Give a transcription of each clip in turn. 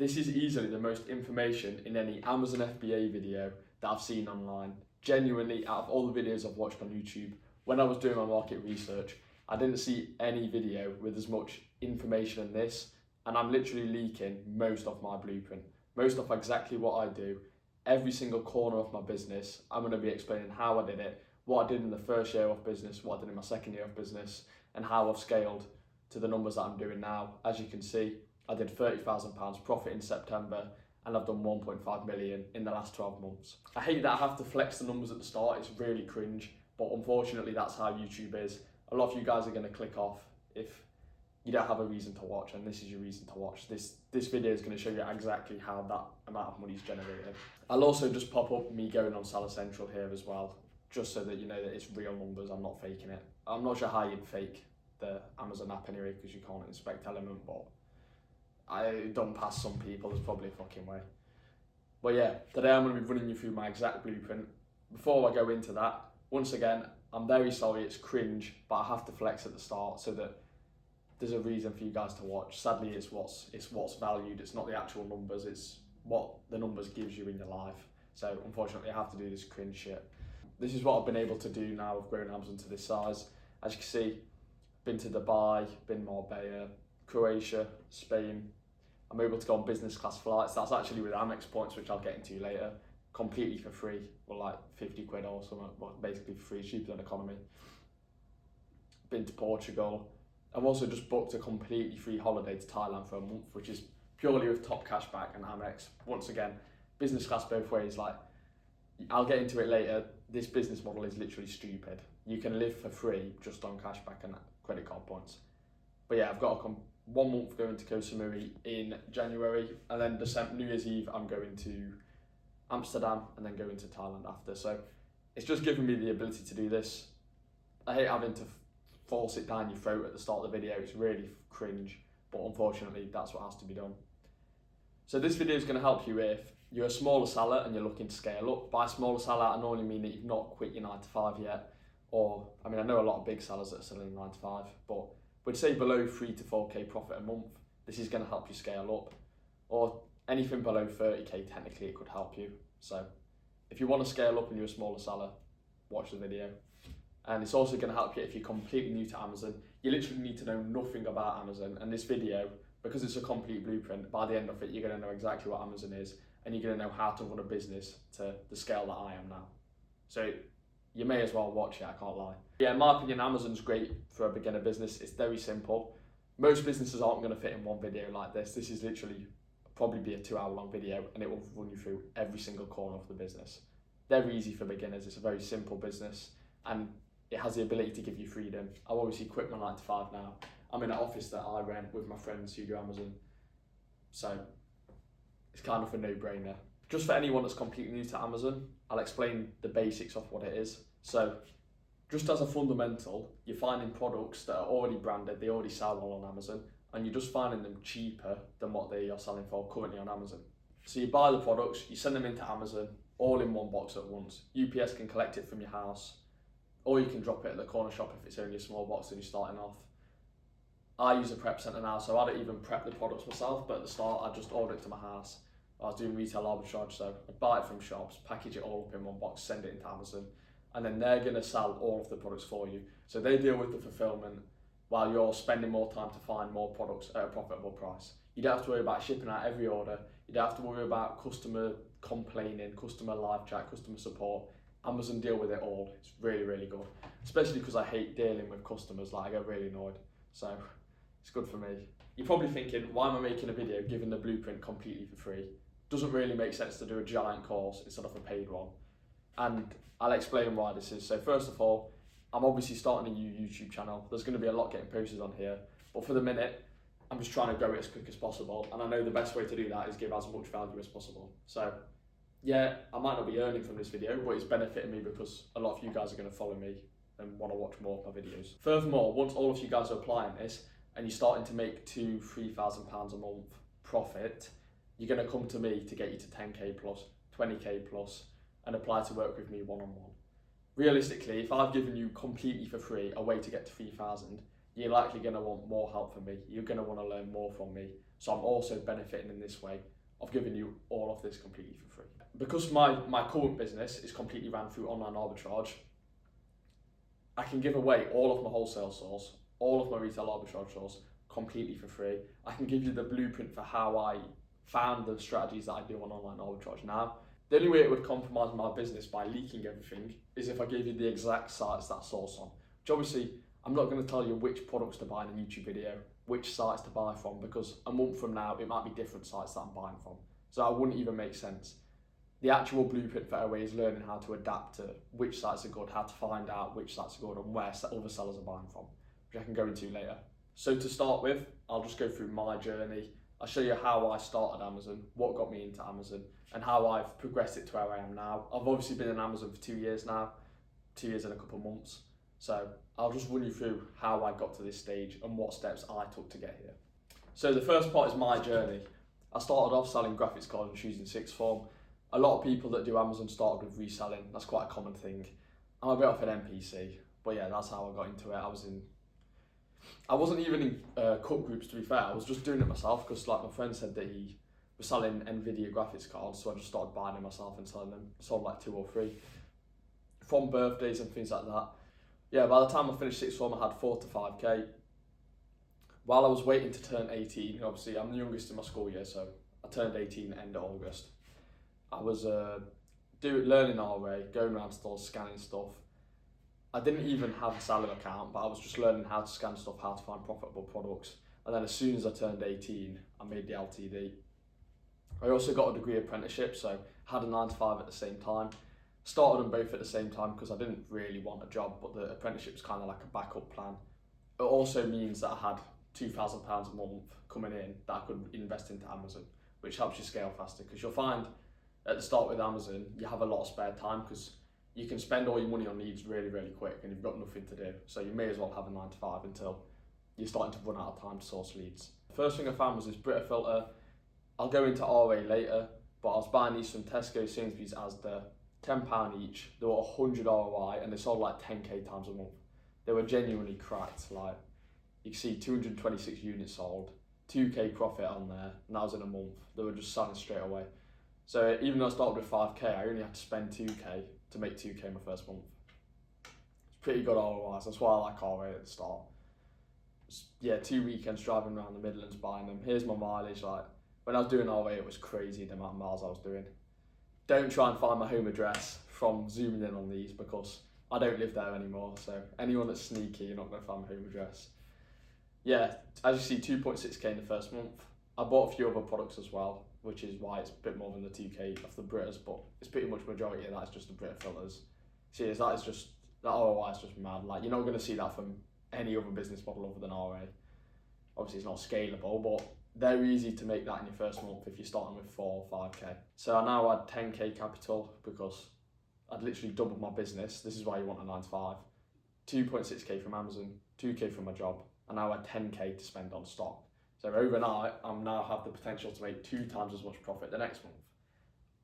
This is easily the most information in any Amazon FBA video that I've seen online. Genuinely, out of all the videos I've watched on YouTube, when I was doing my market research, I didn't see any video with as much information in this, and I'm literally leaking most of my blueprint, most of exactly what I do. Every single corner of my business, I'm going to be explaining how I did it, what I did in the first year of business, what I did in my second year of business, and how I've scaled to the numbers that I'm doing now. As you can see, I did £30,000 profit in September, and I've done 1.5 million in the last 12 months. I hate that I have to flex the numbers at the start, it's really cringe, but unfortunately that's how YouTube is. A lot of you guys are going to click off if you don't have a reason to watch, and this is your reason to watch. This video is going to show you exactly how that amount of money is generated. I'll also just pop up me going on Seller Central here as well, just so that you know that it's real numbers, I'm not faking it. I'm not sure how you'd fake the Amazon app anyway, because you can't inspect Element, but I don't pass some people, there's probably a fucking way. But yeah, today I'm going to be running you through my exact blueprint. Before I go into that, once again, I'm very sorry, it's cringe, but I have to flex at the start so that there's a reason for you guys to watch. Sadly, it's what's valued, it's not the actual numbers, it's what the numbers gives you in your life. So unfortunately, I have to do this cringe shit. This is what I've been able to do now. I've grown Amazon to this size. As you can see, been to Dubai, been Marbella, Croatia, Spain. I'm able to go on business class flights. That's actually with Amex points, which I'll get into later, completely for free, or like 50 quid or something, but basically for free, cheaper than economy. Been to Portugal. I've also just booked a completely free holiday to Thailand for a month, which is purely with top cashback and Amex. Once again, business class both ways. Like, I'll get into it later. This business model is literally stupid. You can live for free just on cashback and credit card points. But yeah, I've got 1 month going to Koh Samui in January, and then December, New Year's Eve, I'm going to Amsterdam and then going to Thailand after. So it's just given me the ability to do this. I hate having to force it down your throat at the start of the video. It's really cringe, but unfortunately that's what has to be done. So this video is going to help you if you're a smaller seller and you're looking to scale up. By smaller seller, I normally mean that you've not quit your 9 to 5 yet, or I mean, I know a lot of big sellers that are selling 9 to 5, but we'd say below 3 to 4k profit a month. This is going to help you scale up, or anything below 30k, technically it could help you. So if you want to scale up and you're a smaller seller, watch the video. And it's also going to help you if you're completely new to Amazon. You literally need to know nothing about Amazon, and this video, because it's a complete blueprint, by the end of it you're going to know exactly what Amazon is, and you're going to know how to run a business to the scale that I am now. So you may as well watch it, I can't lie. Yeah, in my opinion, Amazon's great for a beginner business. It's very simple. Most businesses aren't going to fit in one video like this. This is literally probably be a 2-hour long video, and it will run you through every single corner of the business. Very easy for beginners. It's a very simple business, and it has the ability to give you freedom. I've obviously quit my 9 to 5 now. I'm in an office that I rent with my friends who do Amazon. So it's kind of a no-brainer. Just for anyone that's completely new to Amazon, I'll explain the basics of what it is. So just as a fundamental, you're finding products that are already branded, they already sell all on Amazon, and you're just finding them cheaper than what they are selling for currently on Amazon. So you buy the products, you send them into Amazon, all in one box at once. UPS can collect it from your house, or you can drop it at the corner shop if it's only a small box and you're starting off. I use a prep centre now, so I don't even prep the products myself, but at the start I just order it to my house. I was doing retail arbitrage, so I'd buy it from shops, package it all up in one box, send it into Amazon, and then they're going to sell all of the products for you. So they deal with the fulfillment while you're spending more time to find more products at a profitable price. You don't have to worry about shipping out every order. You don't have to worry about customer complaining, customer live chat, customer support. Amazon deal with it all. It's really, really good. Especially because I hate dealing with customers, like I get really annoyed. So it's good for me. You're probably thinking, why am I making a video giving the blueprint completely for free? Doesn't really make sense to do a giant course instead of a paid one. And I'll explain why this is. So first of all, I'm obviously starting a new YouTube channel. There's going to be a lot getting posted on here. But for the minute, I'm just trying to grow it as quick as possible. And I know the best way to do that is give as much value as possible. So yeah, I might not be earning from this video, but it's benefiting me because a lot of you guys are going to follow me and want to watch more of my videos. Furthermore, once all of you guys are applying this and you're starting to make £2,000-3,000 a month profit, you're going to come to me to get you to 10k plus, 20k plus, and apply to work with me one-on-one. Realistically, if I've given you completely for free a way to get to 3,000, you're likely going to want more help from me. You're going to want to learn more from me. So I'm also benefiting in this way of giving you all of this completely for free. Because my current business is completely ran through online arbitrage, I can give away all of my wholesale stores, all of my retail arbitrage stores completely for free. I can give you the blueprint for how I found the strategies that I do on online arbitrage now. The only way it would compromise my business by leaking everything is if I gave you the exact sites that source on. Which obviously, I'm not going to tell you which products to buy in a YouTube video, which sites to buy from, because a month from now, it might be different sites that I'm buying from. So that wouldn't even make sense. The actual blueprint for OA is learning how to adapt to which sites are good, how to find out which sites are good and where other sellers are buying from, which I can go into later. So to start with, I'll just go through my journey. I'll show you how I started Amazon, what got me into Amazon, and how I've progressed it to where I am now. I've obviously been in Amazon for 2 years now, 2 years and a couple of months. So I'll just run you through how I got to this stage and what steps I took to get here. So the first part is my journey. I started off selling graphics cards and shoes in sixth form. A lot of people that do Amazon started with reselling. That's quite a common thing. I'm a bit off an NPC, but yeah, that's how I got into it. I wasn't even in cut groups, to be fair. I was just doing it myself because like my friend said that he was selling NVIDIA graphics cards, so I just started buying them myself and selling them. Sold like 2 or 3 from birthdays and things like that. Yeah, by the time I finished sixth form, I had 4 to 5k. While I was waiting to turn 18, obviously I'm the youngest in my school year, so I turned 18 end of August. I was learning RA, going around stores, scanning stuff. I didn't even have a salary account, but I was just learning how to scan stuff, how to find profitable products. And then as soon as I turned 18, I made the LTD. I also got a degree apprenticeship, so had a 9 to 5 at the same time. Started them both at the same time because I didn't really want a job, but the apprenticeship's kind of like a backup plan. It also means that I had £2,000 a month coming in that I could invest into Amazon, which helps you scale faster, because you'll find at the start with Amazon, you have a lot of spare time because you can spend all your money on leads really, really quick and you've got nothing to do. So you may as well have a 9 to 5 until you're starting to run out of time to source leads. First thing I found was this Brita filter. I'll go into RA later, but I was buying these from Tesco, Sainsbury's, Asda, £10 each. They were 100 ROI and they sold like 10k times a month. They were genuinely cracked. Like you can see 226 units sold, 2k profit on there, and that was in a month. They were just selling straight away. So even though I started with 5k, I only had to spend 2k to make 2k my first month. It's pretty good ROIs. That's why I like RA at the start. Yeah, 2 weekends driving around the Midlands buying them. Here's my mileage. Like when I was doing RA, it was crazy the amount of miles I was doing. Don't try and find my home address from zooming in on these because I don't live there anymore. So anyone that's sneaky, you're not going to find my home address. Yeah, as you see, 2.6k in the first month. I bought a few other products as well, which is why it's a bit more than the 2k of the Britas, but it's pretty much majority of that is just the Brita filters. See, that ROI is just mad. Like you're not going to see that from any other business model other than RA. Obviously it's not scalable, but they're easy to make that in your first month if you're starting with 4 or 5k. So I now had 10k capital because I'd literally doubled my business. This is why you want a 9 to 5. 2.6k from Amazon, 2k from my job, and now I had 10k to spend on stock. So overnight, I now have the potential to make 2 times as much profit the next month.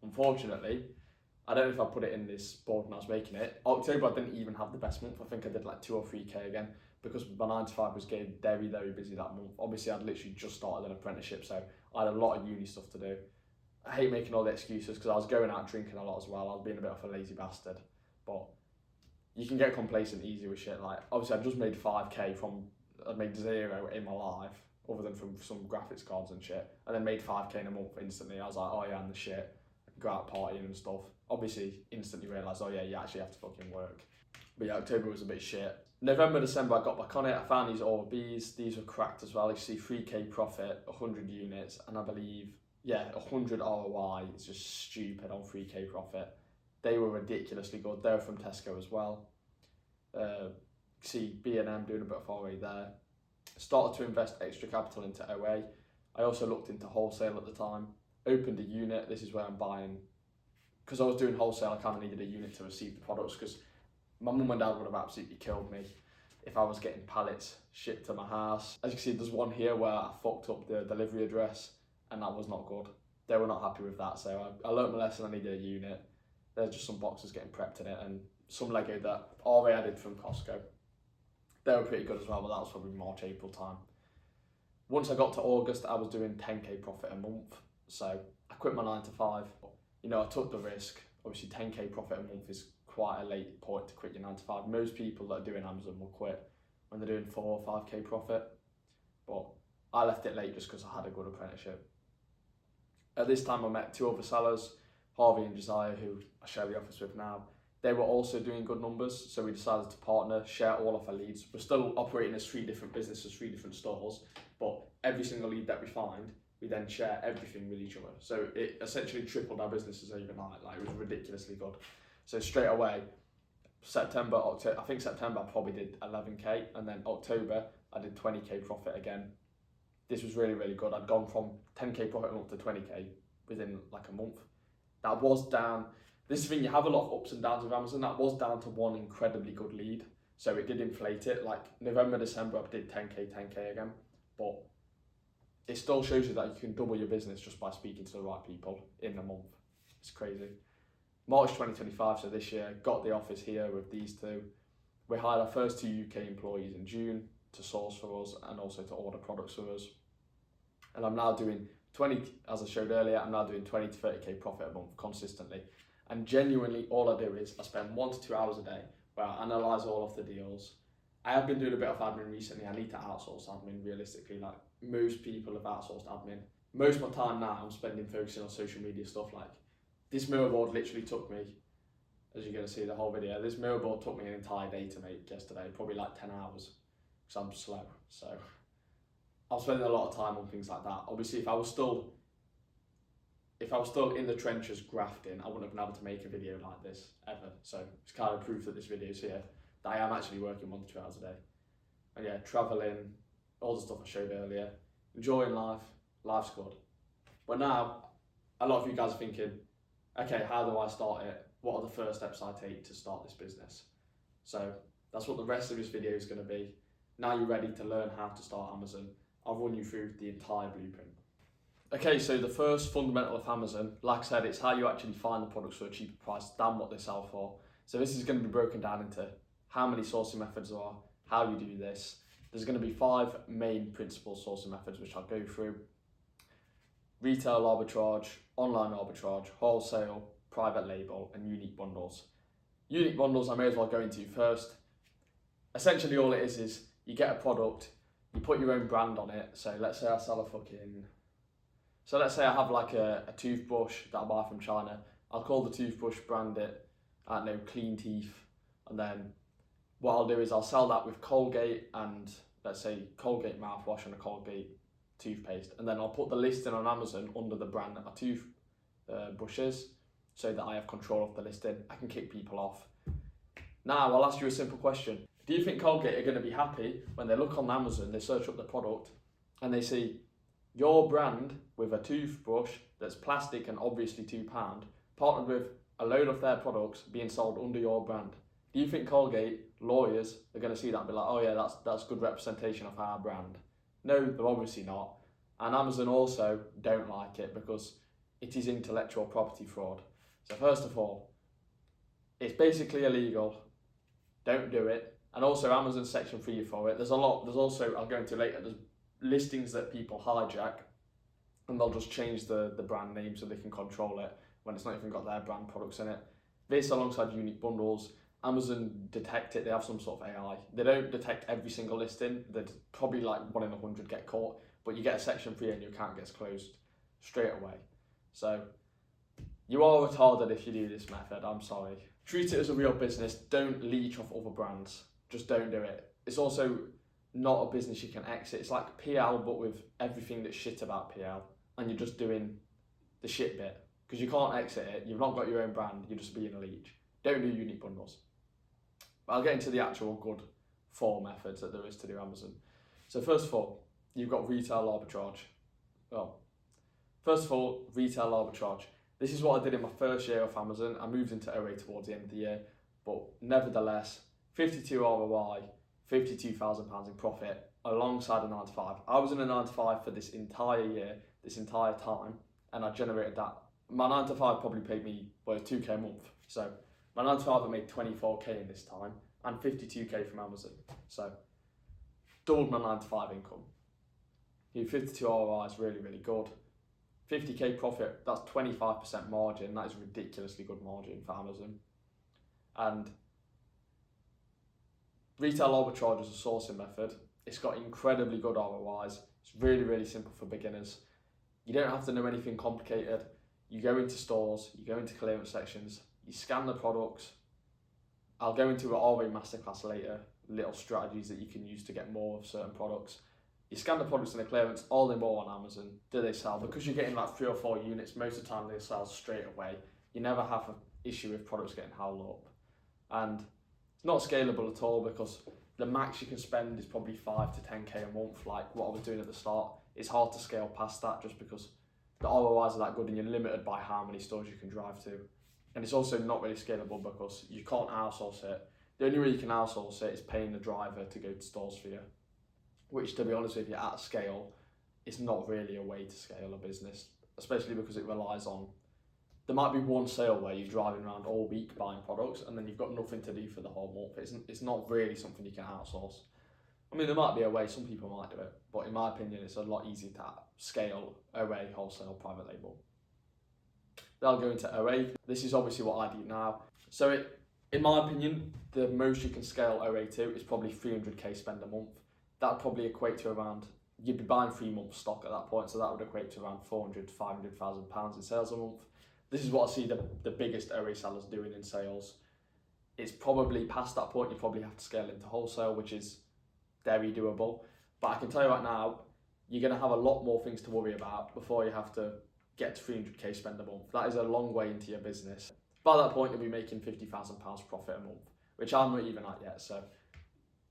Unfortunately, I don't know if I put it in this board when I was making it. October, I didn't even have the best month. I think I did like 2 or 3k again because my 9 to 5 was getting very, very busy that month. Obviously, I'd literally just started an apprenticeship, so I had a lot of uni stuff to do. I hate making all the excuses because I was going out drinking a lot as well. I was being a bit of a lazy bastard. But you can get complacent easy with shit. Like, obviously, I just made 5k from, I made 0 in my life, other than from some graphics cards and shit, and then made 5k in a month instantly. I was like, oh yeah, I'm the shit. I can go out partying and stuff. Obviously, instantly realised, oh yeah, you actually have to fucking work. But yeah, October was a bit shit. November, December, I got back on it. I found these Orbs. These were cracked as well. You see 3k profit, 100 units, and I believe, yeah, 100 ROI is just stupid on 3k profit. They were ridiculously good. They were from Tesco as well. See B&M doing a bit of RA there. Started to invest extra capital into OA. I also looked into wholesale at the time. Opened a unit. This is where I'm buying. Because I was doing wholesale, I kind of needed a unit to receive the products because my mum and dad would have absolutely killed me if I was getting pallets shipped to my house. As you can see, there's one here where I fucked up the delivery address and that was not good. They were not happy with that, so I learnt my lesson. I needed a unit. There's just some boxes getting prepped in it and some Lego that RA I did from Costco. They were pretty good as well, but that was probably March, April time. Once I got to August, I was doing 10k profit a month. So I quit my 9 to 5. You know, I took the risk. Obviously 10k profit a month is quite a late point to quit your 9 to 5. Most people that are doing Amazon will quit when they're doing 4 or 5k profit. But I left it late just because I had a good apprenticeship. At this time I met 2 other sellers, Harvey and Josiah, who I share the office with now. They were also doing good numbers, so we decided to partner, share all of our leads. We're still operating as 3 different businesses, 3 different stores, but every single lead that we find, we then share everything with each other. So it essentially tripled our businesses overnight. Like, it was ridiculously good. So straight away, September, October, I think September I probably did 11k, and then October I did 20k profit again. This was really, really good. I'd gone from 10k profit a month to 20k within like a month. That was down. This is the thing, you have a lot of ups and downs with Amazon. That was down to one incredibly good lead. So it did inflate it. Like November, December, I did 10k again. But it still shows you that you can double your business just by speaking to the right people in a month. It's crazy. March 2025, so this year, got the office here with these 2. We hired our first 2 UK employees in June to source for us and also to order products for us. And I'm now doing 20, as I showed earlier, I'm now doing 20 to 30k profit a month consistently. And genuinely, all I do is I spend 1 to 2 hours a day where I analyse all of the deals. I have been doing a bit of admin recently. I need to outsource admin realistically. Like, most people have outsourced admin. Most of my time now I'm spending focusing on social media stuff. Like, this mirror board literally took me, as you're going to see the whole video, this mirror board took me an entire day to make yesterday, probably like 10 hours, because I'm slow. So I'm spending a lot of time on things like that. Obviously, if I was still in the trenches grafting, I wouldn't have been able to make a video like this ever. So it's kind of proof that this video is here, that I am actually working 1 to 2 hours a day. And yeah, traveling, all the stuff I showed earlier, enjoying life, life's good. But now, a lot of you guys are thinking, okay, how do I start it? What are the first steps I take to start this business? So that's what the rest of this video is going to be. Now you're ready to learn how to start Amazon, I'll run you through the entire blueprint. Okay, so the first fundamental of Amazon, like I said, it's how you actually find the products for a cheaper price than what they sell for. So this is going to be broken down into how many sourcing methods there are, how you do this. There's going to be 5 main principal sourcing methods which I'll go through. Retail arbitrage, online arbitrage, wholesale, private label, and unique bundles. Unique bundles I may as well go into first. Essentially all it is you get a product, you put your own brand on it. So let's say I sell let's say I have like a toothbrush that I buy from China. I'll call the toothbrush, brand it, I don't know, Clean Teeth. And then what I'll do is I'll sell that with Colgate and let's say Colgate mouthwash and a Colgate toothpaste. And then I'll put the listing on Amazon under the brand that my toothbrush is, so that I have control of the listing. I can kick people off. Now I'll ask you a simple question. Do you think Colgate are going to be happy when they look on Amazon, they search up the product and they see your brand with a toothbrush that's plastic and obviously £2, partnered with a load of their products being sold under your brand? Do you think Colgate lawyers are going to see that and be like, oh yeah, that's good representation of our brand? No, they're obviously not. And Amazon also don't like it because it is intellectual property fraud. So first of all, it's basically illegal. Don't do it. And also Amazon Section 3 for it. There's also, I'll go into later, there's listings that people hijack and they'll just change the brand name so they can control it when it's not even got their brand products in it. This alongside unique bundles, Amazon detect it, they have some sort of AI. They don't detect every single listing, they'd probably like 1 in 100 get caught, but you get a Section 3 and your account gets closed straight away. So you are retarded if you do this method, I'm sorry. Treat it as a real business, don't leech off other brands, just don't do it. It's also not a business you can exit. It's like PL but with everything that's shit about PL and you're just doing the shit bit because you can't exit it, you've not got your own brand, you're just being a leech. Don't do unique bundles. But I'll get into the actual good 4 methods that there is to do Amazon. So first of all, you've got retail arbitrage. Well, first of all, retail arbitrage. This is what I did in my first year of Amazon. I moved into OA towards the end of the year, but nevertheless, 52 ROI, £52,000 in profit alongside a 9 to 5. I was in a 9 to 5 for this entire year, this entire time, and I generated that. My 9 to 5 probably paid me, well, it was 2k a month. So my 9 to 5 I made 24k in this time and 52k from Amazon. So doubled my 9 to 5 income. Your 52 ROI is really, really good. 50k profit, that's 25% margin. That is a ridiculously good margin for Amazon. And retail arbitrage is a sourcing method. It's got incredibly good ROIs. It's really, really simple for beginners. You don't have to know anything complicated. You go into stores, you go into clearance sections, you scan the products. I'll go into an RA masterclass later, little strategies that you can use to get more of certain products. You scan the products in the clearance, all in more on Amazon. Do they sell? Because you're getting like 3 or 4 units, most of the time they sell straight away. You never have an issue with products getting held up. And it's not scalable at all because the max you can spend is probably 5 to 10k a month, like what I was doing at the start. It's hard to scale past that just because the ROIs are that good and you're limited by how many stores you can drive to. And it's also not really scalable because you can't outsource it. The only way you can outsource it is paying the driver to go to stores for you, which, to be honest with you, at scale, is not really a way to scale a business, especially because it relies on, there might be one sale where you're driving around all week buying products and then you've got nothing to do for the whole month. It's not really something you can outsource. I mean, there might be a way, some people might do it, but in my opinion, it's a lot easier to scale OA, wholesale, private label. Then I'll go into OA. This is obviously what I do now. So in my opinion, the most you can scale OA to is probably 300k spend a month. That would probably equate to around, you'd be buying 3 months stock at that point, so that would equate to around 400 to 500,000 pounds in sales a month. This is what I see the biggest OA sellers doing in sales. It's probably past that point, you probably have to scale into wholesale, which is very doable. But I can tell you right now, you're going to have a lot more things to worry about before you have to get to 300k spend a month. That is a long way into your business. By that point, you'll be making £50,000 profit a month, which I'm not even at yet. So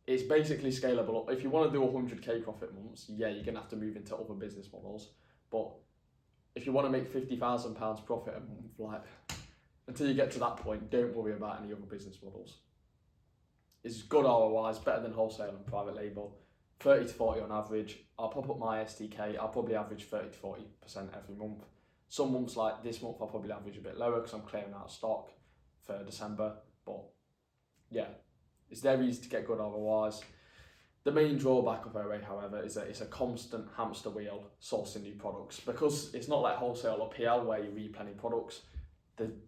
it's basically scalable. If you want to do 100k profit months, yeah, you're going to have to move into other business models. But if you want to make £50,000 profit a month, like, until you get to that point, don't worry about any other business models. It's good ROIs, better than wholesale and private label. 30 to 40 on average. I'll pop up my STK, I'll probably average 30 to 40% every month. Some months like this month, I'll probably average a bit lower because I'm clearing out of stock for December. But yeah, it's very easy to get good ROIs. The main drawback of OA, however, is that it's a constant hamster wheel sourcing new products. Because it's not like wholesale or PL where you're replanning products,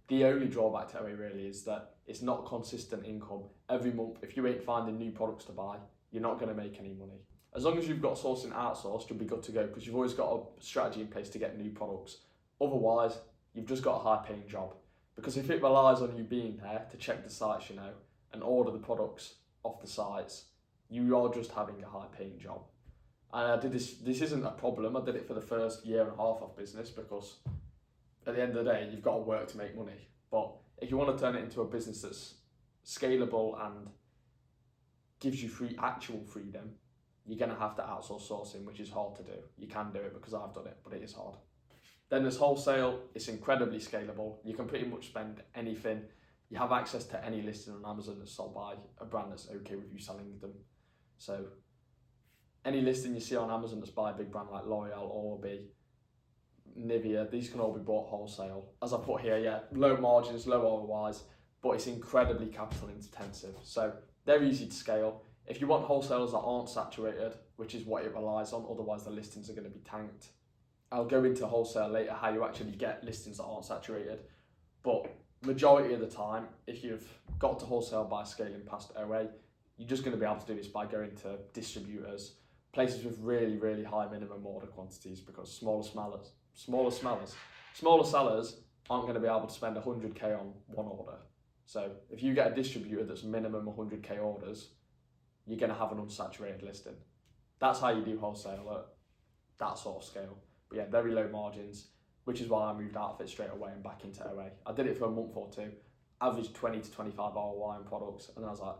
the only drawback to OA really is that it's not consistent income. Every month, if you ain't finding new products to buy, you're not going to make any money. As long as you've got sourcing outsourced, you'll be good to go because you've always got a strategy in place to get new products. Otherwise, you've just got a high paying job. Because if it relies on you being there to check the sites, and order the products off the sites, you are just having a high paying job. And I did this isn't a problem. I did it for the first year and a half of business because at the end of the day, you've got to work to make money. But if you want to turn it into a business that's scalable and gives you actual freedom, you're going to have to outsource sourcing, which is hard to do. You can do it because I've done it, but it is hard. Then there's wholesale. It's incredibly scalable. You can pretty much spend anything. You have access to any listing on Amazon that's sold by a brand that's okay with you selling them. So any listing you see on Amazon that's by a big brand like L'Oreal, Orbi, Nivea, these can all be bought wholesale. As I put here, yeah, low margins, low ROIs, but it's incredibly capital intensive. So they're easy to scale. If you want wholesalers that aren't saturated, which is what it relies on, otherwise the listings are going to be tanked. I'll go into wholesale later, how you actually get listings that aren't saturated. But majority of the time, if you've got to wholesale by scaling past OA, you're just going to be able to do this by going to distributors, places with really, really high minimum order quantities, because smaller sellers aren't going to be able to spend 100k on one order. So if you get a distributor that's minimum 100k orders, you're going to have an unsaturated listing. That's how you do wholesale at that sort of scale. But yeah, very low margins, which is why I moved out of it straight away and back into OA. I did it for a month or two, averaged 20 to 25 ROI on products, and then I was like,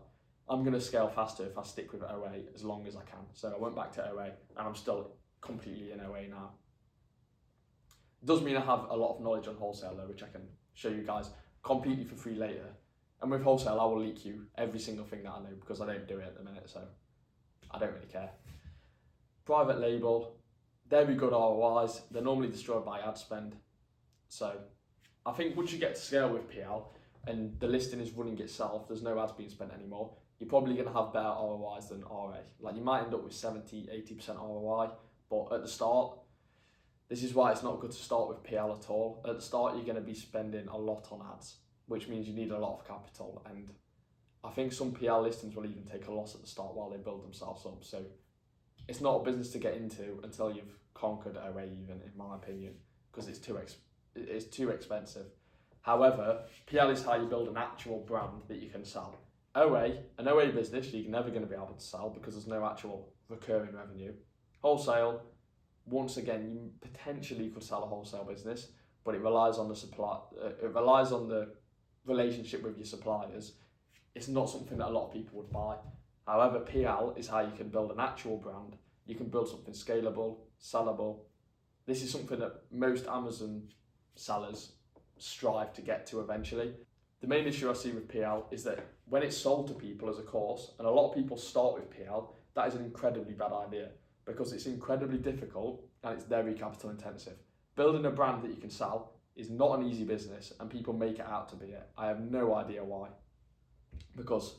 I'm going to scale faster if I stick with OA as long as I can. So I went back to OA, and I'm still completely in OA now. It does mean I have a lot of knowledge on wholesale though, which I can show you guys completely for free later. And with wholesale, I will leak you every single thing that I know because I don't do it at the minute, so I don't really care. Private label, very good ROIs. They're normally destroyed by ad spend. So I think once you get to scale with PL and the listing is running itself, there's no ads being spent anymore, you're probably going to have better ROIs than RA. Like you might end up with 70, 80% ROI, But at the start, this is why it's not good to start with PL at all. At the start, you're going to be spending a lot on ads, which means you need a lot of capital. And I think some PL listings will even take a loss at the start while they build themselves up. So it's not a business to get into until you've conquered OA, even, in my opinion, because it's too expensive. However, PL is how you build an actual brand that you can sell. An OA business, you're never going to be able to sell because there's no actual recurring revenue. Wholesale, once again, you potentially could sell a wholesale business, but it relies on the supply. It relies on the relationship with your suppliers. It's not something that a lot of people would buy. However, PL is how you can build an actual brand. You can build something scalable, sellable. This is something that most Amazon sellers strive to get to eventually. The main issue I see with PL is that when it's sold to people as a course, and a lot of people start with PL, that is an incredibly bad idea because it's incredibly difficult and it's very capital intensive. Building a brand that you can sell is not an easy business and people make it out to be it. I have no idea why. Because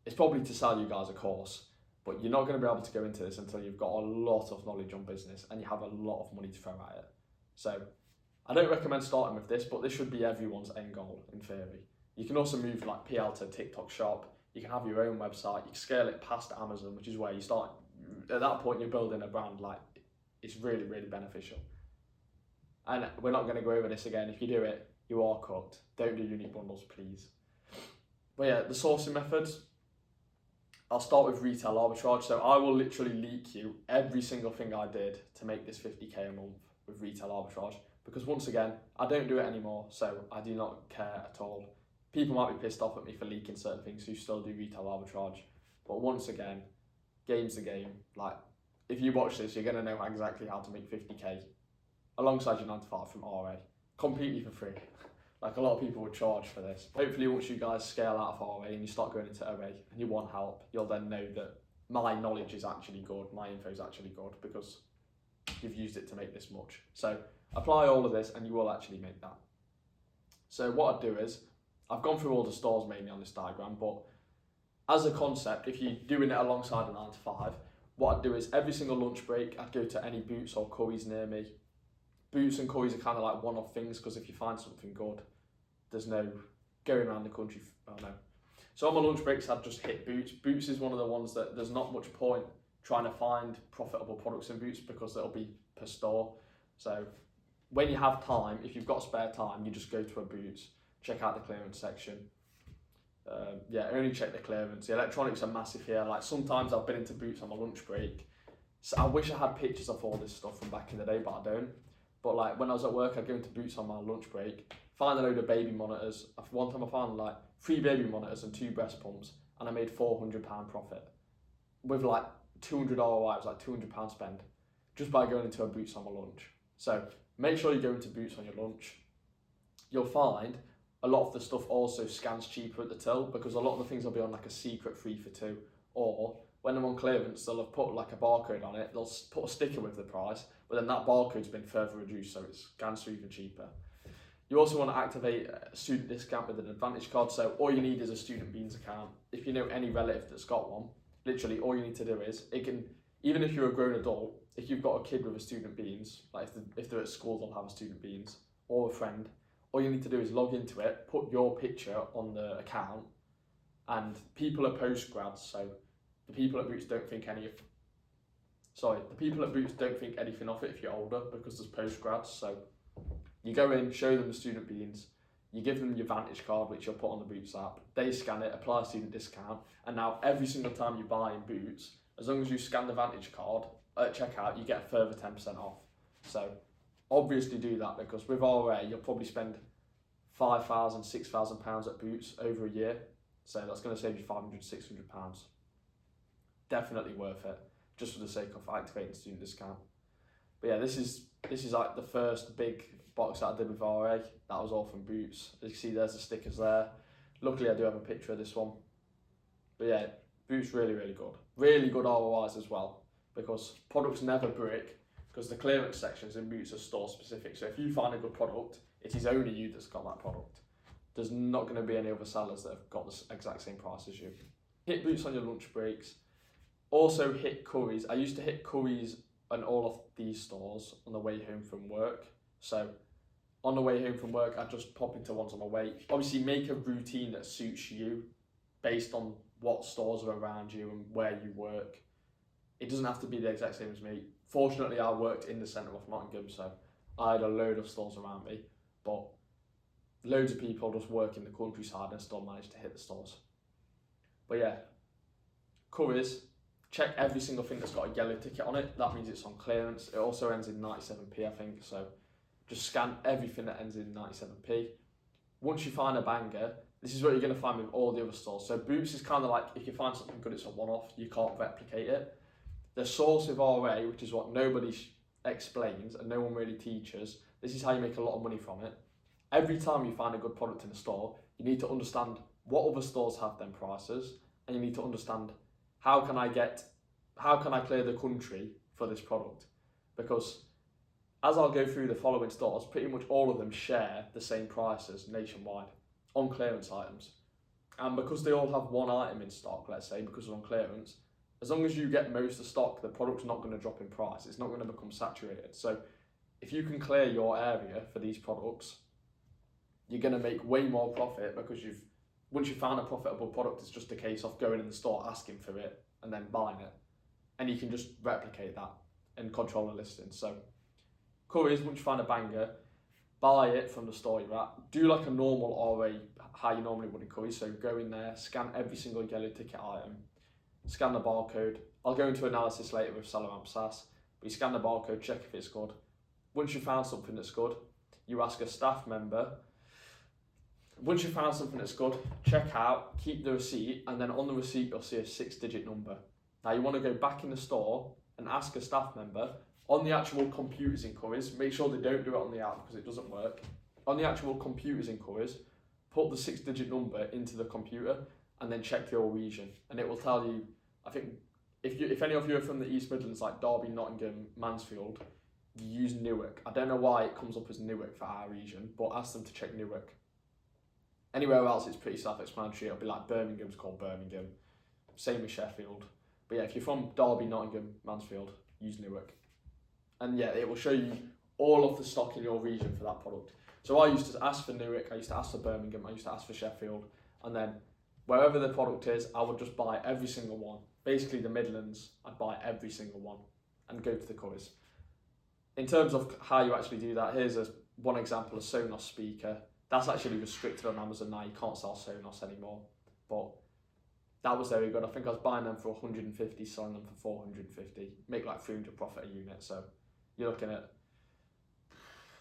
it's probably to sell you guys a course, but you're not going to be able to go into this until you've got a lot of knowledge on business and you have a lot of money to throw at it. So I don't recommend starting with this, but this should be everyone's end goal in theory. You can also move like PL to TikTok shop. You can have your own website. You can scale it past Amazon, which is where you start. At that point, you're building a brand. Like, it's really, really beneficial. And we're not going to go over this again. If you do it, you are cooked. Don't do unique bundles, please. But yeah, the sourcing methods. I'll start with retail arbitrage. So I will literally leak you every single thing I did to make this 50k a month with retail arbitrage. Because once again, I don't do it anymore, so I do not care at all. People might be pissed off at me for leaking certain things who still do retail arbitrage. But once again, game's the game. Like, if you watch this, you're going to know exactly how to make 50k alongside your 9 to 5 from RA, completely for free. Like, a lot of people would charge for this. Hopefully, once you guys scale out of RA and you start going into OA and you want help, you'll then know that my knowledge is actually good, my info is actually good, because you've used it to make this much. So apply all of this and you will actually make that. So what I'd do is, I've gone through all the stores mainly on this diagram, but as a concept, if you're doing it alongside a 9 to 5, what I'd do is every single lunch break, I'd go to any Boots or Currys near me. Boots and Currys are kind of like one-off things because if you find something good, there's no going around the country, oh no. So on my lunch breaks, I'd just hit Boots. Boots is one of the ones that there's not much point trying to find profitable products in Boots because it'll be per store. So when you have time, if you've got spare time, you just go to a Boots, check out the clearance section. Only check the clearance. The electronics are massive here. Like, sometimes I've been into Boots on my lunch break. So I wish I had pictures of all this stuff from back in the day, but I don't. But like, when I was at work, I'd go into Boots on my lunch break, find a load of baby monitors. One time I found like 3 baby monitors and 2 breast pumps, and I made £400 profit. With like 200 ROI, it was like £200 spend, just by going into a Boots on my lunch. So make sure you go into Boots on your lunch. You'll find a lot of the stuff also scans cheaper at the till, because a lot of the things will be on like a secret 3 for 2, or when they're on clearance, they'll have put like a barcode on it, they'll put a sticker with the price, but then that barcode's been further reduced, so it scans through even cheaper. You also want to activate a student discount with an Advantage card, so all you need is a Student Beans account. If you know any relative that's got one, literally all you need to do is, it can, even if you're a grown adult, if you've got a kid with a Student Beans, like if they're at school, they'll have a Student Beans, or a friend, all you need to do is log into it, put your picture on the account, and people are post-grads, so the people at Boots don't think anything of it if you're older, because there's post-grads. So you go in, show them the Student Beans, you give them your Vantage card, which you'll put on the Boots app, they scan it, apply a student discount, and now every single time you buy in Boots, as long as you scan the Vantage card at checkout, you get a further 10% off. So obviously do that, because with RA, you'll probably spend £5,000, £6,000 at Boots over a year. So that's going to save you £500, £600. Definitely worth it, just for the sake of activating student discount. But yeah, this is like the first big box that I did with RA. That was all from Boots. As you can see, there's the stickers there. Luckily, I do have a picture of this one. But yeah, Boots really, really good. Really good ROIs as well, because products never break, because the clearance sections in Boots are store specific. So if you find a good product, it is only you that's got that product. There's not going to be any other sellers that have got the exact same price as you. Hit Boots on your lunch breaks. Also hit Currys. I used to hit Currys in all of these stores on the way home from work. So on the way home from work, I just pop into ones on my way. Obviously, make a routine that suits you based on what stores are around you and where you work. It doesn't have to be the exact same as me. Fortunately, I worked in the centre of Nottingham, so I had a load of stores around me, but loads of people just work in the countryside and still manage to hit the stores. But yeah, Currys, check every single thing that's got a yellow ticket on it. That means it's on clearance. It also ends in 97p, I think, so just scan everything that ends in 97p. Once you find a banger, this is what you're going to find with all the other stores. So Boots is kind of like, if you find something good, it's a one-off. You can't replicate it. The source with RA, which is what nobody explains and no one really teaches, this is how you make a lot of money from it. Every time you find a good product in a store, you need to understand what other stores have them prices, and you need to understand how can I clear the country for this product? Because as I'll go through the following stores, pretty much all of them share the same prices nationwide on clearance items. And because they all have one item in stock, let's say, because it's on clearance, as long as you get most of the stock, the product's not going to drop in price. It's not going to become saturated. So if you can clear your area for these products, you're going to make way more profit because once you found a profitable product, it's just a case of going in the store, asking for it, and then buying it. And you can just replicate that and control the listing. So Currys, once you find a banger, buy it from the store you're at. Do like a normal RA, how you normally would in Currys. So go in there, scan every single yellow ticket item, scan the barcode. I'll go into analysis later with Salaman SAS, but you scan the barcode, check if it's good. Once you've found something that's good, you ask a staff member. Once you've found something that's good, check out, keep the receipt, and then on the receipt you'll see a 6-digit number. Now you want to go back in the store and ask a staff member on the actual computers in Currys. Make sure they don't do it on the app because it doesn't work. On the actual computers in Currys, put the 6-digit number into the computer and then check your region, and it will tell you. I think if any of you are from the East Midlands, like Derby, Nottingham, Mansfield, you use Newark. I don't know why it comes up as Newark for our region, but ask them to check Newark. Anywhere else, it's pretty self-explanatory. It'll be like Birmingham's called Birmingham. Same with Sheffield. But yeah, if you're from Derby, Nottingham, Mansfield, use Newark. And yeah, it will show you all of the stock in your region for that product. So I used to ask for Newark, I used to ask for Birmingham, I used to ask for Sheffield, and then wherever the product is, I would just buy every single one. Basically the Midlands, I'd buy every single one and go to the Currys. In terms of how you actually do that, here's one example, a Sonos speaker. That's actually restricted on Amazon now, you can't sell Sonos anymore. But that was very good. I think I was buying them for 150, selling them for 450. Make like 300 profit a unit, so you're looking at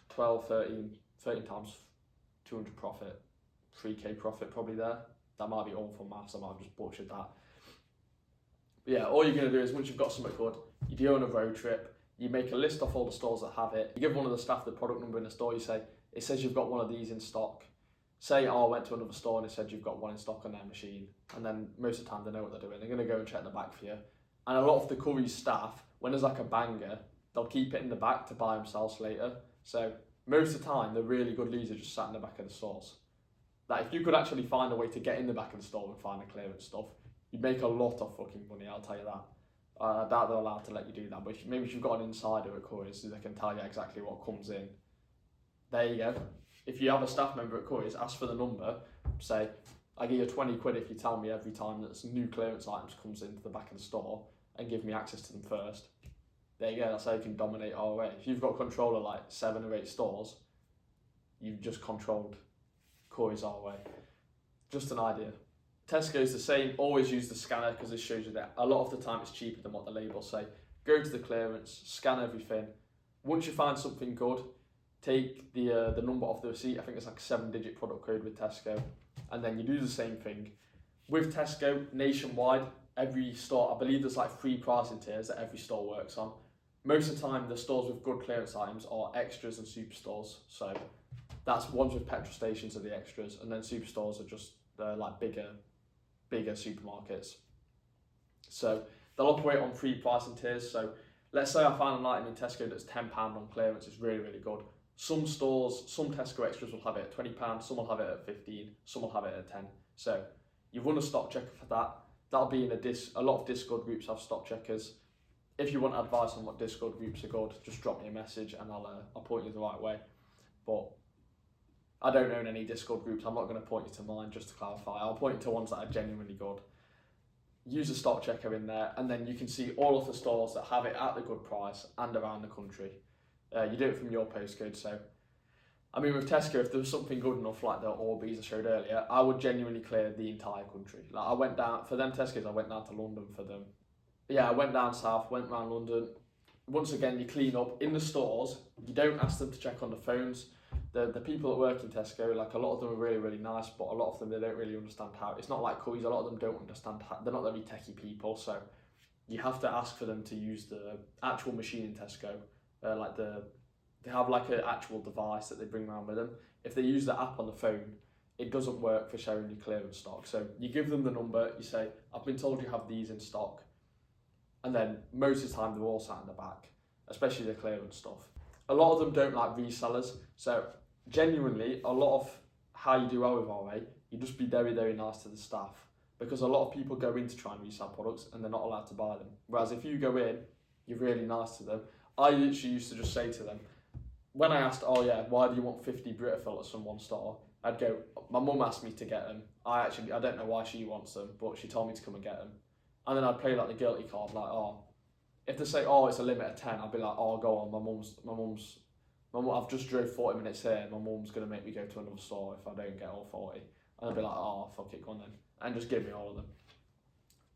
12, 13 times 200 profit, 3k profit probably there. That might be awful maths, I might have just butchered that. But yeah, all you're going to do is once you've got something good, you do on a road trip, you make a list of all the stores that have it, you give one of the staff the product number in the store, you say, it says you've got one of these in stock. Say, I went to another store and it said you've got one in stock on their machine, and then most of the time they know what they're doing. They're going to go and check the back for you. And a lot of the Currys staff, when there's like a banger, they'll keep it in the back to buy themselves later. So most of the time, the really good leads are just sat in the back of the stores. Like if you could actually find a way to get in the back of the store and find the clearance stuff, you'd make a lot of fucking money, I'll tell you that. I doubt they're allowed to let you do that, but maybe if you've got an insider at Currys, they can tell you exactly what comes in. There you go. If you have a staff member at Currys, ask for the number, say, I give you 20 quid if you tell me every time that new clearance items comes into the back of the store and give me access to them first. There you go, that's how you can dominate RA. If you've got control of like 7 or 8 stores, you've just controlled Currys RA. Just an idea. Tesco's the same, always use the scanner because this shows you that a lot of the time it's cheaper than what the labels say. Go to the clearance, scan everything. Once you find something good, take the number off the receipt. I think it's like a 7-digit product code with Tesco, and then you do the same thing with Tesco nationwide. Every store, I believe there's like 3 pricing tiers that every store works on. Most of the time, the stores with good clearance items are extras and superstores. So that's ones with petrol stations are the extras, and then superstores are just like bigger supermarkets. So they'll operate on 3 pricing tiers. So let's say I find an item in Tesco that's £10 on clearance. It's really, really good. Some stores, some Tesco extras will have it at £20, some will have it at 15, some will have it at 10. So you run a stock checker for that. That'll be in a lot of Discord groups have stock checkers. if you want advice on what Discord groups are good, just drop me a message and I'll point you the right way. But I don't own any Discord groups. I'm not going to point you to mine, just to clarify. I'll point you to ones that are genuinely good. Use a stock checker in there, and then you can see all of the stores that have it at the good price and around the country. You do it from your postcode. So, I mean, with Tesco, if there was something good enough like the Orbeez I showed earlier, I would genuinely clear the entire country. Like, I went down, for them Tesco's, I went down to London for them. Yeah, I went down south, went around London. Once again, you clean up in the stores. You don't ask them to check on the phones. The people that work in Tesco, like, a lot of them are really, really nice, but a lot of them, they don't really understand how. It's not like Currys, a lot of them don't understand how. They're not very techie people, so you have to ask for them to use the actual machine in Tesco. They have like an actual device that they bring around with them. If they use the app on the phone, it doesn't work for showing you clearance stock. So you give them the number, you say, I've been told you have these in stock. And then most of the time they're all sat in the back, especially the clearance stuff. A lot of them don't like resellers. So genuinely, a lot of how you do well with RA, you just be very, very nice to the staff. Because a lot of people go in to try and resell products and they're not allowed to buy them. Whereas if you go in, you're really nice to them. I literally used to just say to them, when I asked, oh yeah, why do you want 50 Brita filters from one store? I'd go, my mum asked me to get them. I don't know why she wants them, but she told me to come and get them. And then I'd play like the guilty card, like, oh, if they say, oh, it's a limit of 10, I'd be like, oh, go on, I've just drove 40 minutes here, my mum's going to make me go to another store if I don't get all 40. And I'd be like, oh, fuck it, go on then. And just give me all of them.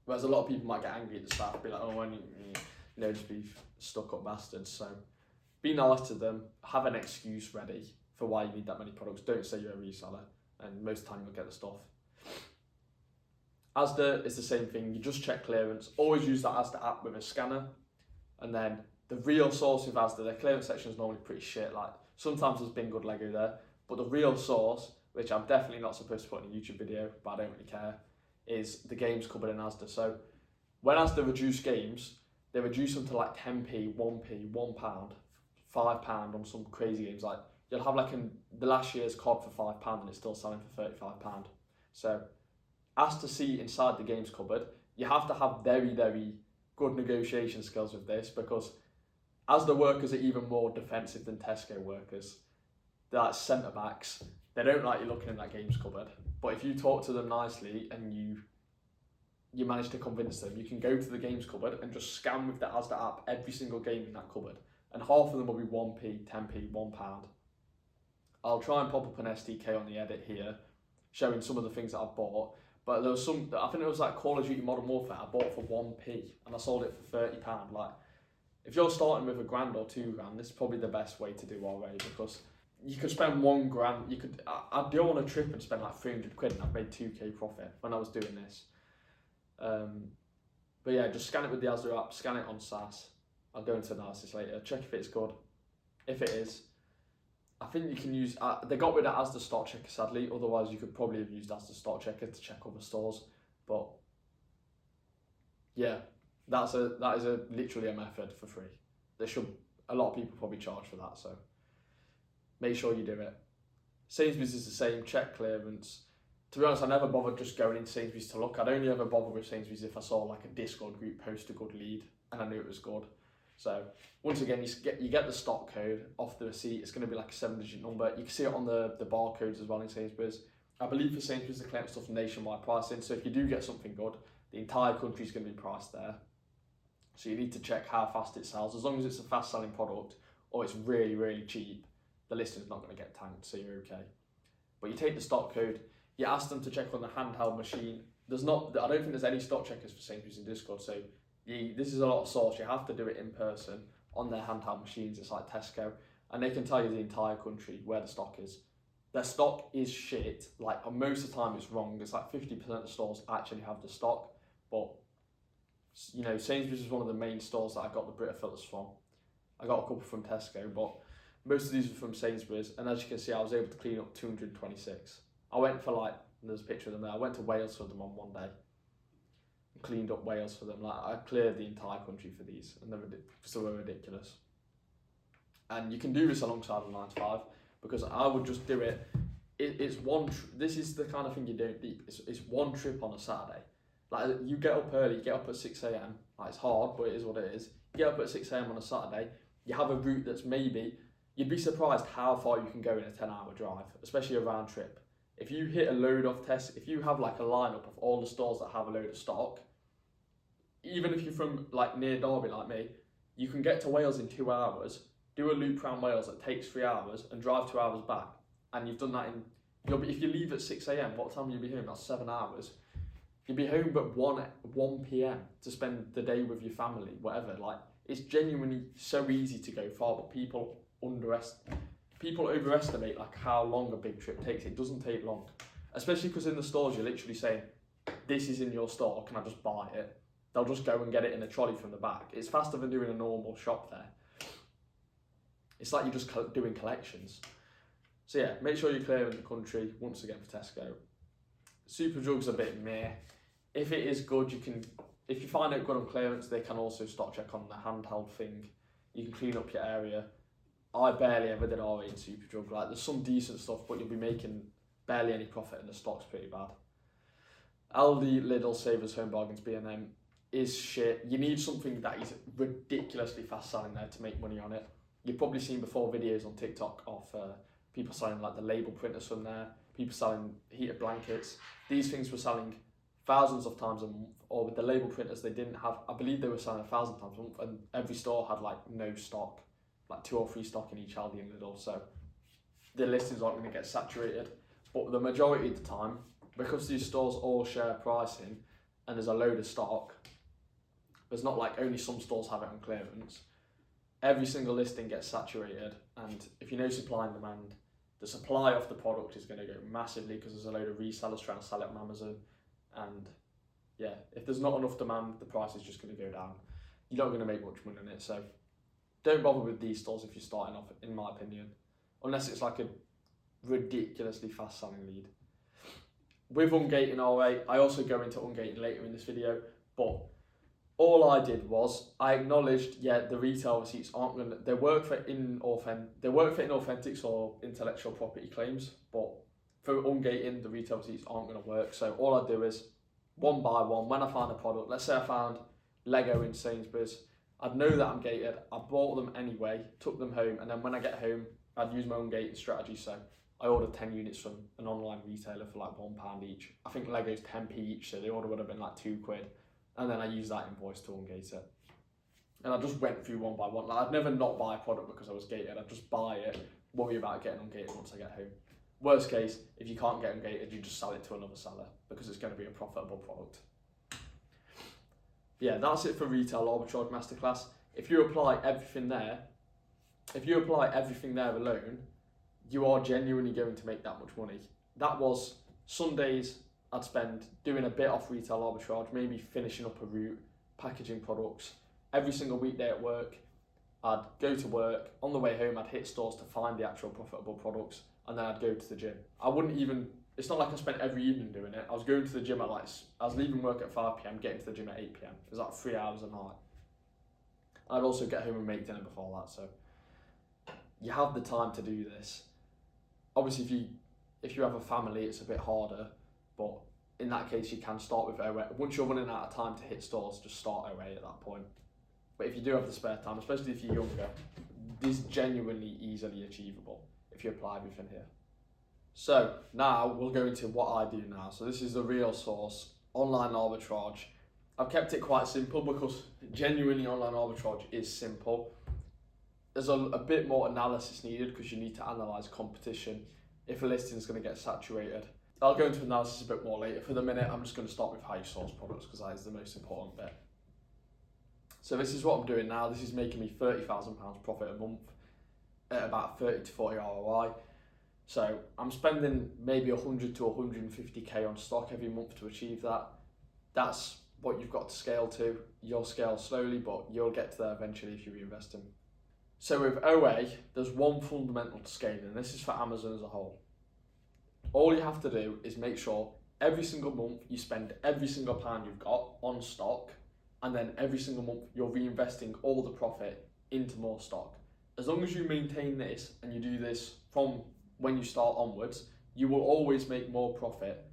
Whereas a lot of people might get angry at the staff, be like, oh, when you just be stuck up bastards. So be nice to them, have an excuse ready for why you need that many products. Don't say you're a reseller, and most of the time you'll get the stuff. Asda is the same thing, you just check clearance. Always use that Asda app with a scanner. And then the real source with Asda, their clearance section is normally pretty shit. Like, sometimes there's been good Lego there, but the real source, which I'm definitely not supposed to put in a YouTube video, but I don't really care, is the games cupboard in Asda. So when Asda reduce games, they reduce them to like 10p, 1p, £1, £5 on some crazy games. Like, you'll have like the last year's COD for £5 and it's still selling for £35. So ask to see inside the games cupboard. You have to have very, very good negotiation skills with this, because Asda workers are even more defensive than Tesco workers. They're like centre backs. They don't like you looking in that games cupboard. But if you talk to them nicely and you manage to convince them, you can go to the games cupboard and just scan with the Asda app every single game in that cupboard. And half of them will be 1p, 10p, £1. I'll try and pop up an SDK on the edit here, showing some of the things that I've bought. But there was some, I think it was like Call of Duty Modern Warfare, I bought for 1p and I sold it for £30. Like, if you're starting with £1,000 or £2,000, this is probably the best way to do already, because you could spend £1,000. I do on a trip and spend like 300 quid and I've made 2k profit when I was doing this. But yeah, just scan it with the Asda app, scan it on SAS. I'll go into analysis later, check if it's good. If it is, I think you can use, they got rid of Asda Stock Checker sadly, otherwise you could probably have used Asda Stock Checker to check other stores. But yeah, that is literally a method for free. A lot of people probably charge for that, so make sure you do it. Sainsbury's is the same, check clearance. To be honest, I never bothered just going into Sainsbury's to look. I'd only ever bother with Sainsbury's if I saw like a Discord group post a good lead and I knew it was good. So once again, you get the stock code off the receipt. It's going to be like a 7-digit number. You can see it on the barcodes as well in Sainsbury's. I believe for Sainsbury's, the clearance stuff nationwide pricing. So if you do get something good, the entire country is going to be priced there. So you need to check how fast it sells. As long as it's a fast selling product or it's really, really cheap, the listing's not going to get tanked, so you're okay. But you take the stock code, you ask them to check on the handheld machine. I don't think there's any stock checkers for Sainsbury's in Discord, so this is a lot of source. You have to do it in person on their handheld machines. It's like Tesco, and they can tell you the entire country where the stock is. Their stock is shit. Like, most of the time it's wrong. It's like 50% of stores actually have the stock, but you know, Sainsbury's is one of the main stores that I got the Brita filters from. I got a couple from Tesco, but most of these are from Sainsbury's, and as you can see, I was able to clean up 226. I went for like, there's a picture of them there, I went to Wales for them on one day. Cleaned up Wales for them. Like, I cleared the entire country for these, and they were ridiculous. And you can do this alongside a 9 to 5, because I would just do it. This is the kind of thing you don't deep. It's one trip on a Saturday. Like, you get up early, you get up at 6 a.m. Like, it's hard, but it is what it is. get up at 6 a.m. on a Saturday, you have a route that's maybe, you'd be surprised how far you can go in a 10-hour drive, especially a round trip. If you hit a load of tests, if you have like a lineup of all the stores that have a load of stock, even if you're from like near Derby like me, you can get to Wales in 2 hours, do a loop around Wales that takes 3 hours and drive 2 hours back. And you've done that if you leave at 6 a.m, what time will you be home? That's 7 hours. You'll be home at 1 p.m. to spend the day with your family, whatever. Like, it's genuinely so easy to go far, but people overestimate like how long a big trip takes. It doesn't take long, especially because in the stores you're literally saying, this is in your store, can I just buy it? They'll just go and get it in a trolley from the back. It's faster than doing a normal shop there. It's like you're just doing collections. So yeah, make sure you're clearing the country once again for Tesco. Superdrug's a bit meh. If it is good, if you find it good on clearance, they can also stock check on the handheld thing. You can clean up your area. I barely ever did RA in Superdrug. Like, there's some decent stuff, but you'll be making barely any profit and the stock's pretty bad. Aldi, Lidl, Savers, Home Bargains, B&M is shit. You need something that is ridiculously fast selling there to make money on it. You've probably seen before videos on TikTok of people selling like the label printers from there, people selling heated blankets. These things were selling thousands of times a month, or with the label printers they didn't have, I believe they were selling 1,000 times a month, and every store had like no stock, like 2 or 3 stock in each Aldi and Lidl, so the listings aren't going to get saturated. But the majority of the time, because these stores all share pricing and there's a load of stock, there's not like only some stores have it on clearance. Every single listing gets saturated, and if you know supply and demand, the supply of the product is going to go massively because there's a load of resellers trying to sell it on Amazon. And yeah, if there's not enough demand, the price is just going to go down. You're not going to make much money on it, so don't bother with these stores if you're starting off, in my opinion, unless it's like a ridiculously fast selling lead. With Ungating RA, I also go into Ungating later in this video, but all I did was I acknowledged, yeah, the retail receipts aren't going to, they work for inauthentics or intellectual property claims, but for Ungating, the retail receipts aren't going to work. So all I do is, one by one, when I find a product, let's say I found Lego in Sainsbury's, I'd know that I'm gated, I bought them anyway, took them home, and then when I get home, I'd use my own gating strategy. So I ordered 10 units from an online retailer for like £1 each. I think Lego's 10p each, so the order would have been like £2. And then I use that invoice to ungate it. And I just went through one by one. Like, I'd never not buy a product because I was gated. I'd just buy it, worry about getting ungated once I get home. Worst case, if you can't get ungated, you just sell it to another seller because it's going to be a profitable product. Yeah, that's it for Retail Arbitrage Masterclass. If you apply everything there alone, you are genuinely going to make that much money. That was Sundays I'd spend doing a bit off Retail Arbitrage, maybe finishing up a route, packaging products. Every single weekday at work, I'd go to work, on the way home I'd hit stores to find the actual profitable products, and then I'd go to the gym. It's not like I spent every evening doing it. I was going to the gym I was leaving work at 5 p.m, getting to the gym at 8 p.m. It was like 3 hours a night. I'd also get home and make dinner before that, so you have the time to do this. Obviously, if you have a family, it's a bit harder, but in that case, you can start with OA. Once you're running out of time to hit stores, just start OA at that point. But if you do have the spare time, especially if you're younger, this is genuinely easily achievable if you apply everything here. So now we'll go into what I do now. So this is the real source, online arbitrage. I've kept it quite simple because genuinely online arbitrage is simple. There's a bit more analysis needed because you need to analyse competition if a listing is going to get saturated. I'll go into analysis a bit more later. For the minute, I'm just going to start with how you source products because that is the most important bit. So this is what I'm doing now. This is making me £30,000 profit a month at about 30 to 40 ROI. So I'm spending maybe 100 to 150k on stock every month to achieve that. That's what you've got to scale to. You'll scale slowly, but you'll get to there eventually if you reinvest in. So with OA, there's one fundamental to scaling, and this is for Amazon as a whole. All you have to do is make sure every single month you spend every single pound you've got on stock, and then every single month you're reinvesting all the profit into more stock. As long as you maintain this and you do this from when you start onwards, you will always make more profit.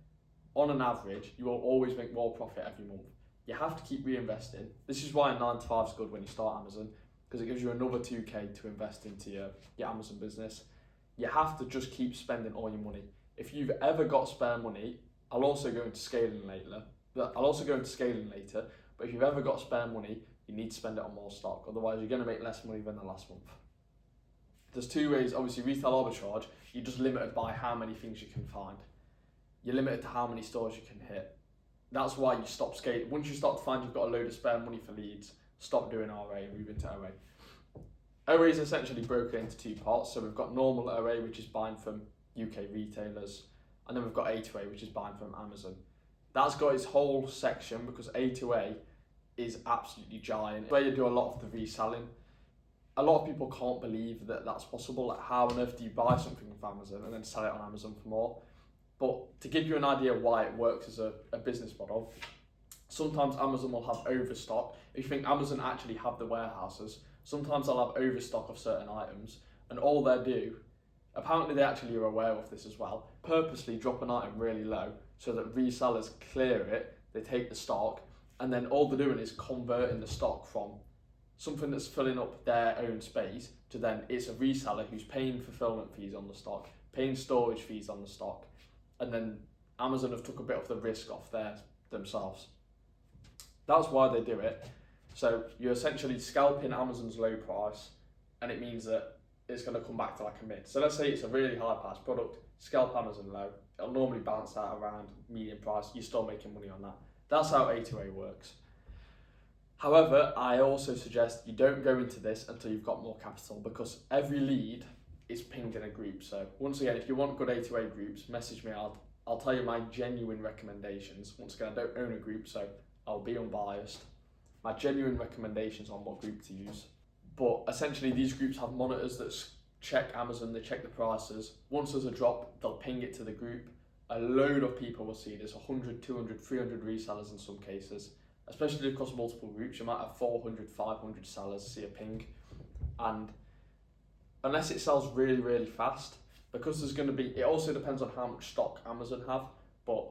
On an average, you will always make more profit every month. You have to keep reinvesting. This is why a 9 to 5 is good when you start Amazon, because it gives you another 2k to invest into your Amazon business. You have to just keep spending all your money. If you've ever got spare money, I'll also go into scaling later. But if you've ever got spare money, you need to spend it on more stock. Otherwise, you're going to make less money than the last month. There's two ways. Obviously, retail arbitrage, you're just limited by how many things you can find. You're limited to how many stores you can hit. That's why you stop scaling. Once you start to find you've got a load of spare money for leads, stop doing RA and move into OA. OA is essentially broken into two parts. So we've got normal OA, which is buying from UK retailers, and then we've got A2A, which is buying from Amazon. That's got its whole section because A2A is absolutely giant. Where you do a lot of the reselling. A lot of people can't believe that that's possible. Like, how on earth do you buy something from Amazon and then sell it on Amazon for more? But to give you an idea why it works as a business model, sometimes Amazon will have overstock. If you think Amazon actually have the warehouses, sometimes they'll have overstock of certain items, and all they do, apparently they actually are aware of this as well, purposely drop an item really low so that resellers clear it, they take the stock, and then all they're doing is converting the stock from something that's filling up their own space to then it's a reseller who's paying fulfillment fees on the stock, paying storage fees on the stock, and then Amazon have took a bit of the risk off themselves. That's why they do it. So you're essentially scalping Amazon's low price, and it means that it's going to come back to like a mid. So let's say it's a really high price product, scalp Amazon low, it'll normally bounce out around medium price, you're still making money on that. That's how A2A works. However, I also suggest you don't go into this until you've got more capital, because every lead is pinged in a group. So once again, if you want good A2A groups, message me. I'll tell you my genuine recommendations. Once again, I don't own a group, so I'll be unbiased. My genuine recommendations on what group to use. But essentially, these groups have monitors that check Amazon, they check the prices. Once there's a drop, they'll ping it to the group. A load of people will see this, 100, 200, 300 resellers in some cases. Especially across multiple groups, you might have 400, 500 sellers see a ping. And unless it sells really, really fast, because there's going to be, it also depends on how much stock Amazon have, but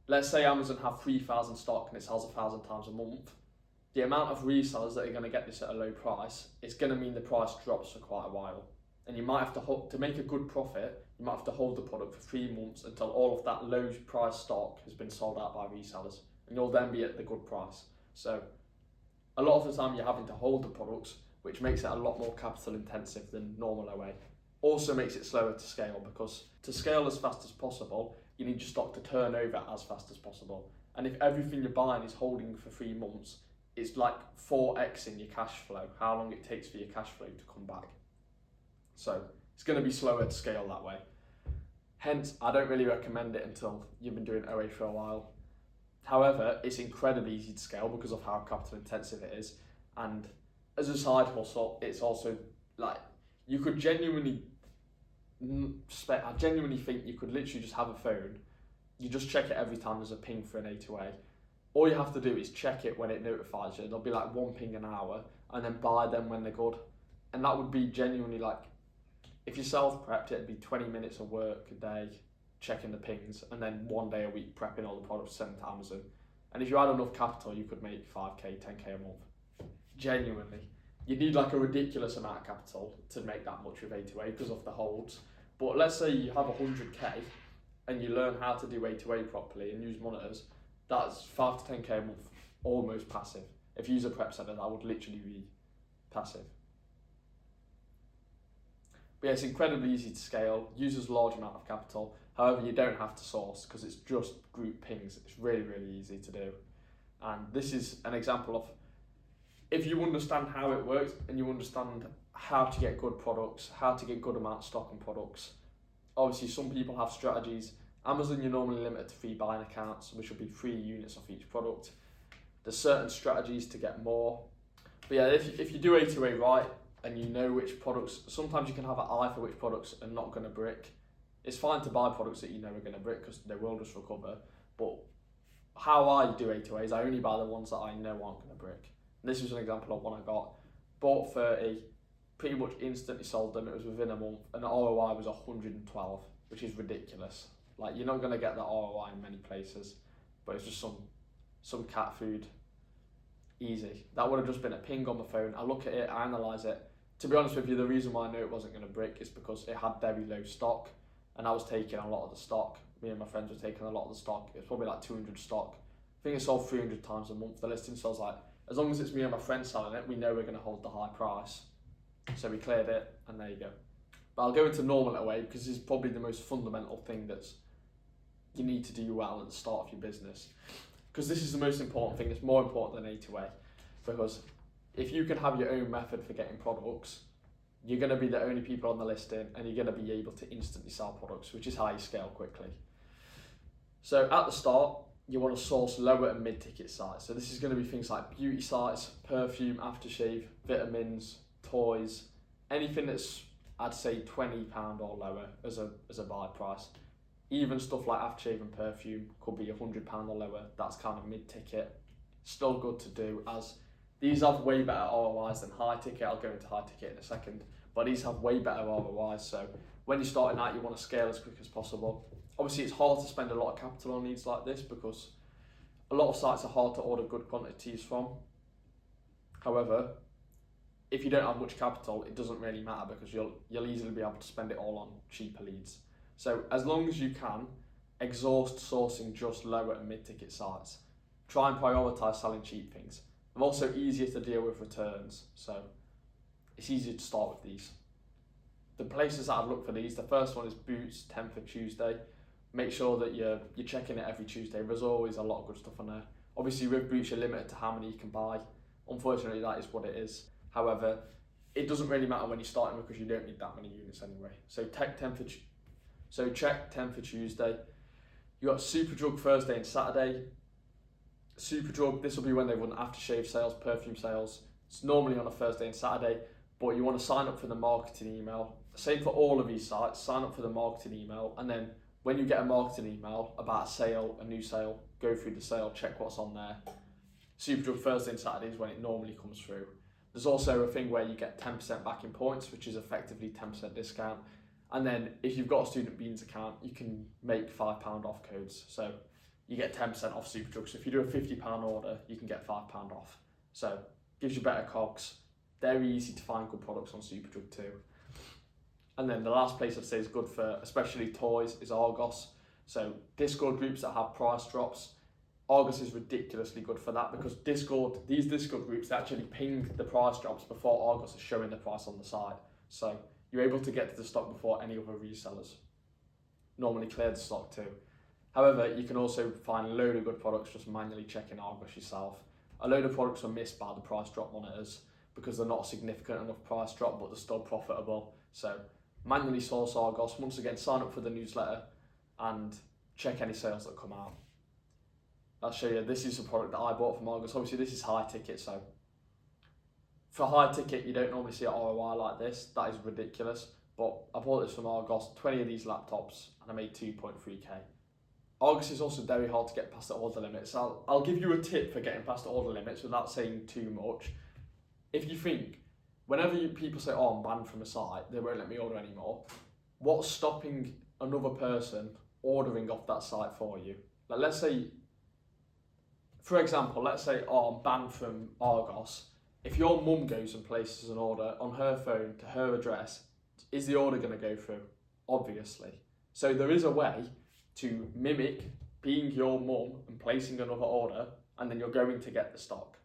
let's say Amazon have 3,000 stock and it sells 1,000 times a month, the amount of resellers that are going to get this at a low price, it's going to mean the price drops for quite a while. And you might have to make a good profit, you might have to hold the product for 3 months until all of that low price stock has been sold out by resellers, and you'll then be at the good price. So a lot of the time you're having to hold the products, which makes it a lot more capital intensive than normal OA. Also makes it slower to scale, because to scale as fast as possible, you need your stock to turn over as fast as possible. And if everything you're buying is holding for 3 months, it's like 4x in your cash flow, how long it takes for your cash flow to come back. So it's going to be slower to scale that way. Hence, I don't really recommend it until you've been doing OA for a while. However, it's incredibly easy to scale because of how capital intensive it is. And as a side hustle, it's also like, you could genuinely I genuinely think you could literally just have a phone, you just check it every time there's a ping for an A2A. All you have to do is check it when it notifies you. There'll be like 1 ping an hour, and then buy them when they're good. And that would be genuinely like, if you self-prepped, it'd be 20 minutes of work a day checking the pings, and then 1 day a week prepping all the products sent to Amazon. And if you had enough capital, you could make 5k, 10k a month. Genuinely. You need like a ridiculous amount of capital to make that much with A2A because of the holds. But let's say you have 100k and you learn how to do A2A properly and use monitors, that's 5 to 10k a month, almost passive. If you use a prep center, that would literally be passive. But yeah, it's incredibly easy to scale, uses a large amount of capital. However, you don't have to source because it's just group pings. It's really, really easy to do. And this is an example of, if you understand how it works and you understand how to get good products, how to get good amount of stock and products. Obviously, some people have strategies. Amazon, you're normally limited to 3 buying accounts, which will be 3 units of each product. There's certain strategies to get more. But yeah, if you do A2A right and you know which products, sometimes you can have an eye for which products are not going to brick. It's fine to buy products that you know are going to brick because they will just recover. But how I do A2A is I only buy the ones that I know aren't going to brick. This is an example of one I got. Bought 30, pretty much instantly sold them. It was within a month, and the ROI was 112, which is ridiculous. Like, you're not going to get that ROI in many places, but it's just some some cat food. Easy. That would have just been a ping on my phone. I look at it, I analyse it. To be honest with you, the reason why I knew it wasn't going to brick is because it had very low stock, and I was taking a lot of the stock. Me and my friends were taking a lot of the stock. It was probably like 200 stock. I think it sold 300 times a month, the listing. So I was like, as long as it's me and my friend selling it, we know we're going to hold the high price. So we cleared it, and there you go. But I'll go into normal away because this is probably the most fundamental thing that's you need to do well at the start of your business. Because this is the most important thing. It's more important than A2A. Because if you can have your own method for getting products, you're going to be the only people on the listing, and you're going to be able to instantly sell products, which is how you scale quickly. So at the start, you want to source lower and mid-ticket sites. So this is going to be things like beauty sites, perfume, aftershave, vitamins, toys, anything that's, I'd say, £20 or lower as a buy price. Even stuff like aftershave and perfume could be £100 or lower. That's kind of mid-ticket. Still good to do, as these have way better ROIs than high ticket. I'll go into high ticket in a second, but these have way better ROIs. So when you're starting out, you want to scale as quick as possible. Obviously, it's hard to spend a lot of capital on leads like this because a lot of sites are hard to order good quantities from. However, if you don't have much capital, it doesn't really matter because you'll easily be able to spend it all on cheaper leads. So as long as you can, exhaust sourcing just lower and mid-ticket sites. Try and prioritise selling cheap things. They're also easier to deal with returns, so it's easier to start with these. The places that I'd look for these, the first one is Boots, 10th of Tuesday. Make sure that you're checking it every Tuesday. There's always a lot of good stuff on there. Obviously with Boots you're limited to how many you can buy. Unfortunately that is what it is. However, it doesn't really matter when you're starting because you don't need that many units anyway. So check 10th of Tuesday. You got Superdrug Thursday and Saturday. Superdrug, this will be when they run aftershave sales, perfume sales. It's normally on a Thursday and Saturday, but you want to sign up for the marketing email. Same for all of these sites, sign up for the marketing email, and then when you get a marketing email about a sale, a new sale, go through the sale, check what's on there. Superdrug Thursday and Saturday is when it normally comes through. There's also a thing where you get 10% back in points, which is effectively 10% discount. And then if you've got a Student Beans account, you can make £5 off codes. So you get 10% off Superdrug. So if you do a £50 order, you can get £5 off. So gives you better cogs. Very easy to find good products on Superdrug too. And then the last place I'd say is good for especially toys is Argos. So Discord groups that have price drops, Argos is ridiculously good for that because these Discord groups, they actually ping the price drops before Argos is showing the price on the side. So you're able to get to the stock before any other resellers. Normally clear the stock too. However, you can also find a load of good products just manually checking Argos yourself. A load of products are missed by the price drop monitors because they're not a significant enough price drop, but they're still profitable. So manually source Argos. Once again, sign up for the newsletter and check any sales that come out. I'll show you, this is a product that I bought from Argos. Obviously this is high ticket, so for high ticket you don't normally see an ROI like this. That is ridiculous, but I bought this from Argos, 20 of these laptops, and I made 2.3k. Argos is also very hard to get past the order limits. I'll give you a tip for getting past the order limits without saying too much. If you think, whenever people say, oh, I'm banned from a site, they won't let me order anymore, what's stopping another person ordering off that site for you? Like, let's say, for example, let's say, oh, I'm banned from Argos. If your mum goes and places an order on her phone to her address, is the order going to go through? Obviously. So there is a way to mimic being your mum and placing another order, and then you're going to get the stock.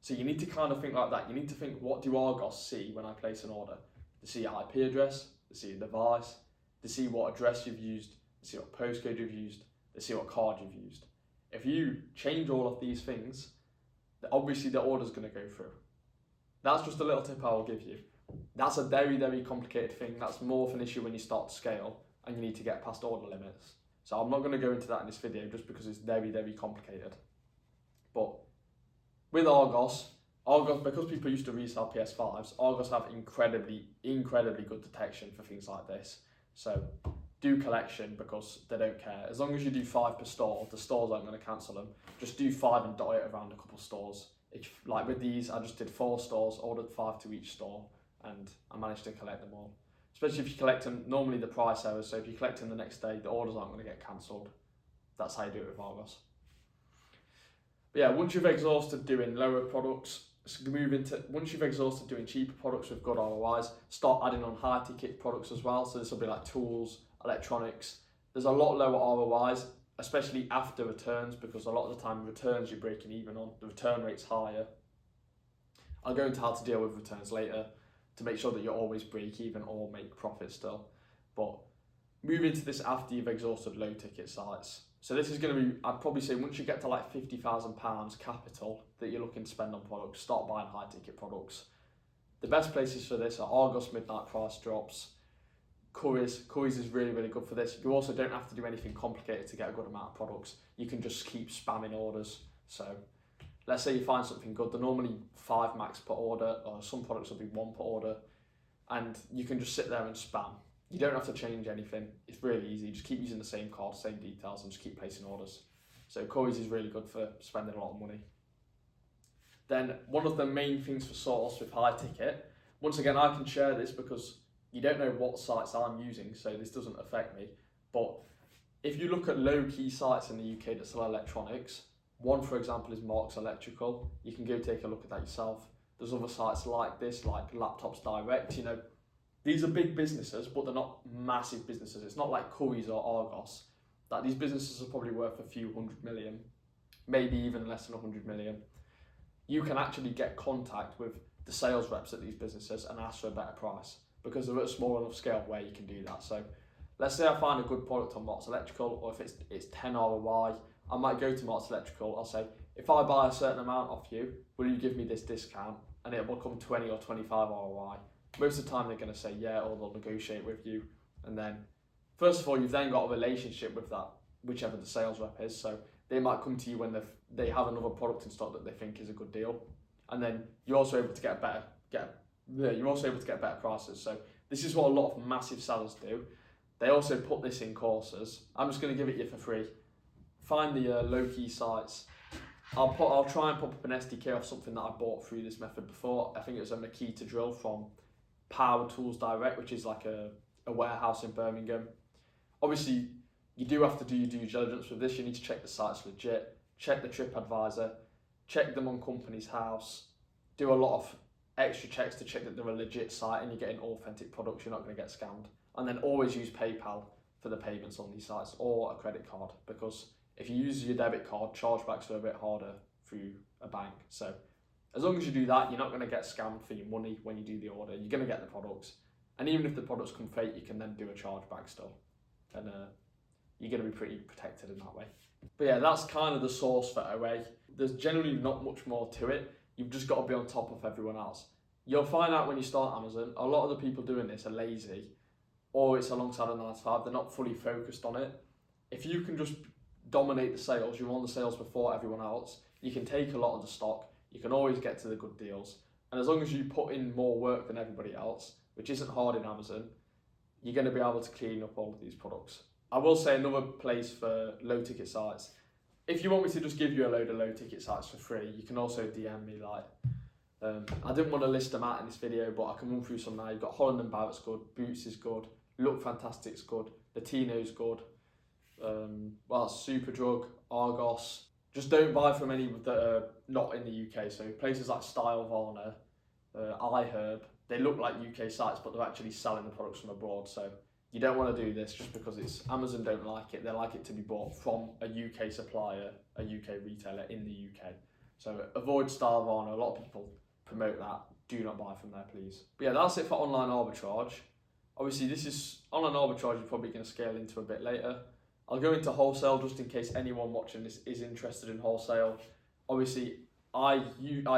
So you need to kind of think like that. You need to think, what do Argos see when I place an order? They see your IP address, they see your device, they see what address you've used, they see what postcode you've used, they see what card you've used. If you change all of these things, then obviously the order's going to go through. That's just a little tip I will give you. That's a very, very complicated thing. That's more of an issue when you start to scale and you need to get past order limits. So I'm not going to go into that in this video just because it's very, very complicated. But with Argos, because people used to resell PS5s, Argos have incredibly, incredibly good detection for things like this. So do collection because they don't care. As long as you do 5 per store, the stores aren't going to cancel them. Just do 5 and dot it around a couple of stores. Like with these, I just did 4 stores, ordered 5 to each store, and I managed to collect them all. Especially if you collect them, normally the price errors, so if you collect them the next day, the orders aren't going to get cancelled. That's how you do it with Argos. But yeah, once you've exhausted doing lower products, once you've exhausted doing cheaper products with good ROIs, start adding on high ticket products as well. So this will be like tools, electronics. There's a lot lower ROIs, especially after returns, because a lot of the time returns you're breaking even on, the return rate's higher. I'll go into how to deal with returns later to make sure that you always break even or make profit still. But move into this after you've exhausted low ticket sites. So this is going to be, I'd probably say once you get to like £50,000 capital that you're looking to spend on products, start buying high ticket products. The best places for this are Argos midnight price drops, Currys is really, really good for this. You also don't have to do anything complicated to get a good amount of products. You can just keep spamming orders. So let's say you find something good, they're normally 5 max per order, or some products will be 1 per order, and you can just sit there and spam. You don't have to change anything. It's really easy. Just keep using the same card, same details, and just keep placing orders. So Currys is really good for spending a lot of money. Then one of the main things for source with high ticket, once again, I can share this because you don't know what sites I'm using, so this doesn't affect me. But if you look at low key sites in the UK that sell electronics, one for example is Marks Electrical. You can go take a look at that yourself. There's other sites like this, like Laptops Direct, you know. These are big businesses, but they're not massive businesses. It's not like Currys or Argos. That these businesses are probably worth a few 100 million, maybe even less than 100 million. You can actually get contact with the sales reps at these businesses and ask for a better price because they're at a small enough scale where you can do that. So let's say I find a good product on Marks Electrical, or if it's 10 ROI, I might go to Marks Electrical. I'll say, if I buy a certain amount off you, will you give me this discount? And it will come 20 or 25 ROI. Most of the time they're going to say yeah, or they'll negotiate with you. And then, first of all, you've then got a relationship with that, whichever the sales rep is. So they might come to you when they have another product in stock that they think is a good deal. And then you're also able to get better prices. So this is what a lot of massive sellers do. They also put this in courses. I'm just going to give it you for free. Find the low-key sites. I'll try and pop up an SDK of something that I bought through this method before. I think it was a Makita drill from Power Tools Direct, which is like a warehouse in Birmingham. Obviously, you do have to do your due diligence with this. You need to check the site's legit, check the TripAdvisor, check them on Company's House, do a lot of extra checks to check that they're a legit site and you're getting authentic products, you're not going to get scammed. And then always use PayPal for the payments on these sites, or a credit card, because if you use your debit card, chargebacks are a bit harder through a bank. So as long as you do that, you're not going to get scammed for your money when you do the order. You're going to get the products. And even if the products come fake, you can then do a chargeback still. And you're going to be pretty protected in that way. But yeah, that's kind of the source for OA. There's generally not much more to it. You've just got to be on top of everyone else. You'll find out when you start Amazon, a lot of the people doing this are lazy, or it's alongside a 9 to 5. They're not fully focused on it. If you can just dominate the sales, you're on the sales before everyone else, you can take a lot of the stock, you can always get to the good deals. And as long as you put in more work than everybody else, which isn't hard in Amazon, you're going to be able to clean up all of these products. I will say another place for low ticket sites, if you want me to just give you a load of low ticket sites for free, you can also DM me. I didn't want to list them out in this video, but I can run through some now. You've got Holland & Barrett's good, Boots is good, Look Fantastic's good, Latino's good, Superdrug, Argos. Just don't buy from any that are not in the UK. So places like Style Varna, iHerb, they look like UK sites, but they're actually selling the products from abroad. So you don't want to do this just because it's Amazon don't like it. They like it to be bought from a UK supplier, a UK retailer in the UK. So avoid Style Varna. A lot of people promote that. Do not buy from there, please. But yeah, that's it for online arbitrage. Obviously, this is online arbitrage. You're probably going to scale into a bit later. I'll go into wholesale just in case anyone watching this is interested in wholesale. Obviously, I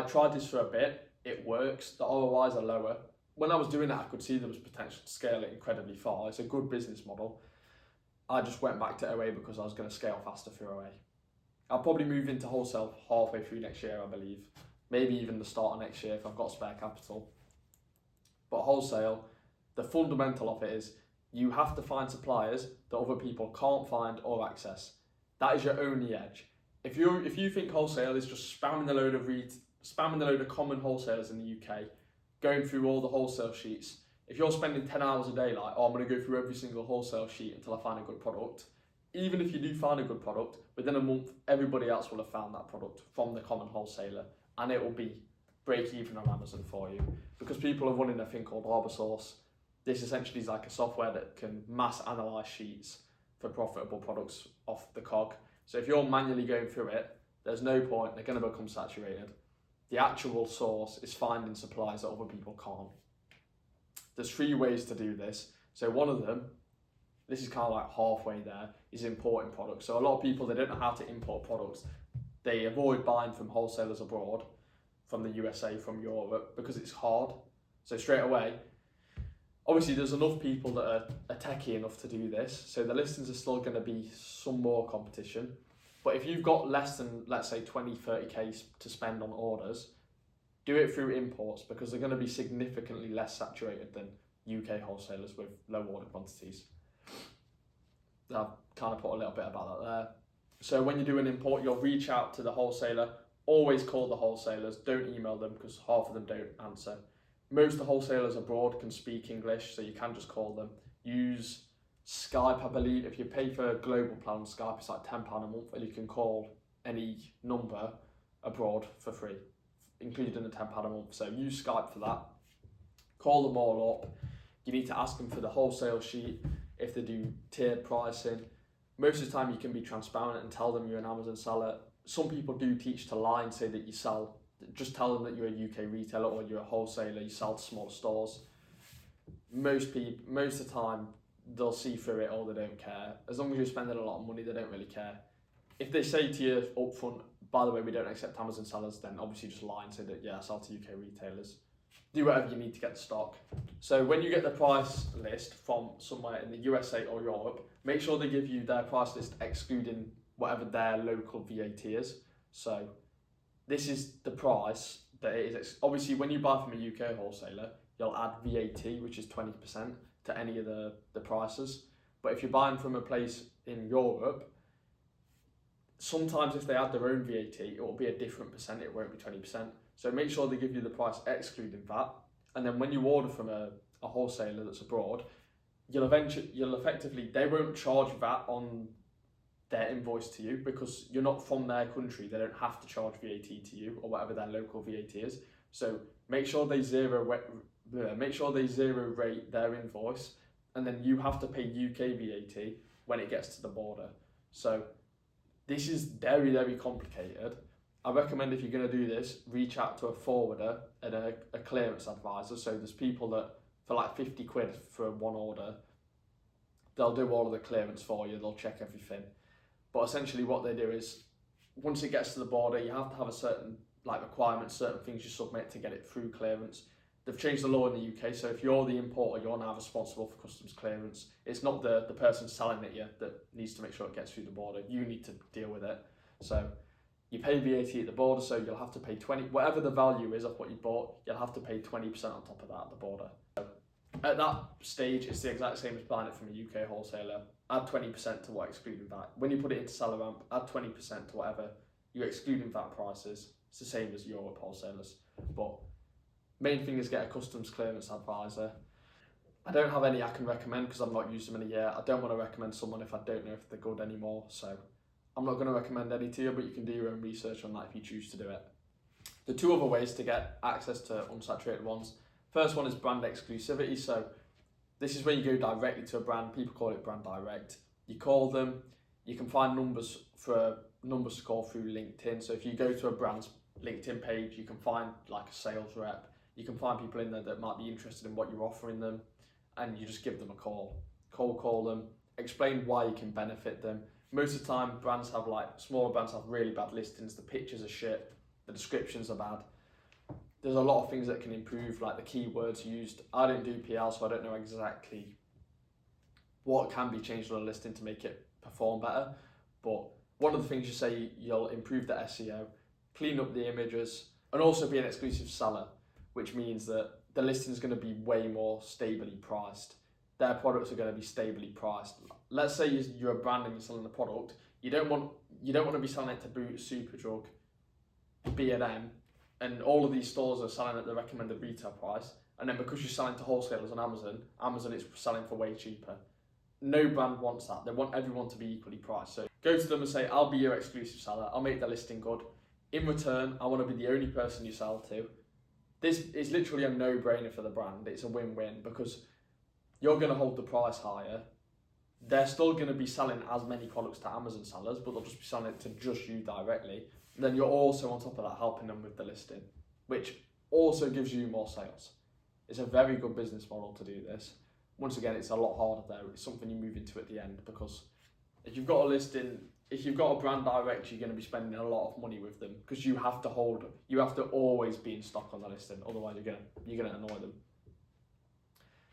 tried this for a bit. It works. The ROIs are lower. When I was doing that, I could see there was potential to scale it incredibly far. It's a good business model. I just went back to OA because I was going to scale faster through OA. I'll probably move into wholesale halfway through next year, I believe. Maybe even the start of next year if I've got spare capital. But wholesale, the fundamental of it is you have to find suppliers that other people can't find or access. That is your only edge. If you think wholesale is just spamming the load of common wholesalers in the UK, going through all the wholesale sheets, if you're spending 10 hours a day I'm going to go through every single wholesale sheet until I find a good product, even if you do find a good product, within a month, everybody else will have found that product from the common wholesaler, and it will be break even on Amazon for you, because people are running a thing called Arbitrage. This essentially is like a software that can mass analyze sheets for profitable products off the cog. So if you're manually going through it, there's no point, they're going to become saturated. The actual source is finding supplies that other people can't. There's 3 ways to do this. So one of them, this is kind of like halfway there, is importing products. So a lot of people, they don't know how to import products. They avoid buying from wholesalers abroad, from the USA, from Europe, because it's hard. So straight away, obviously there's enough people that are techie enough to do this, so the listings are still going to be some more competition. But if you've got less than, let's say, 20, 30k to spend on orders, do it through imports, because they're going to be significantly less saturated than UK wholesalers with low order quantities. I've kind of put a little bit about that there. So when you do an import, you'll reach out to the wholesaler. Always call the wholesalers, don't email them, because half of them don't answer. Most of the wholesalers abroad can speak English, so you can just call them. Use Skype, I believe. If you pay for a global plan on Skype, it's like £10 a month, and you can call any number abroad for free, including the £10 a month. So use Skype for that. Call them all up. You need to ask them for the wholesale sheet, if they do tiered pricing. Most of the time you can be transparent and tell them you're an Amazon seller. Some people do teach to lie and say that you sell. Just tell them that you're a UK retailer or you're a wholesaler, you sell to smaller stores. Most of the time, they'll see through it or they don't care. As long as you're spending a lot of money, they don't really care. If they say to you up front, by the way, we don't accept Amazon sellers, then obviously just lie and say that, yeah, I sell to UK retailers. Do whatever you need to get the stock. So when you get the price list from somewhere in the USA or Europe, make sure they give you their price list excluding whatever their local VAT is. So this is the price that it is. Obviously, when you buy from a UK wholesaler, you'll add VAT, which is 20%, to any of the prices. But if you're buying from a place in Europe, sometimes if they add their own VAT, it will be a different percent, it won't be 20%. So make sure they give you the price excluding VAT. And then when you order from a wholesaler that's abroad, you'll effectively, they won't charge VAT on their invoice to you, because you're not from their country. They don't have to charge VAT to you, or whatever their local VAT is. So make sure they zero rate their invoice, and then you have to pay UK VAT when it gets to the border. So this is very, very complicated. I recommend, if you're going to do this, reach out to a forwarder and a clearance advisor. So there's people that, for like 50 quid for one order, they'll do all of the clearance for you, they'll check everything. But essentially what they do is, once it gets to the border, you have to have a certain requirements, certain things you submit to get it through clearance. They've changed the law in the UK, so if you're the importer, you're now responsible for customs clearance. It's not the person selling it yet that needs to make sure it gets through the border. You need to deal with it. So you pay VAT at the border, so you'll have to pay 20, whatever the value is of what you bought, you'll have to pay 20% on top of that at the border. So at that stage, it's the exact same as buying it from a UK wholesaler. Add 20% to what excluding VAT. When you put it into SellerAmp, add 20% to whatever your excluding VAT price is. It's the same as Europe wholesalers. But main thing is get a customs clearance advisor. I don't have any I can recommend because I've not used them in a year. I don't want to recommend someone if I don't know if they're good anymore. So I'm not going to recommend any to you, but you can do your own research on that if you choose to do it. The 2 other ways to get access to unsaturated ones. First one is brand exclusivity. So this is where you go directly to a brand. People call it brand direct. You call them. You can find numbers to call through LinkedIn. So if you go to a brand's LinkedIn page, you can find like a sales rep. You can find people in there that might be interested in what you're offering them, and you just give them a call. Cold call them, explain why you can benefit them. Most of the time, smaller brands have really bad listings. The pictures are shit. The descriptions are bad. There's a lot of things that can improve, like the keywords used. I don't do PL, so I don't know exactly what can be changed on a listing to make it perform better. But one of the things you say, you'll improve the SEO, clean up the images, and also be an exclusive seller, which means that the listing is going to be way more stably priced. Their products are going to be stably priced. Let's say you're a brand and you're selling a product. You don't want to be selling it to Boots, Superdrug, B&M, and all of these stores are selling at the recommended retail price. And then because you're selling to wholesalers on Amazon is selling for way cheaper. no brand wants that. They want everyone to be equally priced. So go to them and say, I'll be your exclusive seller. I'll make the listing good. In return, I want to be the only person you sell to. This is literally a no-brainer for the brand. It's a win-win because you're going to hold the price higher. They're still going to be selling as many products to Amazon sellers, but they'll just be selling it to just you directly. And then you're also on top of that helping them with the listing, which also gives you more sales. It's a very good business model to do this. Once again, it's a lot harder though. It's something you move into at the end because if you've got a listing, if you've got a brand direct, you're going to be spending a lot of money with them because you have to always be in stock on the listing. Otherwise, you're going to annoy them.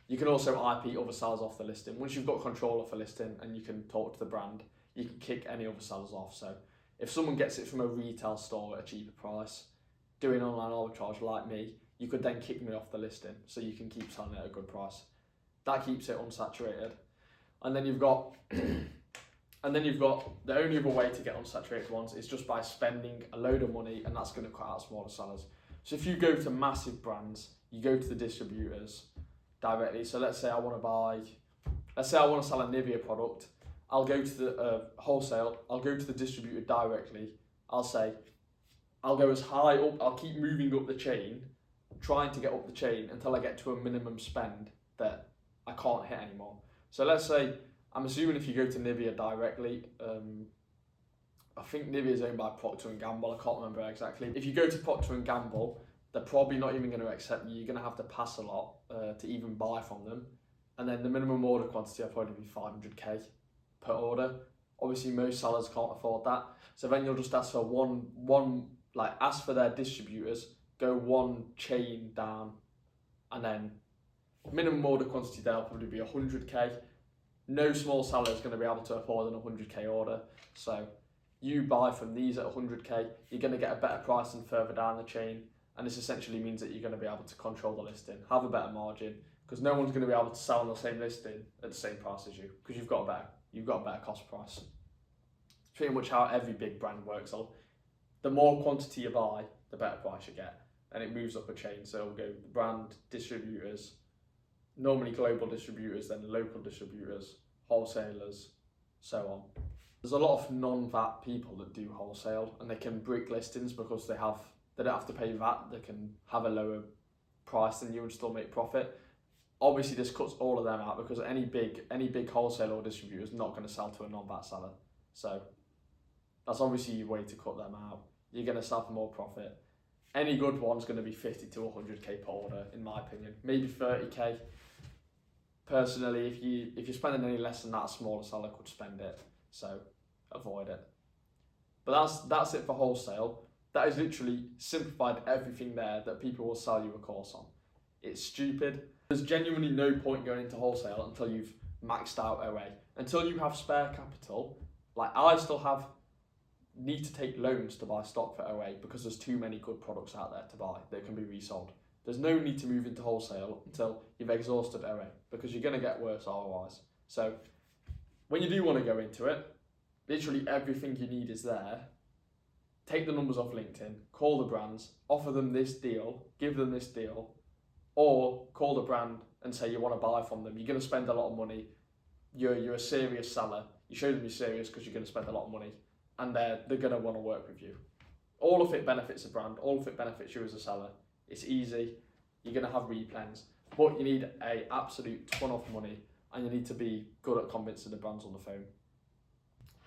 You can also IP other sellers off the listing. Once you've got control of a listing and you can talk to the brand, you can kick any other sellers off. So if someone gets it from a retail store at a cheaper price, doing online arbitrage like me, you could then kick me off the listing so you can keep selling it at a good price. That keeps it unsaturated. And then you've got the only other way to get unsaturated ones is just by spending a load of money, and that's going to cut out smaller sellers. So if you go to massive brands, you go to the distributors directly. So let's say I want to sell a Nivea product. I'll go to the wholesale. I'll go to the distributor directly. I'll go as high up. I'll keep moving up the chain, trying to get up the chain until I get to a minimum spend that I can't hit anymore. So let's say, I'm assuming if you go to Nivea directly, I think Nivea is owned by Procter & Gamble. I can't remember exactly. If you go to Procter & Gamble, they're probably not even going to accept you. You're going to have to pass a lot to even buy from them. And then the minimum order quantity will probably be 500k per order. Obviously, most sellers can't afford that. So then you'll just ask for ask for their distributors, go one chain down, and then minimum order quantity there will probably be 100k. No small seller is going to be able to afford an 100k order. So you buy from these at 100k, you're going to get a better price than further down the chain. And this essentially means that you're going to be able to control the listing, have a better margin, because no one's going to be able to sell on the same listing at the same price as you, because you've got a better cost price. It's pretty much how every big brand works. So the more quantity you buy, the better price you get, and it moves up a chain. So it'll go brand, distributors, normally global distributors, then local distributors, wholesalers, so on. There's a lot of non-VAT people that do wholesale, and they can break listings because they don't have to pay VAT. They can have a lower price than you and still make profit. Obviously, this cuts all of them out because any big wholesaler or distributor is not going to sell to a non-VAT seller. So that's obviously your way to cut them out. You're going to sell for more profit. Any good one's going to be 50 to 100k per order, in my opinion. Maybe 30k. Personally, if you're spending any less than that, a smaller seller could spend it. So avoid it. But that's it for wholesale. That is literally simplified everything there that people will sell you a course on. It's stupid. There's genuinely no point going into wholesale until you've maxed out OA. Until you have spare capital, like I still need to take loans to buy stock for OA because there's too many good products out there to buy that can be resold. There's no need to move into wholesale until you've exhausted OA because you're going to get worse otherwise. So when you do want to go into it, literally everything you need is there. Take the numbers off LinkedIn, call the brands, offer them this deal, give them this deal, or call the brand and say you want to buy from them. You're going to spend a lot of money. You're a serious seller. You show them you're serious because you're going to spend a lot of money, and they're going to want to work with you. All of it benefits the brand. All of it benefits you as a seller. It's easy. You're going to have replens, but you need an absolute ton of money, and you need to be good at convincing the brands on the phone.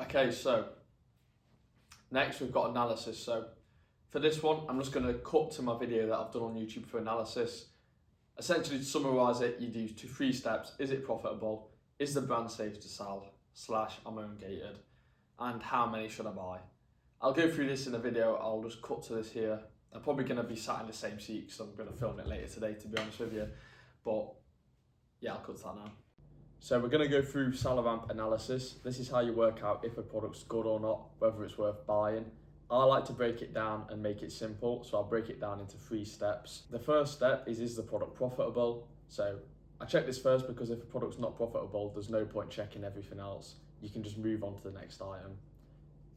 Okay, so next we've got analysis. So for this one, I'm just going to cut to my video that I've done on YouTube for analysis. Essentially, to summarise it, you do 3 steps. Is it profitable? Is the brand safe to sell? / I'm ungated? And how many should I buy? I'll go through this in a video. I'll just cut to this here. I'm probably going to be sat in the same seat because I'm going to film it later today, to be honest with you. But yeah, I'll cut to that now. So we're going to go through seller ramp analysis. This is how you work out if a product's good or not, whether it's worth buying. I like to break it down and make it simple, so I'll break it down into 3 steps. The first step is the product profitable? So I check this first because if a product's not profitable, there's no point checking everything else. You can just move on to the next item.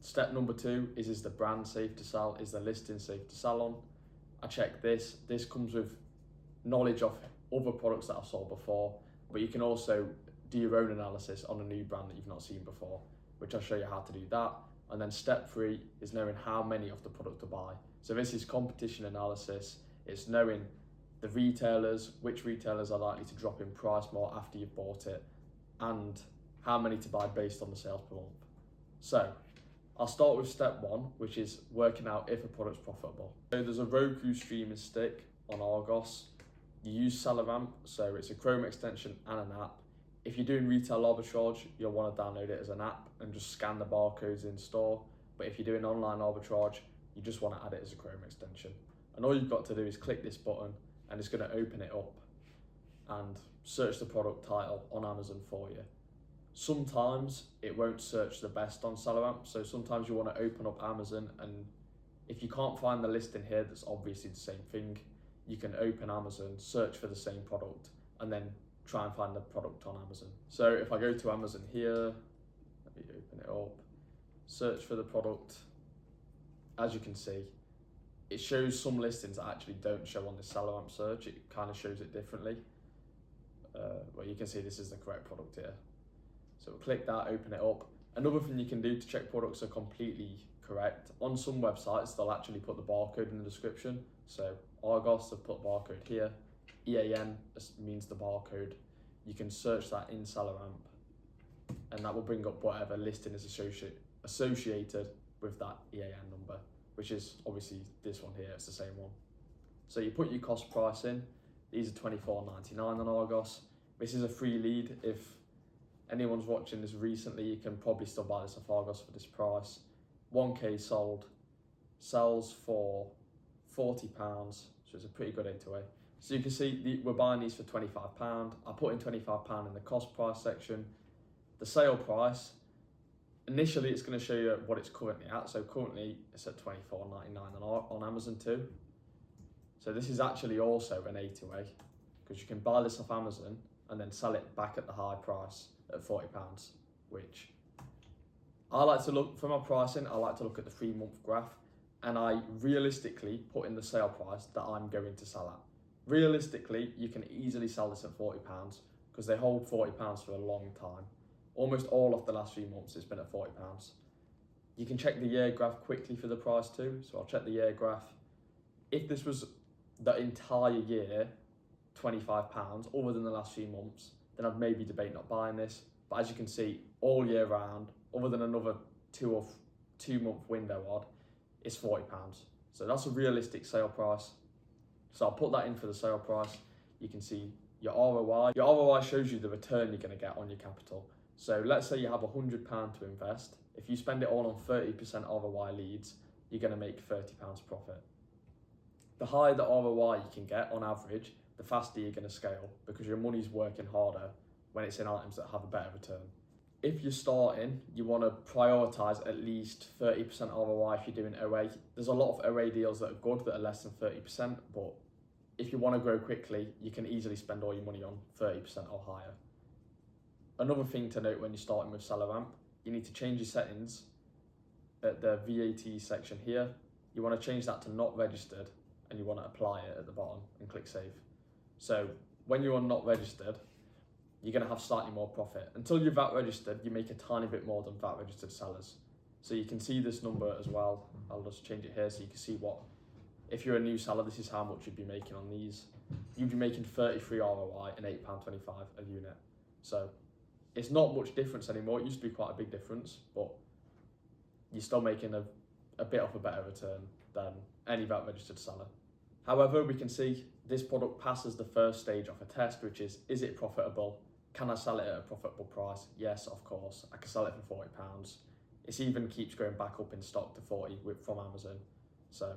Step number 2 is the brand safe to sell? Is the listing safe to sell on? I check this. This comes with knowledge of other products that I've sold before, but you can also do your own analysis on a new brand that you've not seen before, which I'll show you how to do that. And then step 3 is knowing how many of the product to buy. So this is competition analysis. It's knowing the retailers, which retailers are likely to drop in price more after you've bought it, and how many to buy based on the sales per month. So I'll start with step 1, which is working out if a product's profitable. So there's a Roku streaming stick on Argos. You use SellerAmp, so it's a Chrome extension and an app. If you're doing retail arbitrage, you'll want to download it as an app and just scan the barcodes in store. But if you're doing online arbitrage, you just want to add it as a Chrome extension. And all you've got to do is click this button and it's going to open it up and search the product title on Amazon for you. Sometimes it won't search the best on SellerAmp, so sometimes you want to open up Amazon, and if you can't find the listing here that's obviously the same thing, you can open Amazon, search for the same product, and then try and find the product on Amazon. So if I go to Amazon here, let me open it up, search for the product, as you can see, it shows some listings that actually don't show on the SellerAmp search. It kind of shows it differently. Well, you can see this is the correct product here. So click that, open it up. Another thing you can do to check products are completely correct. On some websites, they'll actually put the barcode in the description. So Argos, they've put barcode here. EAN means the barcode. You can search that in SellerAmp, and that will bring up whatever listing is associated with that EAN number, which is obviously this one here, it's the same one. So you put your cost price in. These are $24.99 on Argos. This is a free lead. If anyone's watching this recently, you can probably still buy this off Argos for this price. 1K sold, sells for £40, so it's a pretty good 8-away. So you can see we're buying these for £25. I put in £25 in the cost price section. The sale price, initially it's going to show you what it's currently at. So currently it's at $24.99 on Amazon too. So this is actually also an 8-away, because you can buy this off Amazon and then sell it back at the high price at £40, which I like to look, for my pricing, I like to look at the 3-month graph, and I realistically put in the sale price that I'm going to sell at. Realistically, you can easily sell this at £40 because they hold £40 for a long time. Almost all of the last 3 months it's been at £40. You can check the year graph quickly for the price too, so I'll check the year graph. If this was the entire year, £25, other than the last 3 months, then I'd maybe debate not buying this. But as you can see, all year round, other than another 2-month window odd, it's £40. So that's a realistic sale price. So I'll put that in for the sale price. You can see your ROI. Your ROI shows you the return you're going to get on your capital. So let's say you have £100 to invest. If you spend it all on 30% ROI leads, you're going to make £30 profit. The higher the ROI you can get on average, the faster you're going to scale, because your money's working harder when it's in items that have a better return. If you're starting, you want to prioritise at least 30% ROI if you're doing OA. There's a lot of OA deals that are good that are less than 30%, but if you want to grow quickly, you can easily spend all your money on 30% or higher. Another thing to note when you're starting with SellerAmp, you need to change your settings at the VAT section here. You want to change that to not registered, and you want to apply it at the bottom and click save. So when you're on not registered, you're going to have slightly more profit. Until you're VAT registered, you make a tiny bit more than VAT registered sellers. So you can see this number as well. I'll just change it here so you can see what, if you're a new seller, this is how much you'd be making on these. You'd be making 33 ROI and £8.25 a unit. So it's not much difference anymore. It used to be quite a big difference, but you're still making a bit of a better return than any VAT registered seller. However, we can see this product passes the first stage of a test, which is it profitable? Can I sell it at a profitable price? Yes, of course. I can sell it for £40. It even keeps going back up in stock to 40 from Amazon. So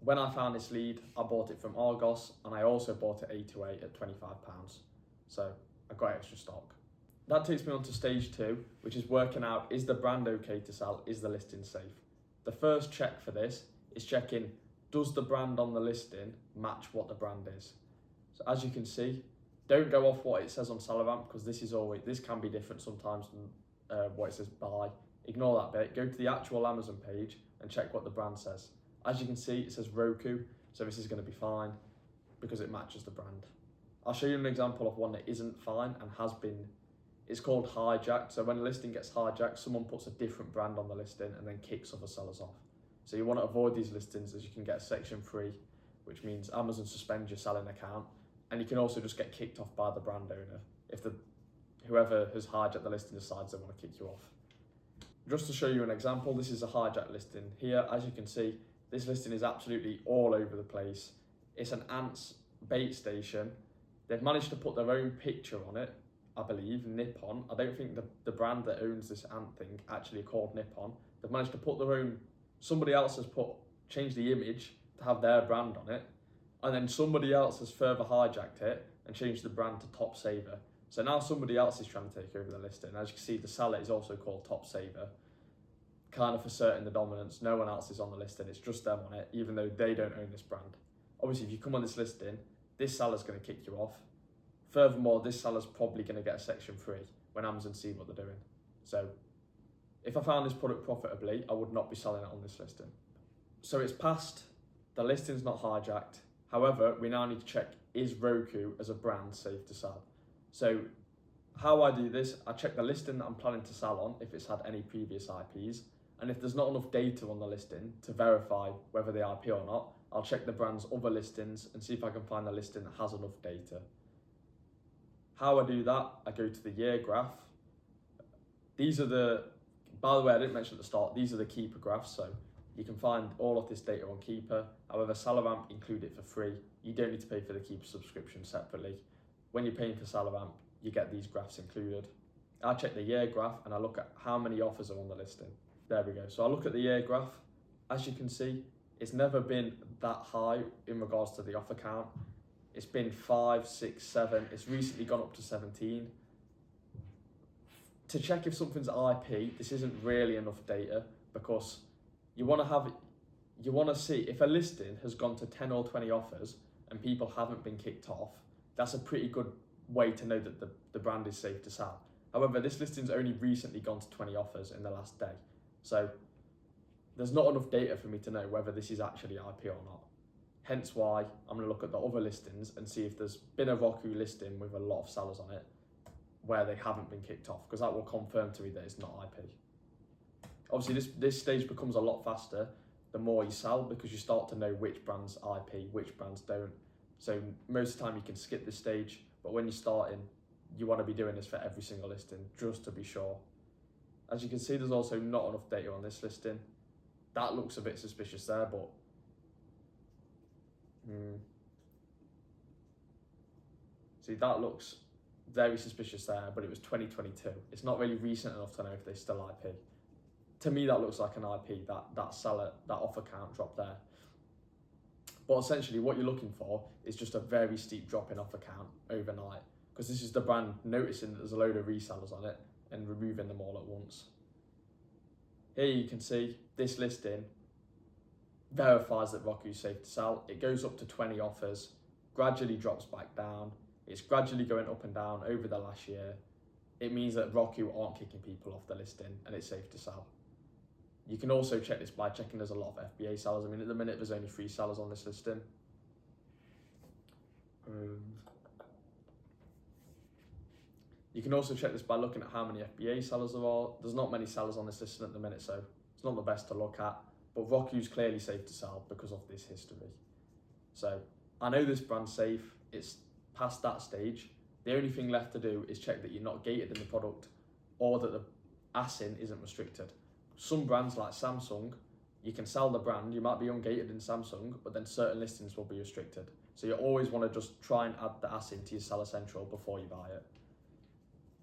when I found this lead, I bought it from Argos, and I also bought it A2A at £25. So I got extra stock. That takes me on to stage 2, which is working out, is the brand okay to sell? Is the listing safe? The first check for this is checking, does the brand on the listing match what the brand is? So as you can see, don't go off what it says on SellerAmp, because this can be different sometimes than what it says buy. Ignore that bit. Go to the actual Amazon page and check what the brand says. As you can see, it says Roku, so this is going to be fine because it matches the brand. I'll show you an example of one that isn't fine and has been. It's called hijacked. So when a listing gets hijacked, someone puts a different brand on the listing and then kicks other sellers off. So you want to avoid these listings, as you can get a section 3, which means Amazon suspends your selling account, and you can also just get kicked off by the brand owner if whoever has hijacked the listing decides they want to kick you off. Just to show you an example, this is a hijacked listing. Here, as you can see, this listing is absolutely all over the place. It's an ants bait station. They've managed to put their own picture on it, I believe, Nippon. I don't think the brand that owns this ant thing actually called Nippon. They've managed to put their own, somebody else has changed the image to have their brand on it, and then somebody else has further hijacked it and changed the brand to Top Saver. So now somebody else is trying to take over the listing. As you can see, the seller is also called Top Saver, kind of asserting the dominance. No one else is on the listing, it's just them on it, even though they don't own this brand. Obviously, if you come on this listing, this seller's going to kick you off. Furthermore, this seller's probably going to get a section 3 when Amazon see what they're doing. So if I found this product profitably, I would not be selling it on this listing. So it's passed, the listing's not hijacked. However, we now need to check, is Roku as a brand safe to sell? So how I do this, I check the listing that I'm planning to sell on, if it's had any previous IPs, and if there's not enough data on the listing to verify whether they IP or not, I'll check the brand's other listings and see if I can find a listing that has enough data. How I do that, I go to the year graph. These are by the way, I didn't mention at the start, these are the Keeper graphs, so you can find all of this data on Keeper. However, SalaRamp include it for free. You don't need to pay for the Keeper subscription separately. When you're paying for SalaRamp, you get these graphs included. I check the year graph and I look at how many offers are on the listing. There we go. So I look at the year graph. As you can see, it's never been that high in regards to the offer count. It's been 5, 6, 7. It's recently gone up to 17. To check if something's IP, this isn't really enough data, because you want to see if a listing has gone to 10 or 20 offers and people haven't been kicked off. That's a pretty good way to know that the brand is safe to sell. However, this listing's only recently gone to 20 offers in the last day. So there's not enough data for me to know whether this is actually IP or not. Hence why I'm going to look at the other listings and see if there's been a Roku listing with a lot of sellers on it where they haven't been kicked off, because that will confirm to me that it's not IP. Obviously, this stage becomes a lot faster the more you sell, because you start to know which brands IP, which brands don't. So most of the time you can skip this stage, but when you're starting, you want to be doing this for every single listing just to be sure. As you can see, there's also not enough data on this listing. That looks a bit suspicious there, but see, that looks very suspicious there, but it was 2022. It's not really recent enough to know if they're still IP. To me, that looks like an IP, that seller, that offer count drop there. But essentially what you're looking for is just a very steep drop in offer count overnight, because this is the brand noticing that there's a load of resellers on it and removing them all at once. Here you can see this listing verifies that Roku's safe to sell. It goes up to 20 offers, gradually drops back down. It's gradually going up and down over the last year. It means that Roku aren't kicking people off the listing and it's safe to sell. You can also check this by checking there's a lot of FBA sellers. I mean, at the minute, there's only 3 sellers on this listing. You can also check this by looking at how many FBA sellers there are. There's not many sellers on this listing at the minute, so it's not the best to look at. But Roku's clearly safe to sell because of this history. So I know this brand's safe. It's past that stage. The only thing left to do is check that you're not gated in the product or that the ASIN isn't restricted. Some brands like Samsung, you can sell the brand, you might be ungated in Samsung, but then certain listings will be restricted. So you always want to just try and add the ASIN to your Seller Central before you buy it.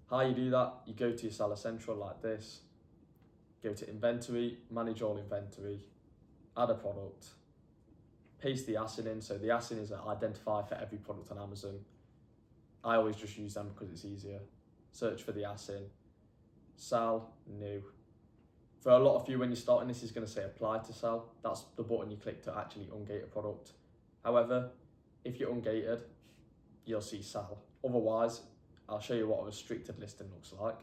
How you do that, you go to your Seller Central like this, go to inventory, manage all inventory, add a product, paste the ASIN in. So the ASIN is an identifier for every product on Amazon. I always just use them because it's easier. Search for the ASIN, sell, new. For a lot of you, when you're starting, this is going to say apply to sell. That's the button you click to actually ungate a product. However, if you're ungated, you'll see sell. Otherwise, I'll show you what a restricted listing looks like.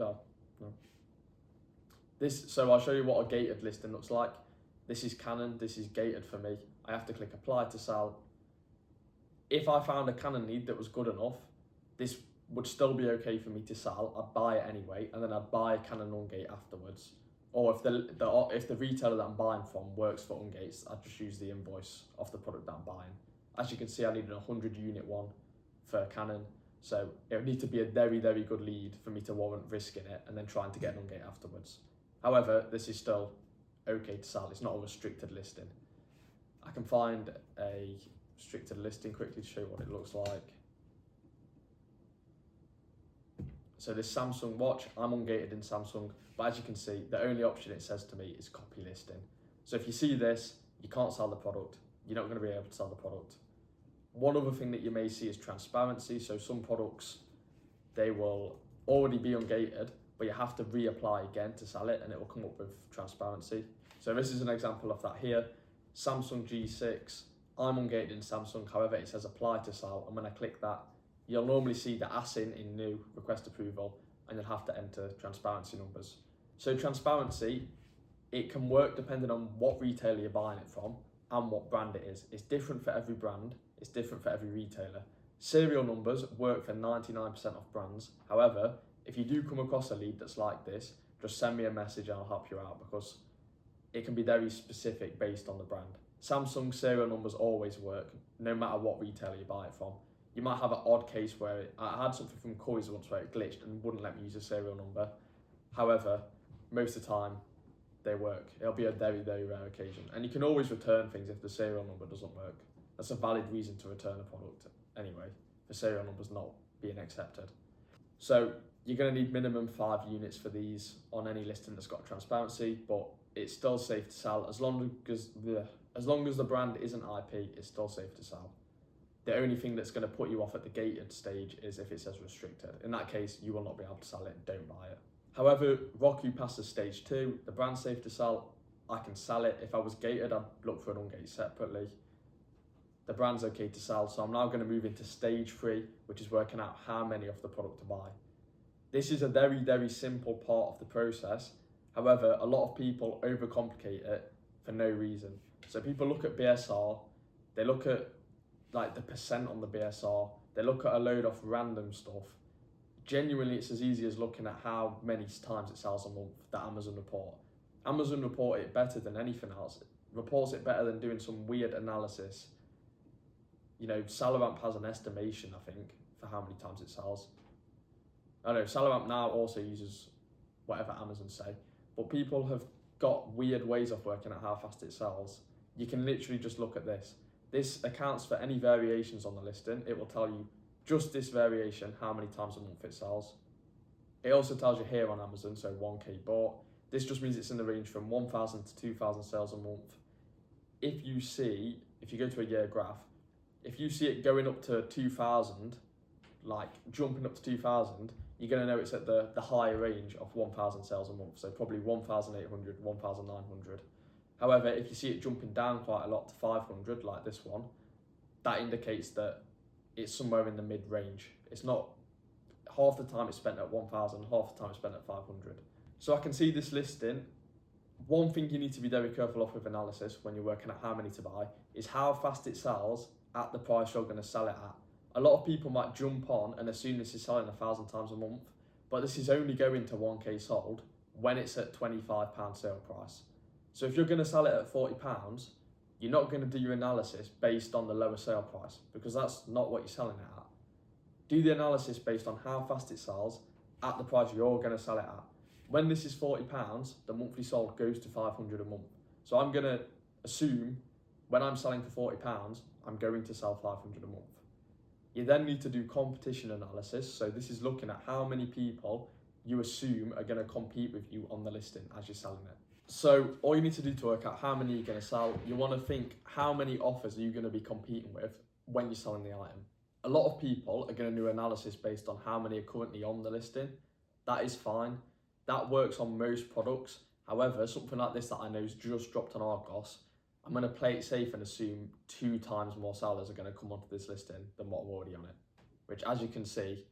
Oh, no. So I'll show you what a gated listing looks like. This is Canon, this is gated for me. I have to click apply to sell. If I found a Canon lead that was good enough, this would still be okay for me to sell. I'd buy it anyway, and then I'd buy Canon Ungate afterwards. Or if the retailer that I'm buying from works for Ungates, I'd just use the invoice of the product that I'm buying. As you can see, I needed a 100 unit one for Canon, so it would need to be a very, very good lead for me to warrant risking it and then trying to get an Ungate afterwards. However, this is still okay to sell. It's not a restricted listing. I can find a restricted listing quickly to show you what it looks like. So this Samsung watch, I'm ungated in Samsung, but as you can see, the only option it says to me is copy listing. So if you see this, you can't sell the product. You're not going to be able to sell the product. One other thing that you may see is transparency. So some products, they will already be ungated, but you have to reapply again to sell it, and it will come up with transparency. So this is an example of that here. Samsung G6, I'm ungated in Samsung, however it says apply to sell, and when I click that, you'll normally see the ASIN in new, request approval, and you'll have to enter transparency numbers. So transparency, it can work depending on what retailer you're buying it from and what brand it is. It's different for every brand, it's different for every retailer. Serial numbers work for 99% of brands. However, if you do come across a lead that's like this, just send me a message and I'll help you out, because it can be very specific based on the brand. Samsung serial numbers always work, no matter what retailer you buy it from. You might have an odd case where I had something from Coys once where it glitched and wouldn't let me use a serial number. However, most of the time they work. It'll be a very, very rare occasion. And you can always return things if the serial number doesn't work. That's a valid reason to return a product anyway, for serial numbers not being accepted. So you're going to need minimum 5 units for these on any listing that's got transparency, but it's still safe to sell as long as the brand isn't IP. It's still safe to sell. The only thing that's going to put you off at the gated stage is if it says restricted. In that case, you will not be able to sell it. Don't buy it. However, Roku passes stage 2. The brand's safe to sell. I can sell it. If I was gated, I'd look for an Ungate separately. The brand's okay to sell, so I'm now going to move into stage 3, which is working out how many of the product to buy. This is a very, very simple part of the process. However, a lot of people overcomplicate it for no reason. So people look at BSR, they look at like the percent on the BSR, they look at a load of random stuff. Genuinely, it's as easy as looking at how many times it sells a month, that Amazon report. Amazon report it better than anything else. It reports it better than doing some weird analysis. You know, Salaramp has an estimation, I think, for how many times it sells. I know, Salaramp now also uses whatever Amazon say, but people have got weird ways of working out how fast it sells. You can literally just look at this. This accounts for any variations on the listing. It will tell you just this variation, how many times a month it sells. It also tells you here on Amazon, so 1K bought. This just means it's in the range from 1,000 to 2,000 sales a month. If you go to a year graph, if you see it going up to 2,000, like jumping up to 2,000, you're going to know it's at the higher range of 1,000 sales a month, so probably 1,800, 1,900. However, if you see it jumping down quite a lot to 500, like this one, that indicates that it's somewhere in the mid-range. It's not, half the time it's spent at 1,000, half the time it's spent at 500. So I can see this listing. One thing you need to be very careful of with analysis when you're working out how many to buy is how fast it sells at the price you're going to sell it at. A lot of people might jump on and assume this is selling 1,000 times a month, but this is only going to 1K sold when it's at £25 sale price. So if you're going to sell it at £40, you're not going to do your analysis based on the lower sale price, because that's not what you're selling it at. Do the analysis based on how fast it sells at the price you're going to sell it at. When this is £40, the monthly sold goes to 500 a month. So I'm going to assume when I'm selling for £40, I'm going to sell 500 a month. You then need to do competition analysis. So this is looking at how many people you assume are going to compete with you on the listing as you're selling it. So all you need to do to work out how many you're going to sell, you want to think how many offers are you going to be competing with when you're selling the item. A lot of people are going to do analysis based on how many are currently on the listing. That is fine. That works on most products. However, something like this that I know is just dropped on Argos, I'm going to play it safe and assume 2 times more sellers are going to come onto this listing than what are already on it. Which, as you can see,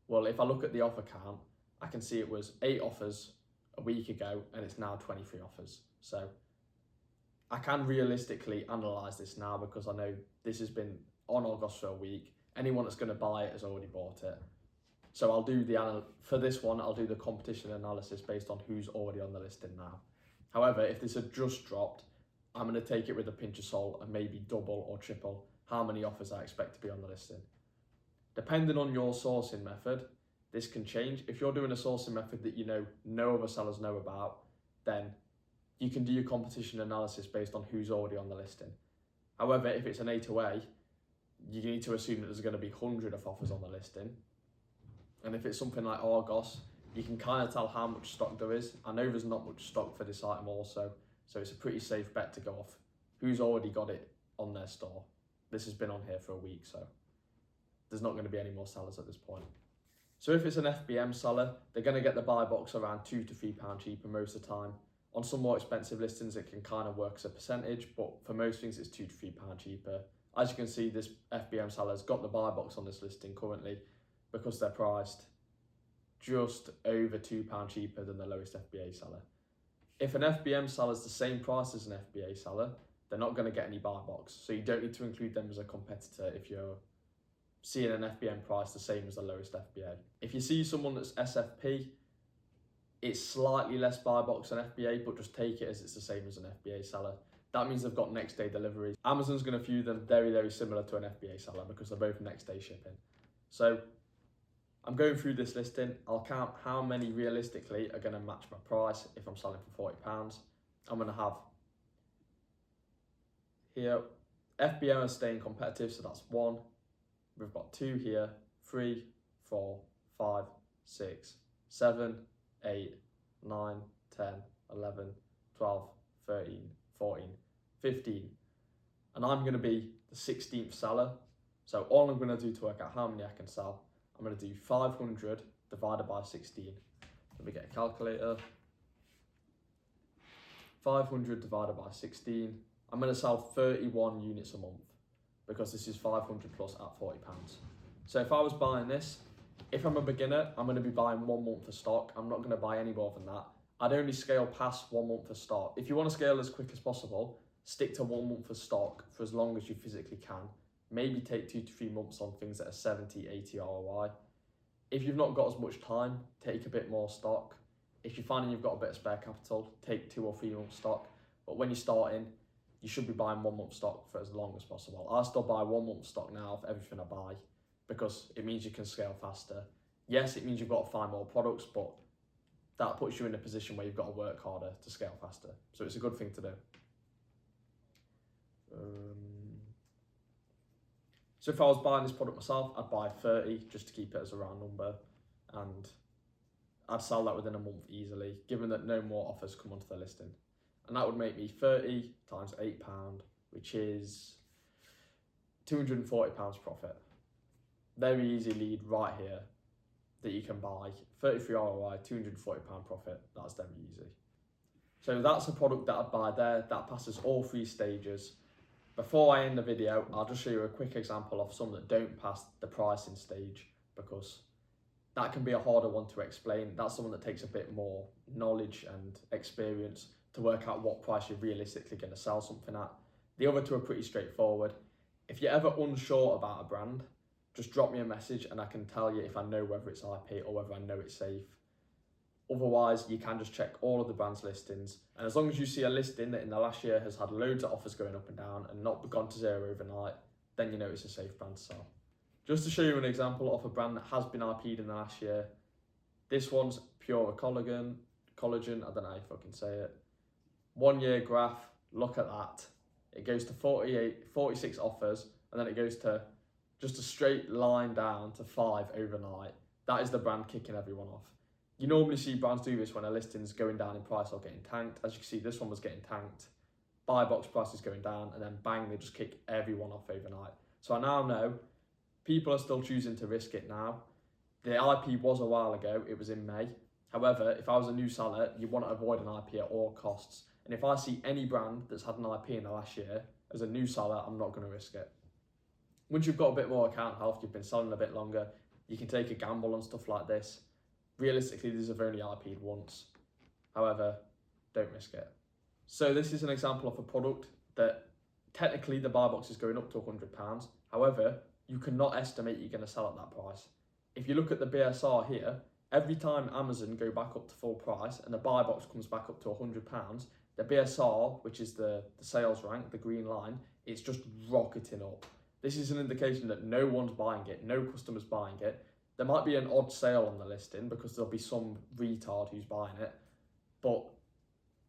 well, if I look at the offer count, I can see it was 8 offers a week ago and it's now 23 offers. So I can realistically analyse this now because I know this has been on August for a week. Anyone that's going to buy it has already bought it. So I'll do for this one, I'll do the competition analysis based on who's already on the listing now. However, if this had just dropped, I'm going to take it with a pinch of salt and maybe double or triple how many offers I expect to be on the listing. Depending on your sourcing method, this can change. If you're doing a sourcing method that you know no other sellers know about, then you can do your competition analysis based on who's already on the listing. However, if it's an A2A, you need to assume that there's going to be hundreds of offers on the listing. And if it's something like Argos, you can kind of tell how much stock there is. I know there's not much stock for this item also, so it's a pretty safe bet to go off who's already got it on their store. This has been on here for a week, so there's not going to be any more sellers at this point. So if it's an FBM seller, they're going to get the buy box around £2 to £3 cheaper most of the time. On some more expensive listings, it can kind of work as a percentage, but for most things, it's £2 to £3 cheaper. As you can see, this FBM seller's got the buy box on this listing currently because they're priced just over £2 cheaper than the lowest FBA seller. If an FBM seller is the same price as an FBA seller, they're not going to get any buy box. So you don't need to include them as a competitor if you're seeing an FBM price the same as the lowest FBA. If you see someone that's SFP, it's slightly less buy box than FBA, but just take it as it's the same as an FBA seller. That means they've got next day deliveries. Amazon's going to view them very, very similar to an FBA seller because they're both next day shipping. So I'm going through this listing. I'll count how many realistically are going to match my price if I'm selling for £40. I'm going to have here, FBM is staying competitive, so that's 1. We've got 2 here, 3, 4, 5, 6, 7, 8, 9, 10, 11, 12, 13, 14, 15. And I'm going to be the 16th seller. So all I'm going to do to work out how many I can sell, I'm going to do 500 divided by 16. Let me get a calculator. 500 divided by 16. I'm going to sell 31 units a month because this is 500 plus at £40. So if I was buying this, if I'm a beginner, I'm going to be buying 1 month of stock. I'm not going to buy any more than that. I'd only scale past 1 month of stock. If you want to scale as quick as possible, stick to 1 month of stock for as long as you physically can. Maybe take 2 to 3 months on things that are 70, 80 ROI. If you've not got as much time, take a bit more stock. If you're finding you've got a bit of spare capital, take 2 or 3 months stock. But when you're starting, you should be buying 1 month stock for as long as possible. I still buy 1 month stock now for everything I buy because it means you can scale faster. Yes, it means you've got to find more products, but that puts you in a position where you've got to work harder to scale faster. So it's a good thing to do. So if I was buying this product myself, I'd buy 30 just to keep it as a round number, and I'd sell that within a month easily, given that no more offers come onto the listing. And that would make me 30 times £8, which is £240 profit. Very easy lead right here that you can buy. 33 ROI, £240 profit, that's very easy. So that's a product that I'd buy there, that passes all 3 stages. Before I end the video, I'll just show you a quick example of some that don't pass the pricing stage because that can be a harder one to explain. That's someone that takes a bit more knowledge and experience to work out what price you're realistically going to sell something at. The other 2 are pretty straightforward. If you're ever unsure about a brand, just drop me a message and I can tell you if I know whether it's IP or whether I know it's safe. Otherwise, you can just check all of the brand's listings. And as long as you see a listing that in the last year has had loads of offers going up and down and not gone to zero overnight, then you know it's a safe brand to sell. Just to show you an example of a brand that has been IP'd in the last year, this one's Pure Collagen, I don't know how you fucking say it. 1 year graph, look at that. It goes to 46 offers, and then it goes to just a straight line down to 5 overnight. That is the brand kicking everyone off. You normally see brands do this when a listing's going down in price or getting tanked. As you can see, this one was getting tanked. Buy box price is going down, and then bang, they just kick everyone off overnight. So I now know people are still choosing to risk it now. The IP was a while ago, it was in May. However, if I was a new seller, you want to avoid an IP at all costs. And if I see any brand that's had an IP in the last year, as a new seller, I'm not going to risk it. Once you've got a bit more account health, you've been selling a bit longer, you can take a gamble on stuff like this. Realistically, these have only IP'd once. However, don't risk it. So this is an example of a product that technically the buy box is going up to £100. However, you cannot estimate you're going to sell at that price. If you look at the BSR here, every time Amazon go back up to full price and the buy box comes back up to £100, the BSR, which is the sales rank, the green line, it's just rocketing up. This is an indication that no one's buying it, no customer's buying it. There might be an odd sale on the listing because there'll be some retard who's buying it, but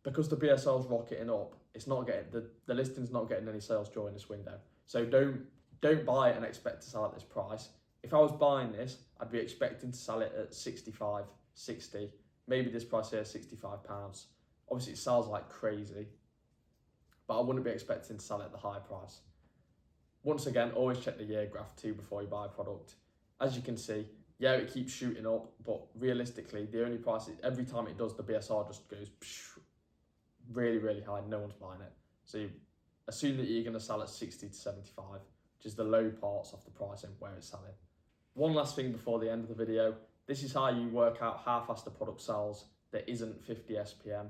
because the BSR is rocketing up, it's not getting the listing's not getting any sales during this window. So don't buy it and expect to sell at this price. If I was buying this, I'd be expecting to sell it at 65, 60, maybe this price here, £65. Obviously it sells like crazy, but I wouldn't be expecting to sell it at the high price. Once again, always check the year graph too before you buy a product. As you can see, yeah, it keeps shooting up, but realistically, the only price, every time it does, the BSR just goes really, really high. No one's buying it. So you assume that you're going to sell at 60 to 75, which is the low parts of the pricing where it's selling. One last thing before the end of the video. This is how you work out how fast a product sells that isn't 50 SPM.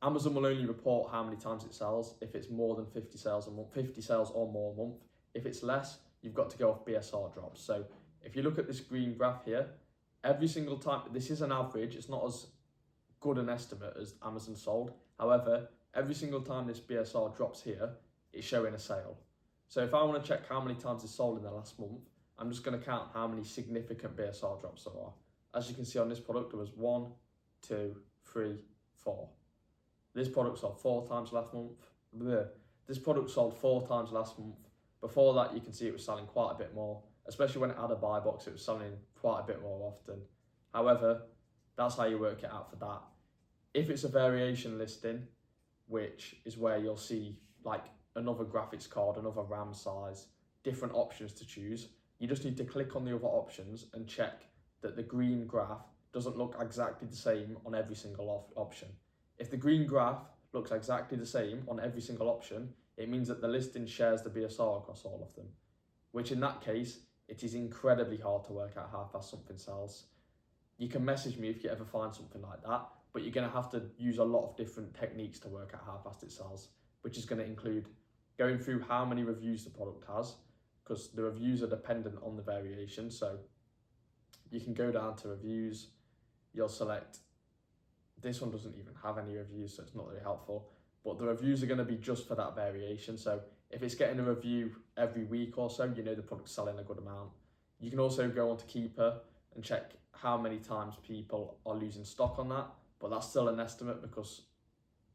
Amazon will only report how many times it sells if it's more than 50 sales a month, 50 sales or more a month. If it's less, you've got to go off BSR drops. So if you look at this green graph here, every single time, this is an average, it's not as good an estimate as Amazon sold. However, every single time this BSR drops here, it's showing a sale. So if I want to check how many times it's sold in the last month, I'm just going to count how many significant BSR drops there are. As you can see on this product, there was 1, 2, 3, 4. This product sold 4 times last month. This product sold 4 times last month. Before that, you can see it was selling quite a bit more, especially when it had a buy box, it was selling quite a bit more often. However, that's how you work it out for that. If it's a variation listing, which is where you'll see like another graphics card, another RAM size, different options to choose, you just need to click on the other options and check that the green graph doesn't look exactly the same on every single option. If the green graph looks exactly the same on every single option, it means that the listing shares the BSR across all of them, which in that case, it is incredibly hard to work out how fast something sells. You can message me if you ever find something like that, but you're going to have to use a lot of different techniques to work out how fast it sells, which is going to include going through how many reviews the product has, because the reviews are dependent on the variation. So you can go down to reviews, you'll select, this one doesn't even have any reviews, so it's not really helpful, but the reviews are going to be just for that variation. So if it's getting a review every week or so, you know the product's selling a good amount. You can also go onto Keeper and check how many times people are losing stock on that, but that's still an estimate because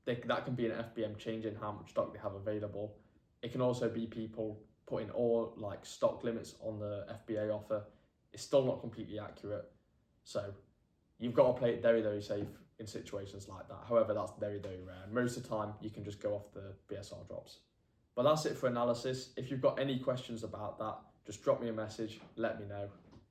that can be an FBM changing how much stock they have available. It can also be people putting all like stock limits on the FBA offer. It's still not completely accurate. So you've got to play it very, very safe in situations like that. However, that's very, very rare. Most of the time, you can just go off the BSR drops. But that's it for analysis. If you've got any questions about that, just drop me a message, let me know,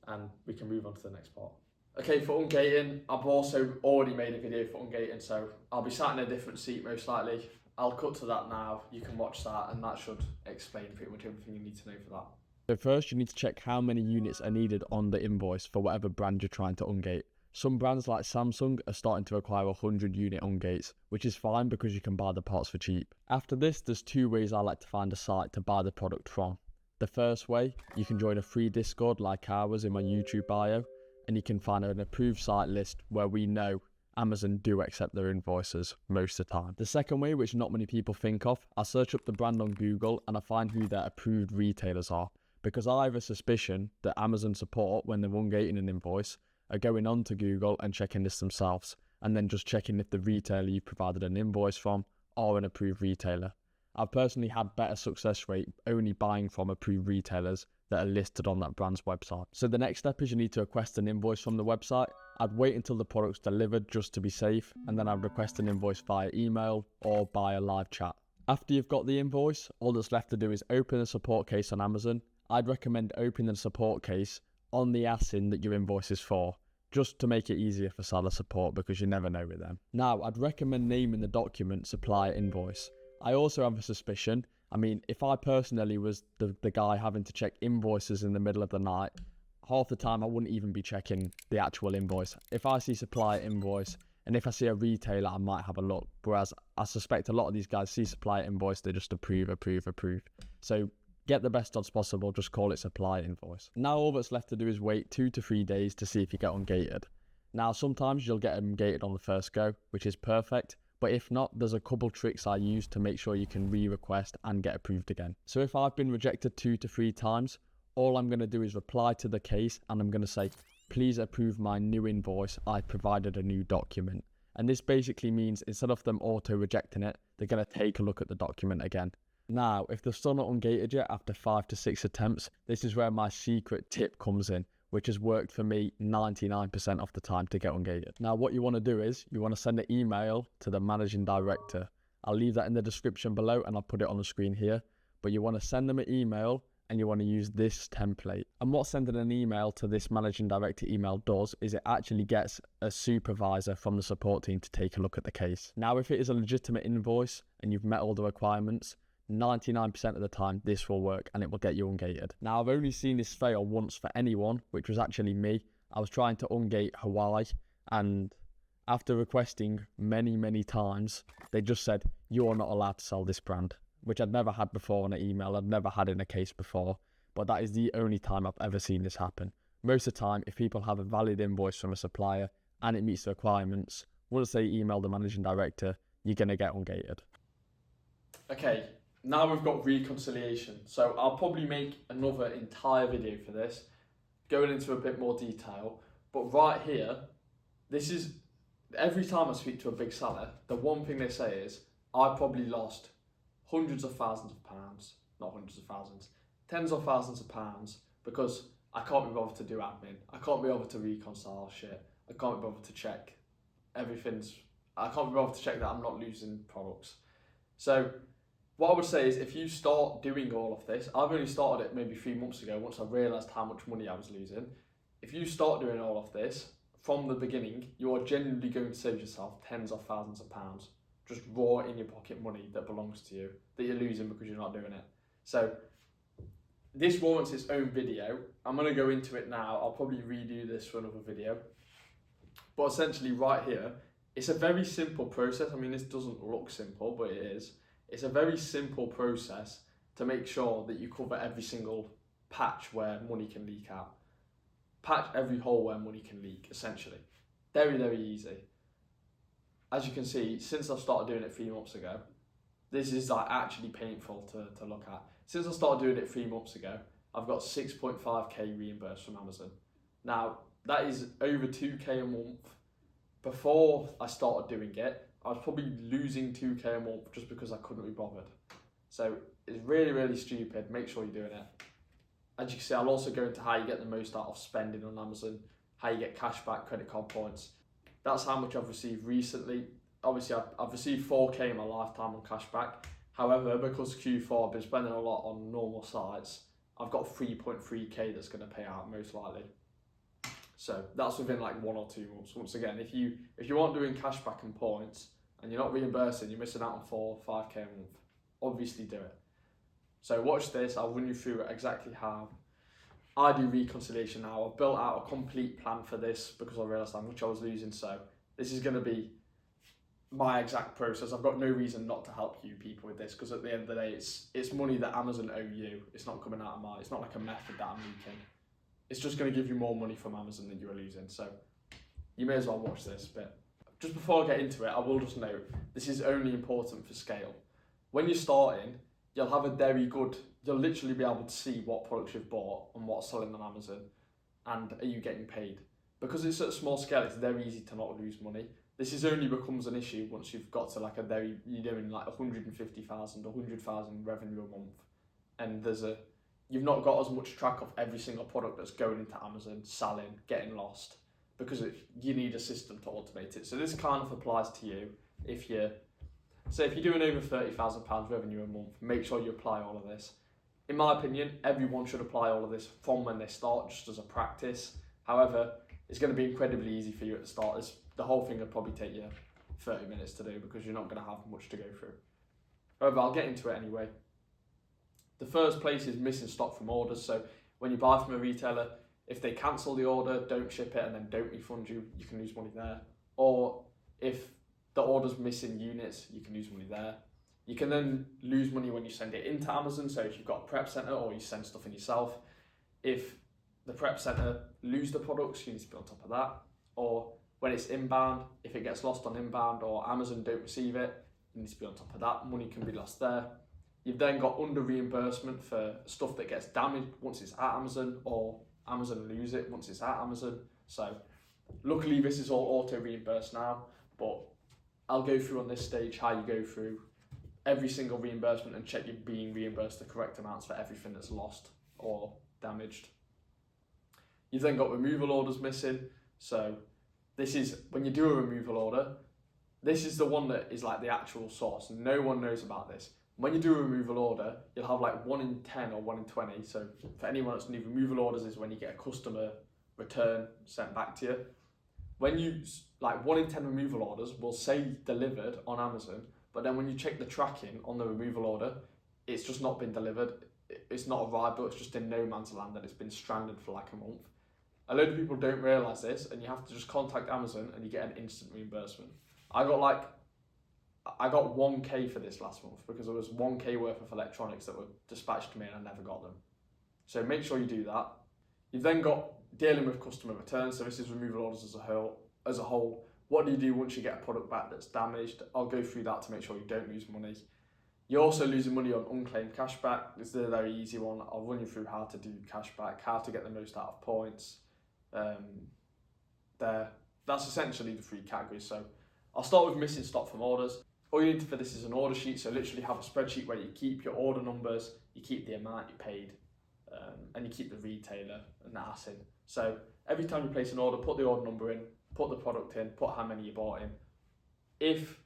and we can move on to the next part. Okay, for Ungating, I've also already made a video for Ungating, so I'll be sat in a different seat most likely. I'll cut to that now, you can watch that, and that should explain pretty much everything you need to know for that. So first you need to check how many units are needed on the invoice for whatever brand you're trying to ungate. Some brands like Samsung are starting to require 100 unit ungates, which is fine because you can buy the parts for cheap. After this, there's 2 ways I like to find a site to buy the product from. The first way, you can join a free Discord like ours in my YouTube bio, and you can find an approved site list where we know Amazon do accept their invoices most of the time. The second way, which not many people think of, I search up the brand on Google and I find who their approved retailers are, because I have a suspicion that Amazon support, when they're ungating an invoice, are going on to Google and checking this themselves, and then just checking if the retailer you provided an invoice from are an approved retailer. I've personally had better success rate only buying from approved retailers that are listed on that brand's website. So the next step is you need to request an invoice from the website. I'd wait until the product's delivered just to be safe, and then I'd request an invoice via email or via live chat. After you've got the invoice, all that's left to do is open a support case on Amazon. I'd recommend opening the support case on the ASIN that your invoice is for, just to make it easier for seller support, because you never know with them. Now, I'd recommend naming the document supplier invoice. I also have a suspicion, if I personally was the guy having to check invoices in the middle of the night, half the time I wouldn't even be checking the actual invoice. If I see supplier invoice And if I see a retailer, I might have a look. Whereas I suspect a lot of these guys see supplier invoice, they just approve. So get the best odds possible, just call it supplier invoice. Now all that's left to do is wait 2 to 3 days to see if you get ungated. Now sometimes you'll get ungated on the first go, which is perfect. But if not, there's a couple tricks I use to make sure you can re-request and get approved again. So if I've been rejected 2 to 3 times, all I'm going to do is reply to the case and I'm going to say, please approve my new invoice. I provided a new document. And this basically means instead of them auto rejecting it, they're going to take a look at the document again. Now, if they're still not ungated yet after 5 to 6 attempts, this is where my secret tip comes in, which has worked for me 99% of the time to get ungated. Now, what you want to do is you want to send an email to the managing director. I'll leave that in the description below and I'll put it on the screen here. But you want to send them an email and you want to use this template. And what sending an email to this managing director email does is it actually gets a supervisor from the support team to take a look at the case. Now, if it is a legitimate invoice and you've met all the requirements, 99% of the time this will work and it will get you ungated. Now, I've only seen this fail once for anyone, which was actually me. I was trying to ungate Hawaii, and after requesting many times, they just said, you're not allowed to sell this brand, which I'd never had before on an email. I'd never had in a case before, but that is the only time I've ever seen this happen. Most of the time, if people have a valid invoice from a supplier and it meets the requirements, once they email the managing director, you're going to get ungated. Okay, now we've got reconciliation. So I'll probably make another entire video for this, going into a bit more detail. But right here, this is, every time I speak to a big seller, the one thing they say is, I probably lost hundreds of thousands of pounds, not hundreds of thousands, tens of thousands of pounds because I can't be bothered to do admin. I can't be bothered to reconcile shit. I can't be bothered to check I can't be bothered to check that I'm not losing products. So what I would say is if you start doing all of this, I've only started it maybe 3 months ago once I realised how much money I was losing. If you start doing all of this from the beginning, you are genuinely going to save yourself tens of thousands of pounds. Just raw in your pocket money that belongs to you, that you're losing because you're not doing it. So this warrants its own video. I'm going to go into it now. I'll probably redo this for another video. But essentially right here, it's a very simple process. I mean, this doesn't look simple, but it is. It's a very simple process to make sure that you cover every single patch where money can leak out. Patch every hole where money can leak, essentially. Very easy. As you can see, since I've started doing it 3 months ago, this is like actually painful to look at. Since I started doing it 3 months ago, I've got 6.5k reimbursed from Amazon. Now, that is over 2k a month. Before I started doing it, I was probably losing 2k a month just because I couldn't be bothered. So it's really stupid. Make sure you're doing it. As you can see, I'll also go into how you get the most out of spending on Amazon, how you get cashback, credit card points. That's how much I've received recently. Obviously, I've received 4k in my lifetime on cashback. However, because Q4 I've been spending a lot on normal sites, I've got 3.3k that's going to pay out most likely. So that's within like 1 or 2 months. Once again, if you aren't doing cashback and points and you're not reimbursing, you're missing out on 4 or 5k a month. Obviously do it. So watch this. I'll run you through exactly how I do reconciliation now. I've built out a complete plan for this because I realised how much I was losing. So this is going to be my exact process. I've got no reason not to help you people with this because at the end of the day, it's money that Amazon owe you. It's not coming out of mine. It's not like a method that I'm leaking. It's just going to give you more money from Amazon than you are losing. So you may as well watch this. But just before I get into it, I will just note this is only important for scale. When you're starting, you'll have a very good, you'll literally be able to see what products you've bought and what's selling on Amazon and are you getting paid. Because it's at a small scale, it's very easy to not lose money. This is only becomes an issue once you've got to like you're doing like 150,000 or 100,000 revenue a month. And you've not got as much track of every single product that's going into Amazon, selling, getting lost, because you need a system to automate it. So this kind of applies to you if you're doing over £30,000 revenue a month, make sure you apply all of this. In my opinion, everyone should apply all of this from when they start, just as a practice. However, it's going to be incredibly easy for you at the start. The whole thing will probably take you 30 minutes to do because you're not going to have much to go through. However, I'll get into it anyway. The first place is missing stock from orders. So when you buy from a retailer, if they cancel the order, don't ship it and then don't refund you, you can lose money there. Or If the order's missing units, you can lose money there. You can then lose money when you send it into Amazon. So if you've got a prep center or you send stuff in yourself, if the prep center lose the products, you need to be on top of that. Or when it's inbound, if it gets lost on inbound or Amazon don't receive it, you need to be on top of that. Money can be lost there. You've then got under reimbursement for stuff that gets damaged once it's at Amazon, or Amazon lose it once it's at Amazon. So luckily this is all auto reimbursed now, but I'll go through on this stage how you go through every single reimbursement and check you're being reimbursed the correct amounts for everything that's lost or damaged. You've then got removal orders missing. So this is when you do a removal order, this is the one that is like the actual source. No one knows about this. When you do a removal order, you'll have like 1 in 10 or 1 in 20. So for anyone that's new, removal orders is when you get a customer return sent back to you. When you, like 1 in 10 removal orders will say delivered on Amazon, but then when you check the tracking on the removal order, it's just not been delivered. It's not arrived, but it's just in no man's land and it's been stranded for like a month. A load of people don't realise this, and you have to just contact Amazon and you get an instant reimbursement. I got 1k for this last month because there was 1k worth of electronics that were dispatched to me and I never got them. So make sure you do that. You've then got dealing with customer returns. So this is removal orders as a whole. What do you do once you get a product back that's damaged? I'll go through that to make sure you don't lose money. You're also losing money on unclaimed cashback. This is a very easy one. I'll run you through how to do cashback, how to get the most out of points. That's essentially the 3 categories. So I'll start with missing stock from orders. All you need for this is an order sheet. So literally have a spreadsheet where you keep your order numbers, you keep the amount you paid, and you keep the retailer and the AS in. So every time you place an order, put the order number in, put the product in, put how many you bought in. If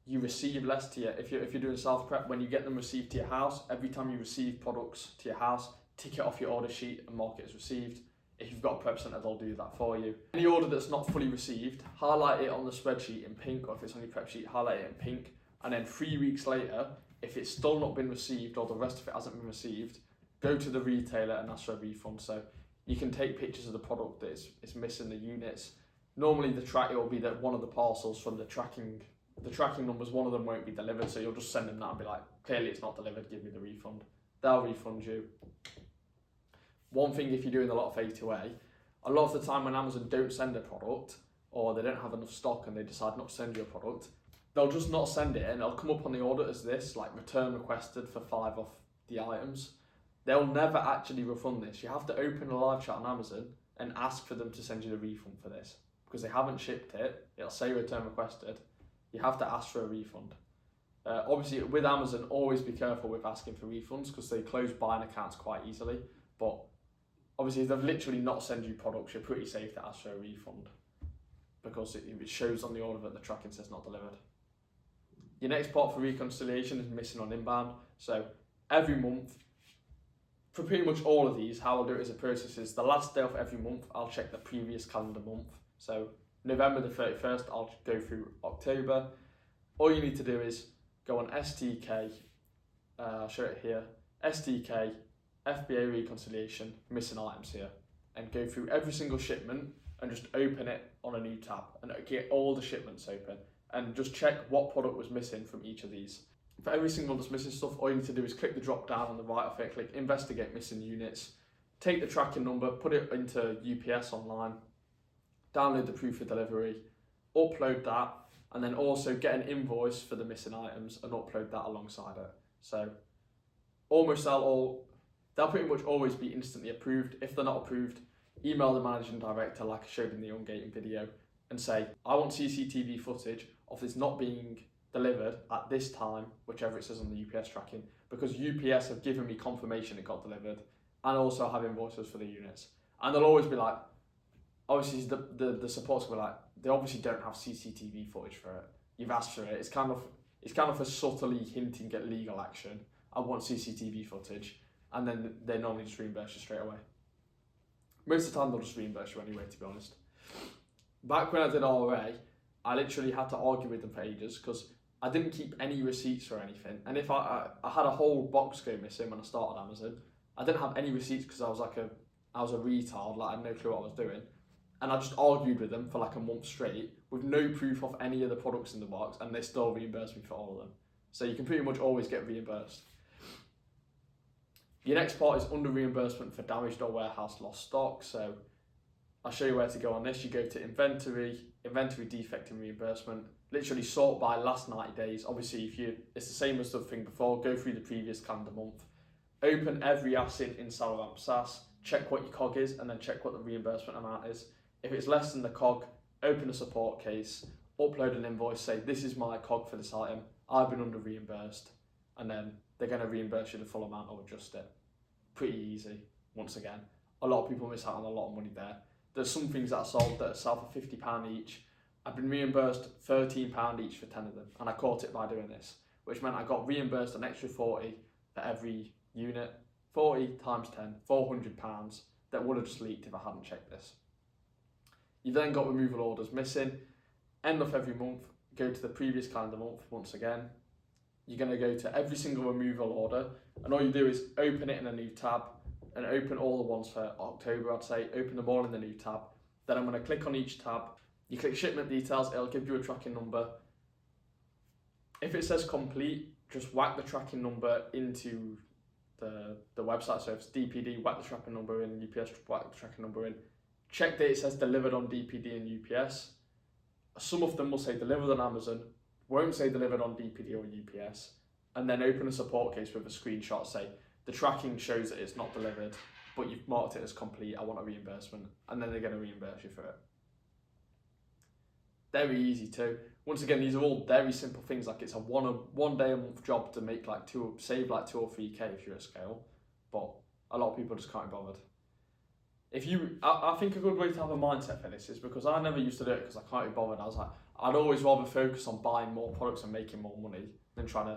you receive less to your, if you're doing self-prep, when you get them received to your house, every time you receive products to your house, tick it off your order sheet and mark it as received. If you've got a prep center, they'll do that for you. Any order that's not fully received, highlight it on the spreadsheet in pink, or if it's on your prep sheet, highlight it in pink. And then 3 weeks later, if it's still not been received or the rest of it hasn't been received, go to the retailer and ask for a refund. So you can take pictures of the product that is missing the units. Normally the track, it will be that one of the parcels from the tracking numbers, one of them won't be delivered. So you'll just send them that and be like, clearly it's not delivered, give me the refund. They'll refund you. One thing, if you're doing a lot of A2A, a lot of the time when Amazon don't send a product or they don't have enough stock and they decide not to send you a product, they'll just not send it and it'll come up on the order as this, like return requested for 5 of the items. They'll never actually refund this. You have to open a live chat on Amazon and ask for them to send you the refund for this because they haven't shipped it. It'll say return requested. You have to ask for a refund. Obviously, with Amazon, always be careful with asking for refunds because they close buying accounts quite easily. But obviously, if they've literally not sent you products, you're pretty safe to ask for a refund because it shows on the order that the tracking says not delivered. Your next part for reconciliation is missing on inbound. So every month, for pretty much all of these, how I'll do it as a process is the last day of every month, I'll check the previous calendar month. So November the 31st, I'll go through October. All you need to do is go on STK, I'll show it here, STK, FBA reconciliation, missing items here, and go through every single shipment and just open it on a new tab and get all the shipments open and just check what product was missing from each of these. For every single that's missing stuff, all you need to do is click the drop down on the right of it, click investigate missing units, take the tracking number, put it into UPS online, download the proof of delivery, upload that, and then also get an invoice for the missing items and upload that alongside it. So they'll pretty much always be instantly approved. If they're not approved, email the managing director like I showed in the Ungating video and say, I want CCTV footage of this not being delivered at this time, whichever it says on the UPS tracking, because UPS have given me confirmation it got delivered and also have invoices for the units. And they'll always be like, obviously the support's will be like, they obviously don't have CCTV footage for it. You've asked for it. It's kind of a subtly hinting at legal action. I want CCTV footage. And then they normally just reimburse you straight away. Most of the time they'll just reimburse you anyway, to be honest. Back when I did RA, I literally had to argue with them for ages because I didn't keep any receipts or anything. And if I had a whole box go missing when I started Amazon, I didn't have any receipts because I was a retard, like I had no clue what I was doing. And I just argued with them for like a month straight with no proof of any of the products in the box, and they still reimburse me for all of them. So you can pretty much always get reimbursed. Your next part is under reimbursement for damaged or warehouse lost stock. So I'll show you where to go on this. You go to inventory defect and reimbursement, literally sort by last 90 days. Obviously, it's the same as the thing before, go through the previous calendar month, open every asset in Salaramp SaaS, check what your COG is, and then check what the reimbursement amount is. If it's less than the COG, open a support case, upload an invoice, say this is my COG for this item, I've been under reimbursed, and then they're going to reimburse you the full amount or adjust it. Pretty easy. Once again, a lot of people miss out on a lot of money there. There's some things that I sold that are south of £50 each. I've been reimbursed £13 each for 10 of them, and I caught it by doing this, which meant I got reimbursed an extra 40 for every unit. 40 times 10, £400 that would have just leaked if I hadn't checked this. You've then got removal orders missing. End of every month, go to the previous calendar month once again. You're going to go to every single removal order, and all you do is open it in a new tab and open all the ones for October, I'd say. Open them all in the new tab. Then I'm going to click on each tab. You click shipment details, it'll give you a tracking number. If it says complete, just whack the tracking number into the website. So if it's DPD, whack the tracking number in, UPS, whack the tracking number in. Check that it says delivered on DPD and UPS. Some of them will say delivered on Amazon, won't say delivered on DPD or UPS, and then open a support case with a screenshot, say the tracking shows that it's not delivered, but you've marked it as complete, I want a reimbursement, and then they're going to reimburse you for it. Very easy too. Once again, these are all very simple things, like it's a one day a month job to make save 2 or 3k if you're at scale, but a lot of people just can't be bothered. I think a good way to have a mindset for this is, because I never used to do it because I can't be bothered. I was like, I'd always rather focus on buying more products and making more money than trying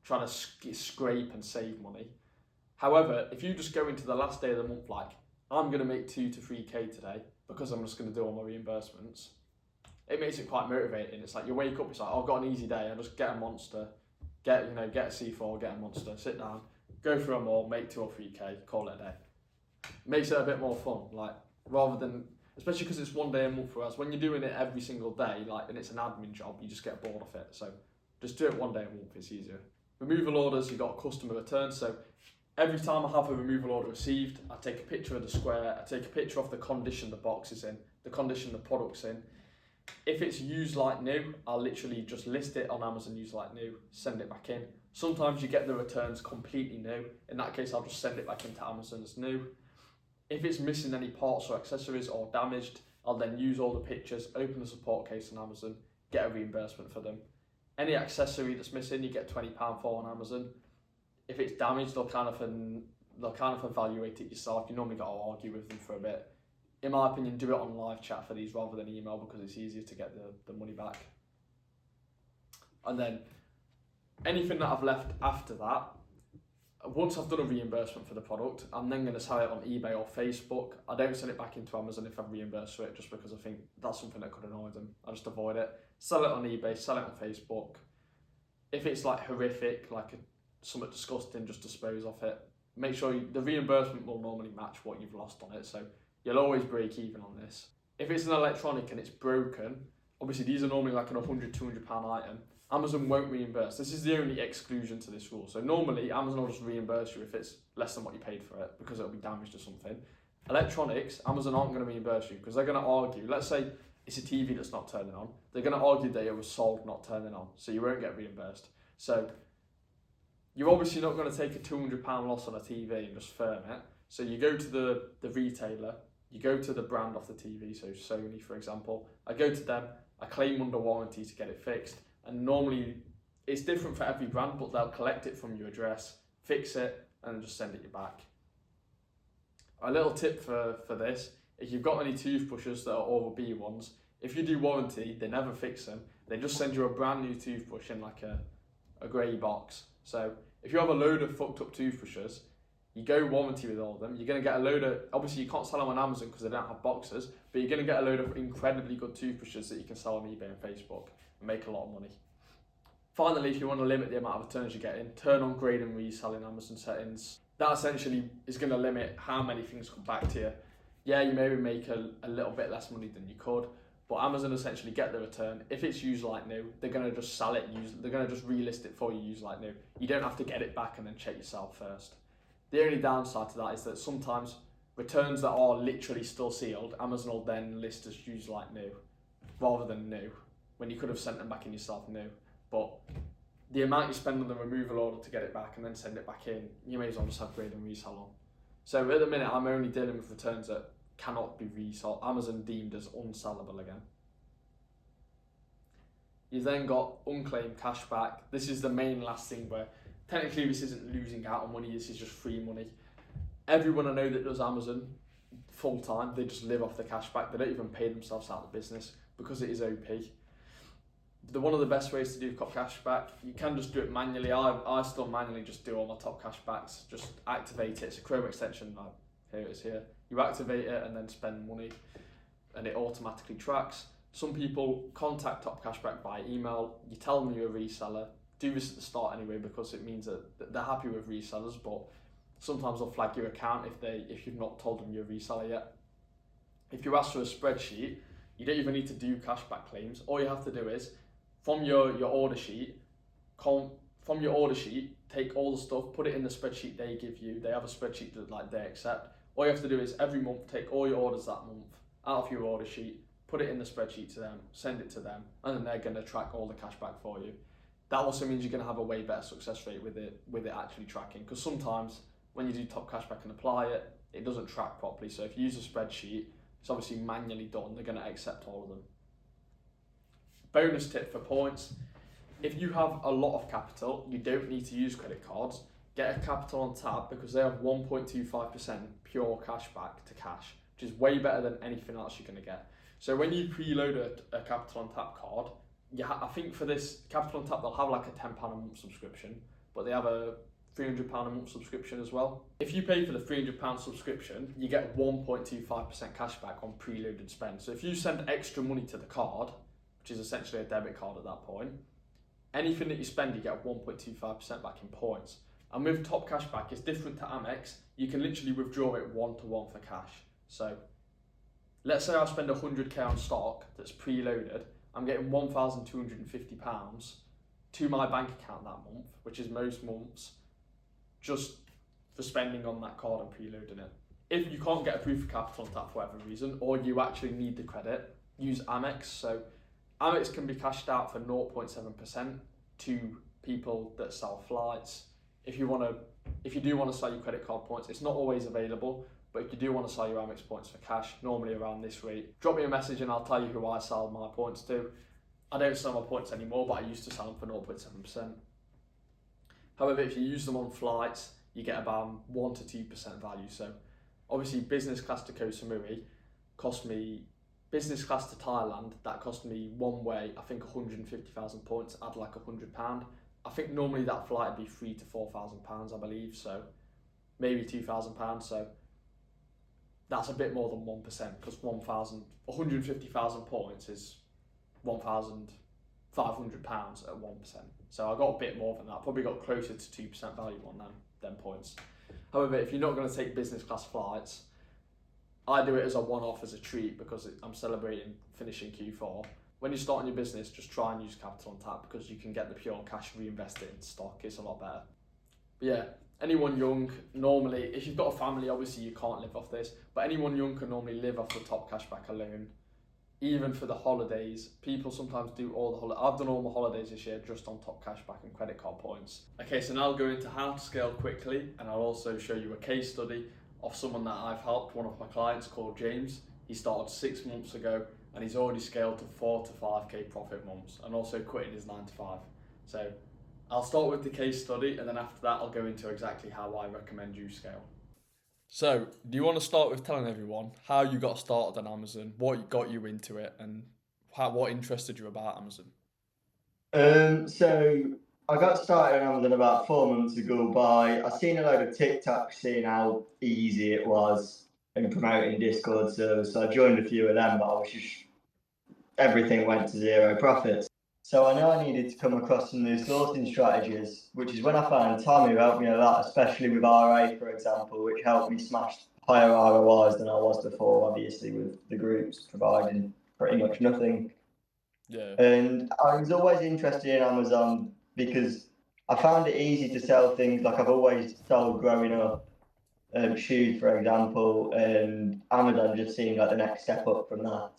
to scrape and save money. However, if you just go into the last day of the month like, I'm going to make 2 to 3k today because I'm just going to do all my reimbursements, it makes it quite motivating. It's like you wake up, it's like, oh, I've got an easy day, I just get a monster, get a C4, get a monster, sit down, go through them all, make 2 or 3k, call it a day. Makes it a bit more fun, like, rather than, especially because it's one day a month for us. When you're doing it every single day, like, and it's an admin job, you just get bored of it. So just do it one day a month, it's easier. Removal orders, you've got customer returns. So every time I have a removal order received, I take a picture of the square, I take a picture of the condition the box is in, the condition the product's in. If it's used like new, I'll literally just list it on Amazon used like new, send it back in. Sometimes you get the returns completely new. In that case, I'll just send it back into Amazon as new. If it's missing any parts or accessories or damaged, I'll then use all the pictures, open the support case on Amazon, get a reimbursement for them. Any accessory that's missing, you get £20 for on Amazon. If it's damaged, they'll kind of evaluate it yourself. You normally got to argue with them for a bit. In my opinion, do it on live chat for these rather than email, because it's easier to get the money back. And then anything that I've left after that, once I've done a reimbursement for the product, I'm then going to sell it on eBay or Facebook. I don't send it back into Amazon if I've reimbursed for it, just because I think that's something that could annoy them. I just avoid it. Sell it on eBay, sell it on Facebook. If it's like horrific, like something disgusting, just dispose of it. Make sure the reimbursement will normally match what you've lost on it, so you'll always break even on this. If it's an electronic and it's broken, obviously these are normally like an £100, £200 item, Amazon won't reimburse. This is the only exclusion to this rule. So normally Amazon will just reimburse you if it's less than what you paid for it, because it'll be damaged or something. Electronics, Amazon aren't going to reimburse you because they're going to argue. Let's say it's a TV that's not turning on. They're going to argue that it was sold not turning on, so you won't get reimbursed. So you're obviously not going to take a £200 loss on a TV and just firm it. So you go to the retailer, you go to the brand of the TV, so Sony for example. I go to them, I claim under warranty to get it fixed. And normally, it's different for every brand, but they'll collect it from your address, fix it, and then just send it you back. A little tip for this, if you've got any toothbrushes that are Oral-B ones, if you do warranty, they never fix them. They just send you a brand new toothbrush in like a grey box. So if you have a load of fucked up toothbrushes, you go warranty with all of them, you're going to get a load of, obviously you can't sell them on Amazon because they don't have boxes, but you're going to get a load of incredibly good toothbrushes that you can sell on eBay and Facebook and make a lot of money. Finally, if you want to limit the amount of returns you get in, turn on grade and resell in Amazon settings. That essentially is going to limit how many things come back to you. Yeah, you maybe make a little bit less money than you could, But Amazon essentially get the return. If it's used like new, they're going to just sell it, they're going to just relist it for you, used like new. You don't have to get it back and then check yourself first. The only downside to that is that sometimes returns that are literally still sealed, Amazon will then list as used like new, rather than new, when you could have sent them back in yourself new. But the amount you spend on the removal order to get it back and then send it back in, you may as well just have grade and resell on. So at the minute, I'm only dealing with returns that cannot be resold. Amazon deemed as unsellable again. You've then got unclaimed cashback. This is the main last thing where technically this isn't losing out on money, this is just free money. Everyone I know that does Amazon full time, they just live off the cashback. They don't even pay themselves out of the business because it is OP. One of the best ways to do top cashback, you can just do it manually. I still manually just do all my top cashbacks, just activate it. It's a Chrome extension, like here it is here. You activate it and then spend money and it automatically tracks. Some people contact Top Cashback by email. You tell them you're a reseller. Do this at the start anyway because it means that they're happy with resellers, but sometimes they'll flag your account if you've not told them you're a reseller yet. If you ask for a spreadsheet, you don't even need to do cashback claims. All you have to do is from your order sheet, take all the stuff, put it in the spreadsheet they give you. They have a spreadsheet that they accept. All you have to do is every month take all your orders that month out of your order sheet, put it in the spreadsheet to them, send it to them, and then they're going to track all the cashback for you. That also means you're going to have a way better success rate with it actually tracking, because sometimes when you do top cashback and apply it, it doesn't track properly. So if you use a spreadsheet, it's obviously manually done, they're going to accept all of them. Bonus tip for points: if you have a lot of capital, you don't need to use credit cards. Get a capital on tap because they have 1.25% pure cashback to cash, which is way better than anything else you're going to get. So when you preload a capital on tap card, I think for this capital on tap they'll have like a £10 a month subscription, but they have a £300 a month subscription as well. If you pay for the £300 subscription, you get 1.25% cashback on preloaded spend. So if you send extra money to the card, which is essentially a debit card at that point, anything that you spend, you get 1.25% back in points. And with Top Cashback, it's different to Amex. You can literally withdraw it one-to-one for cash. So let's say I spend 100k on stock that's preloaded, I'm getting £1,250 to my bank account that month, which is most months, just for spending on that card and preloading it. If you can't get approved for capital on tap for whatever reason, or you actually need the credit, use Amex. So Amex can be cashed out for 0.7% to people that sell flights. If you do want to sell your credit card points, it's not always available, but if you do want to sell your Amex points for cash, normally around this rate, drop me a message and I'll tell you who I sell my points to. I don't sell my points anymore, but I used to sell them for 0.7%. However, if you use them on flights, you get about 1 to 2% value. So obviously business class to Koh Samui cost me, business class to Thailand, that cost me one way, I think 150,000 points, add like £100. I think normally that flight would be £3,000 to £4,000, I believe, so maybe £2,000. So that's a bit more than 1% because 150,000 points is £1,500 at 1%. So I got a bit more than that, probably got closer to 2% value on them points. However, if you're not going to take business class flights, I do it as a one-off, as a treat, because I'm celebrating finishing Q4. When you're starting your business, just try and use capital on tap because you can get the pure cash reinvested in stock. It's a lot better. But yeah, anyone young, normally, if you've got a family, obviously you can't live off this, but anyone young can normally live off the Top Cashback alone. Even for the holidays, people sometimes do all the holidays. I've done all my holidays this year just on Top Cashback and credit card points. Okay, so now I'll go into how to scale quickly, and I'll also show you a case study of someone that I've helped, one of my clients called James. He started 6 months ago and he's already scaled to 4 to 5k profit months and also quitting his 9 to 5. So I'll start with the case study and then after that I'll go into exactly how I recommend you scale. So do you want to start with telling everyone how you got started on Amazon, what got you into it, and what interested you about Amazon? So I got started on Amazon about 4 months ago by, I seen a load of TikToks saying how easy it was in promoting Discord servers. So I joined a few of them, but I was just, everything went to zero profits. So I know I needed to come across some new sourcing strategies, which is when I found Tommy, who helped me a lot, especially with RA, for example, which helped me smash higher ROIs than I was before, obviously, with the groups providing pretty much nothing. Yeah. And I was always interested in Amazon because I found it easy to sell things. Like I've always sold growing up, shoes, for example, and Amazon just seemed like the next step up from that.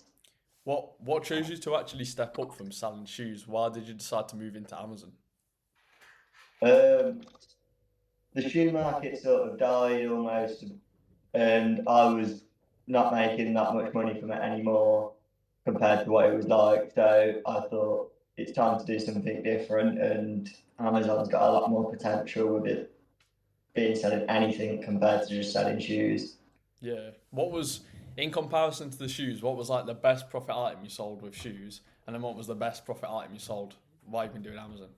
What chose you to actually step up from selling shoes? Why did you decide to move into Amazon? Um, the shoe market sort of died almost, and I was not making that much money from it anymore compared to what it was like. So I thought it's time to do something different, and Amazon's got a lot more potential with it being selling anything compared to just selling shoes. Yeah. What was, in comparison to the shoes, what was like the best profit item you sold with shoes? And then what was the best profit item you sold while you've been doing Amazon?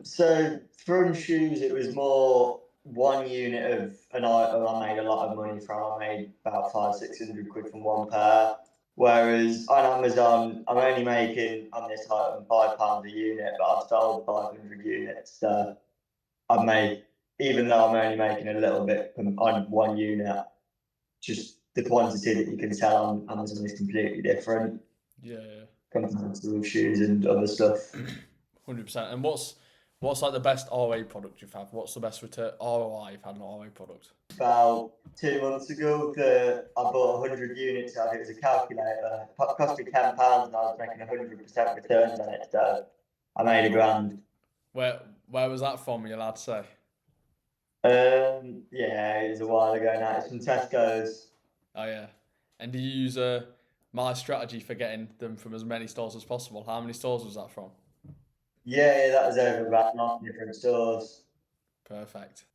So from shoes, it was more one unit of an item I made a lot of money from. I made about 500-600 quid from one pair. Whereas on Amazon, I'm only making on this item £5 a unit, but I've sold 500 units. So I've made, even though I'm only making a little bit on one unit, just the quantity that you can sell on Amazon is completely different Yeah. compared to shoes and other stuff. 100%. And what's like the best ROA product you've had? What's the best return ROI you've had on an ROA product? About 2 months ago, I bought 100 units out of it. It was a calculator. It cost me £10 and I was making 100% returns on it. So I made £1,000. Where was that from, you're allowed to say? Yeah, it was a while ago now. It's from Tesco's. Oh yeah. And do you use my strategy for getting them from as many stores as possible? How many stores was that from? Yeah, that was over about 9 different stores. Perfect.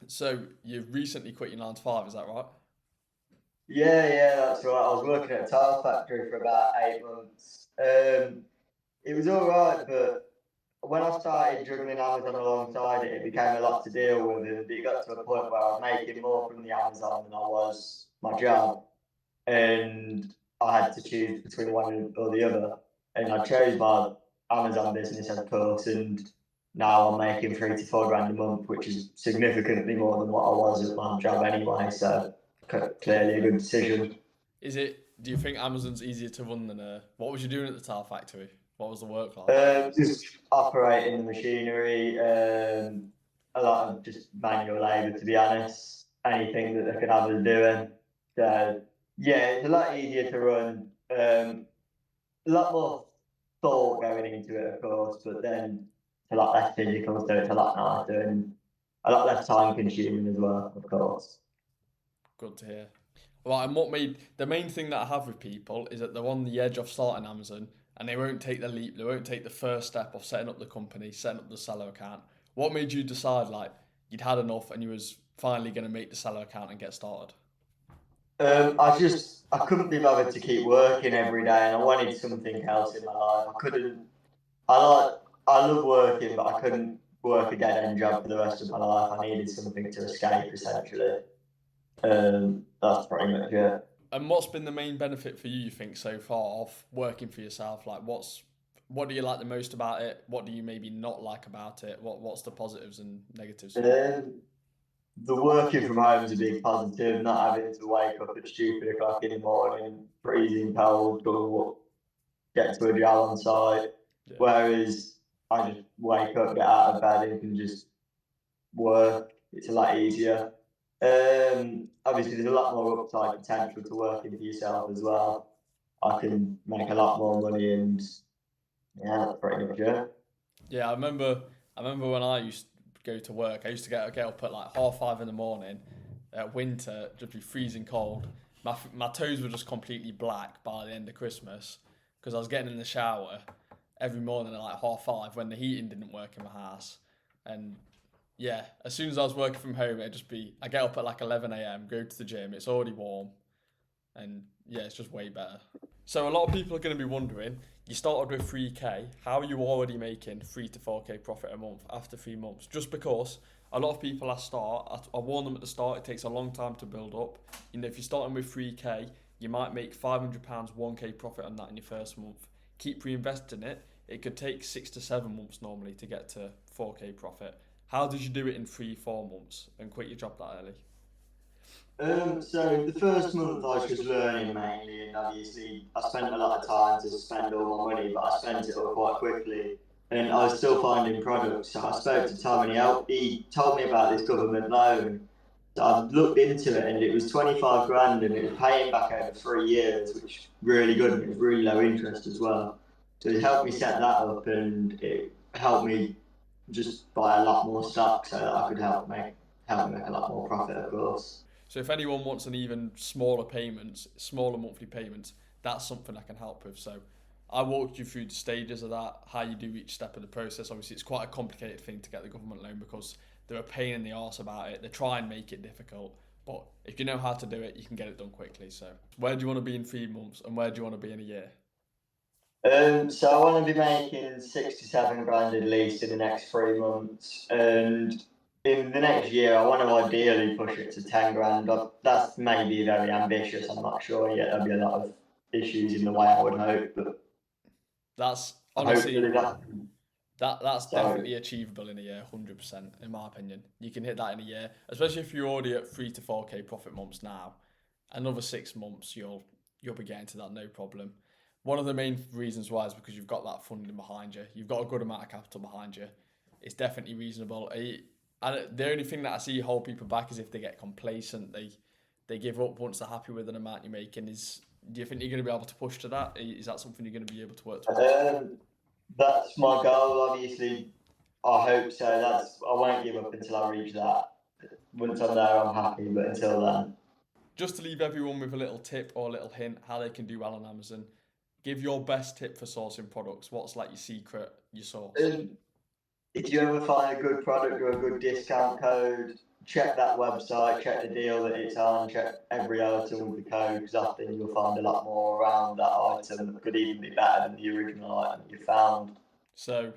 So you've recently quit your 9 to 5, is that right? Yeah, that's right. I was working at a tile factory for about 8 months. It was all right, but when I started juggling Amazon alongside it, it became a lot to deal with, and it got to a point where I was making more from the Amazon than I was my job, and I had to choose between one or the other, and I chose my Amazon business, of course, and now I'm making 3 to 4 grand a month, which is significantly more than what I was at my job anyway. So clearly a good decision. Do you think Amazon's easier to run than what was you doing at the tile factory? What was the work like? Just operating the machinery, a lot of just manual labour, to be honest. Anything that they could have us doing. So yeah, it's a lot easier to run. A lot more thought going into it, of course, but then it's a lot less physical, so it's a lot nicer and a lot less time consuming as well, of course. Good to hear. Right, and what made the main thing that I have with people is that they're on the edge of starting Amazon and they won't take the leap, they won't take the first step of setting up the company, setting up the seller account. What made you decide like you'd had enough and you was finally going to make the seller account and get started? I couldn't be bothered to keep working every day, and I wanted something else in my life. I couldn't. I love working, but I couldn't work a dead end job for the rest of my life. I needed something to escape, essentially. That's pretty much it. And what's been the main benefit for you think, so far of working for yourself? Like, what do you like the most about it? What do you maybe not like about it? What's the positives and negatives? The working from home is a big positive. Not having to wake up at stupid o'clock in the morning, freezing cold, go get to a job on site. Yeah. Whereas I just wake up, get out of bed, and can just work. It's a lot easier. Obviously, there's a lot more upside potential to working for yourself as well. I can make a lot more money, and yeah, that's pretty much it. Yeah, I remember when I used to go to work. I used to get up at like 5:30 in the morning. Winter, just be freezing cold. My toes were just completely black by the end of Christmas because I was getting in the shower every morning at like 5:30 when the heating didn't work in my house. And yeah, as soon as I was working from home, I get up at like 11 a.m, go to the gym. It's already warm, and yeah, it's just way better. So a lot of people are going to be wondering, you started with 3k, how are you already making 3 to 4k profit a month after 3 months? Just because a lot of people I warn them at the start, it takes a long time to build up. You know, if you're starting with 3k, you might make £500, 1k profit on that in your first month. Keep reinvesting it. It could take 6 to 7 months normally to get to 4k profit. How did you do it in 3-4 months and quit your job that early? So the first month I was just learning mainly, and obviously I spent a lot of time to spend all my money, but I spent it all quite quickly, and I was still finding products. So I spoke to Tom, and he told me about this government loan. So I looked into it, and it was 25 grand, and it was paying back over 3 years, which is really good, and it was really low interest as well. So it helped me set that up, and it helped me just buy a lot more stock so that I could help make a lot more profit, of course. So if anyone wants an even smaller payments, smaller monthly payments, that's something I can help with. So I walked you through the stages of that, how you do each step of the process. Obviously, it's quite a complicated thing to get the government loan because they're a pain in the arse about it. They try and make it difficult, but if you know how to do it, you can get it done quickly. So where do you want to be in 3 months and where do you want to be in a year? So I want to be making 6 to 7 grand at least in the next 3 months, and in the next year I want to ideally push it to 10 grand. That's maybe very ambitious. I'm not sure yet. There'll be a lot of issues in the way, I would hope, but That's honestly hopefully that's so. definitely achievable in a year, 100%. In my opinion, you can hit that in a year, especially if you're already at 3 to 4k profit months now. Another 6 months, you'll be getting to that no problem. One of the main reasons why is because you've got that funding behind you. You've got a good amount of capital behind you. It's definitely reasonable. And the only thing that I see hold people back is if they get complacent. They give up once they're happy with an amount you're making. Do you think you're going to be able to push to that? Is that something you're going to be able to work towards? That's my goal. Obviously, I hope so. I won't give up until I reach that. Once I'm there, I'm happy, but until then. Just to leave everyone with a little tip or a little hint how they can do well on Amazon, give your best tip for sourcing products. What's like your secret, your source? If you ever find a good product or a good discount code, check that website, check the deal that it's on, check every item with the code, because often you'll find a lot more around that item that could even be better than the original item you found. So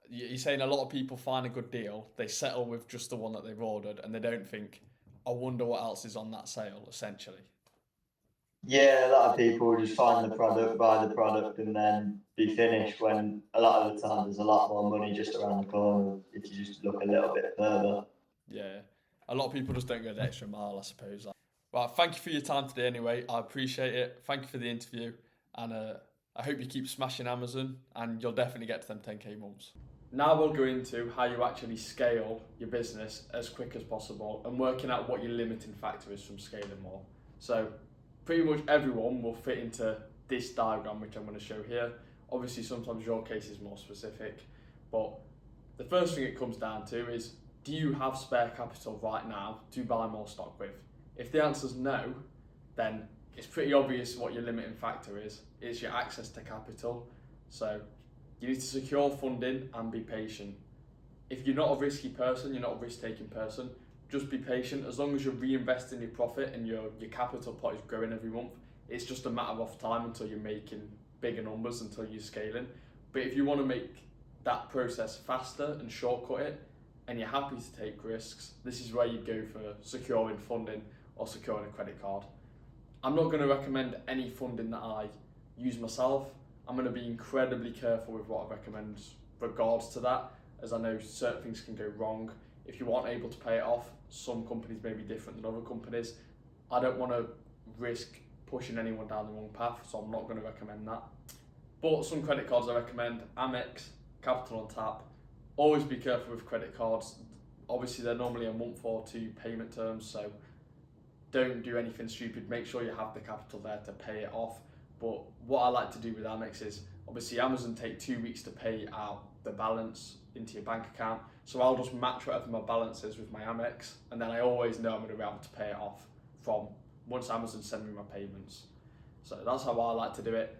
you're saying a lot of people find a good deal, they settle with just the one that they've ordered, and they don't think, I wonder what else is on that sale, essentially. Yeah, a lot of people just find the product, buy the product, and then be finished. When a lot of the time there's a lot more money just around the corner if you just look a little bit further. Yeah, a lot of people just don't go the extra mile, I suppose. Well, thank you for your time today anyway. I appreciate it. Thank you for the interview. And I hope you keep smashing Amazon and you'll definitely get to them 10k months. Now we'll go into how you actually scale your business as quick as possible and working out what your limiting factor is from scaling more. So pretty much everyone will fit into this diagram, which I'm going to show here. Obviously, sometimes your case is more specific, but the first thing it comes down to is, do you have spare capital right now to buy more stock with? If the answer is no, then it's pretty obvious what your limiting factor is. It's your access to capital. So you need to secure funding and be patient. If you're not a risky person, you're not a risk-taking person, just be patient. As long as you're reinvesting your profit and your capital pot is growing every month, it's just a matter of time until you're making bigger numbers, until you're scaling. But if you want to make that process faster and shortcut it, and you're happy to take risks, this is where you'd go for securing funding or securing a credit card. I'm not going to recommend any funding that I use myself. I'm going to be incredibly careful with what I recommend regards to that, as I know certain things can go wrong. If you aren't able to pay it off, some companies may be different than other companies. I don't want to risk pushing anyone down the wrong path, so I'm not going to recommend that. But some credit cards I recommend: Amex, Capital on Tap. Always be careful with credit cards. Obviously, they're normally a month or two payment terms, so don't do anything stupid. Make sure you have the capital there to pay it off. But what I like to do with Amex is, obviously Amazon take 2 weeks to pay out the balance into your bank account. So I'll just match whatever my balance is with my Amex, and then I always know I'm going to be able to pay it off from once Amazon send me my payments. So that's how I like to do it.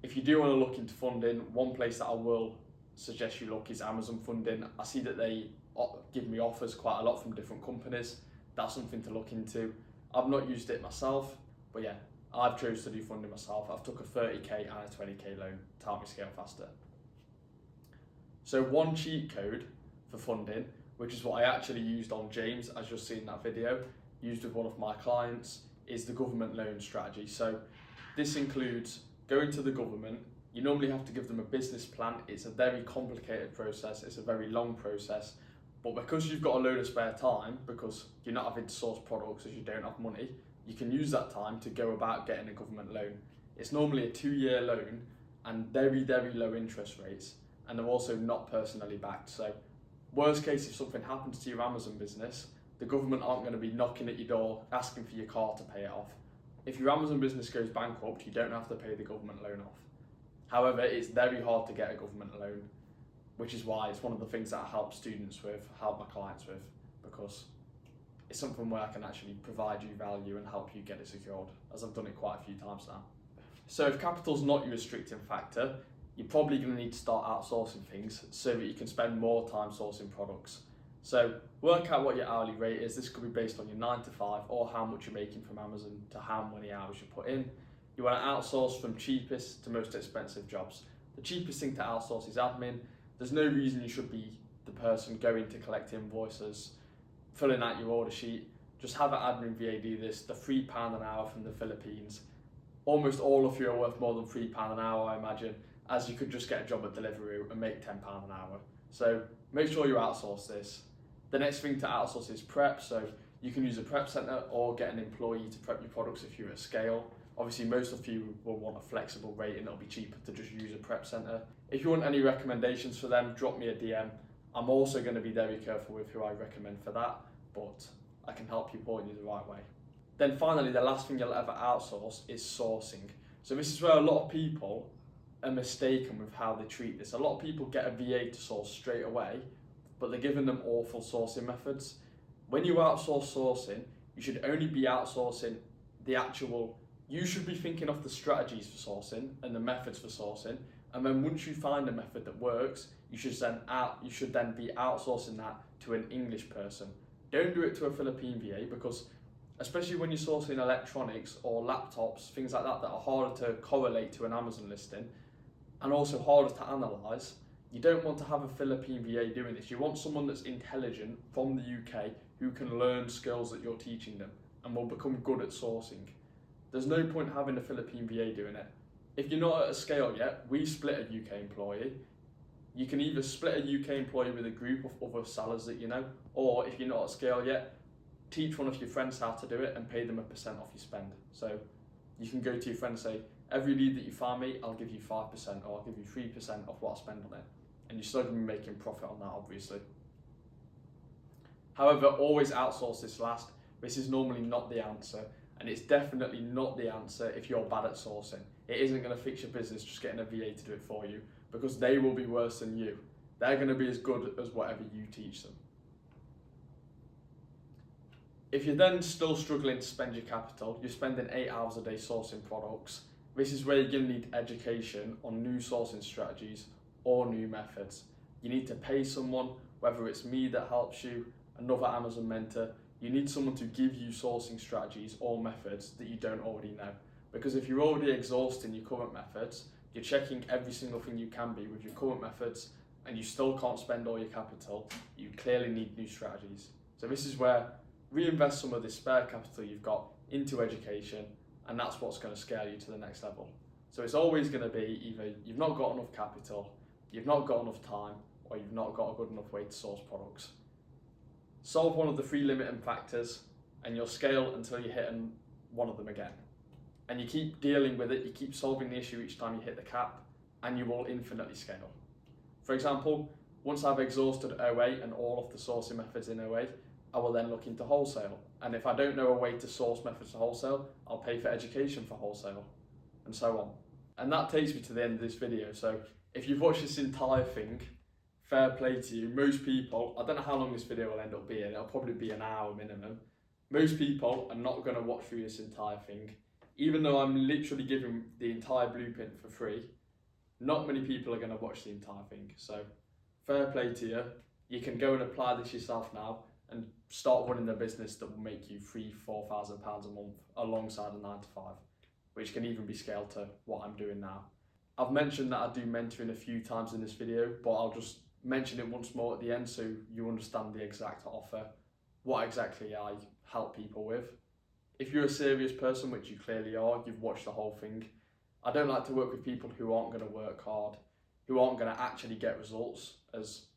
If you do want to look into funding, one place that I will suggest you look is Amazon funding. I see that they give me offers quite a lot from different companies. That's something to look into. I've not used it myself, but yeah, I've chosen to do funding myself. I've took a 30k and a 20k loan to help me scale faster. So one cheat code for funding, which is what I actually used on James, as you'll see in that video, used with one of my clients, is the government loan strategy. So this includes going to the government. You normally have to give them a business plan. It's a very complicated process. It's a very long process, But because you've got a load of spare time, because you're not having to source products as you don't have money, you can use that time to go about getting a government loan. It's normally a 2-year loan and very, very low interest rates, and they're also not personally backed. So worst case, if something happens to your Amazon business, the government aren't going to be knocking at your door asking for your car to pay it off. If your Amazon business goes bankrupt, you don't have to pay the government loan off. However, it's very hard to get a government loan, which is why it's one of the things that I help students with, help my clients with, because it's something where I can actually provide you value and help you get it secured, as I've done it quite a few times now. So if capital's not your restricting factor, you're probably going to need to start outsourcing things so that you can spend more time sourcing products. So work out what your hourly rate is. This could be based on your 9 to 5 or how much you're making from Amazon to how many hours you put in. You want to outsource from cheapest to most expensive jobs. The cheapest thing to outsource is admin. There's no reason you should be the person going to collect invoices, filling out your order sheet. Just have an admin VA do this. The £3 an hour from the Philippines. Almost all of you are worth more than £3 an hour, I imagine, as you could just get a job at Deliveroo and make £10 an hour. So make sure you outsource this. The next thing to outsource is prep. So you can use a prep centre or get an employee to prep your products if you're at scale. Obviously, most of you will want a flexible rate and it'll be cheaper to just use a prep centre. If you want any recommendations for them, drop me a DM. I'm also going to be very careful with who I recommend for that, but I can help you point you the right way. Then finally, the last thing you'll ever outsource is sourcing. So this is where a lot of people are mistaken with how they treat this. A lot of people get a VA to source straight away, but they're giving them awful sourcing methods. When you outsource sourcing, you should only be outsourcing the actual. You should be thinking of the strategies for sourcing and the methods for sourcing, and then once you find a method that works, you should then be outsourcing that to an English person. Don't do it to a Philippine VA, because especially when you're sourcing electronics or laptops, things like that are harder to correlate to an Amazon listing and also harder to analyse, you don't want to have a Philippine VA doing this. You want someone that's intelligent from the UK who can learn skills that you're teaching them and will become good at sourcing. There's no point having a Philippine VA doing it. If you're not at a scale yet, we split a UK employee. You can either split a UK employee with a group of other sellers that you know, or if you're not at scale yet, teach one of your friends how to do it and pay them 1% off your spend. So you can go to your friend and say, every lead that you find me, I'll give you 5% or I'll give you 3% of what I spend on it. And you're still going to be making profit on that, obviously. However, always outsource this last. This is normally not the answer, and it's definitely not the answer if you're bad at sourcing. It isn't going to fix your business just getting a VA to do it for you, because they will be worse than you. They're going to be as good as whatever you teach them. If you're then still struggling to spend your capital, you're spending 8 hours a day sourcing products. This is where you're going to need education on new sourcing strategies or new methods. You need to pay someone, whether it's me that helps you, another Amazon mentor. You need someone to give you sourcing strategies or methods that you don't already know. Because if you're already exhausting your current methods, you're checking every single thing you can be with your current methods, and you still can't spend all your capital, you clearly need new strategies. So this is where reinvest some of this spare capital you've got into education, and that's what's going to scale you to the next level. So it's always going to be either you've not got enough capital, you've not got enough time, or you've not got a good enough way to source products. Solve one of the 3 limiting factors and you'll scale until you hit one of them again. And you keep dealing with it, you keep solving the issue each time you hit the cap, and you will infinitely scale. For example, once I've exhausted OA and all of the sourcing methods in OA, I will then look into wholesale. And if I don't know a way to source methods for wholesale, I'll pay for education for wholesale, and so on. And that takes me to the end of this video. So if you've watched this entire thing, fair play to you. Most people, I don't know how long this video will end up being, it'll probably be an hour minimum. Most people are not going to watch through this entire thing. Even though I'm literally giving the entire blueprint for free, not many people are going to watch the entire thing. So fair play to you. You can go and apply this yourself now and start running a business that will make you £3,000–4,000 a month alongside a 9 to 5, which can even be scaled to what I'm doing now. I've mentioned that I do mentoring a few times in this video, but I'll just mention it once more at the end so you understand the exact offer, what exactly I help people with. If you're a serious person, which you clearly are, you've watched the whole thing, I don't like to work with people who aren't going to work hard, who aren't going to actually get results, as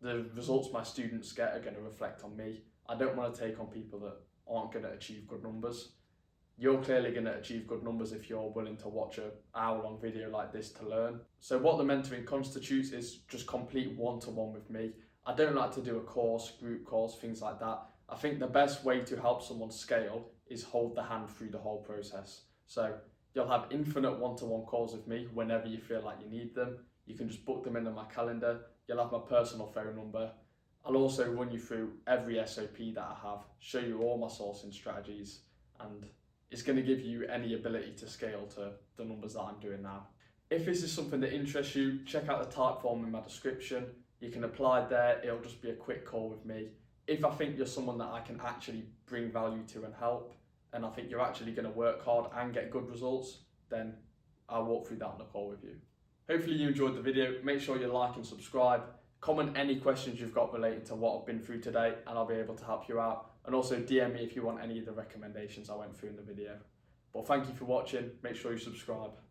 the results my students get are going to reflect on me. I don't want to take on people that aren't going to achieve good numbers. You're clearly going to achieve good numbers if you're willing to watch an hour-long video like this to learn. So what the mentoring constitutes is just complete one-to-one with me. I don't like to do a course, group course, things like that. I think the best way to help someone scale is hold the hand through the whole process. So you'll have infinite one-to-one calls with me whenever you feel like you need them. You can just book them into my calendar. You'll have my personal phone number. I'll also run you through every SOP that I have, show you all my sourcing strategies, and it's going to give you any ability to scale to the numbers that I'm doing now. If this is something that interests you, check out the type form in my description. You can apply there. It'll just be a quick call with me. If I think you're someone that I can actually bring value to and help, and I think you're actually going to work hard and get good results, then I'll walk through that on the call with you. Hopefully you enjoyed the video. Make sure you like and subscribe. Comment any questions you've got related to what I've been through today, and I'll be able to help you out. And also DM me if you want any of the recommendations I went through in the video. But thank you for watching. Make sure you subscribe.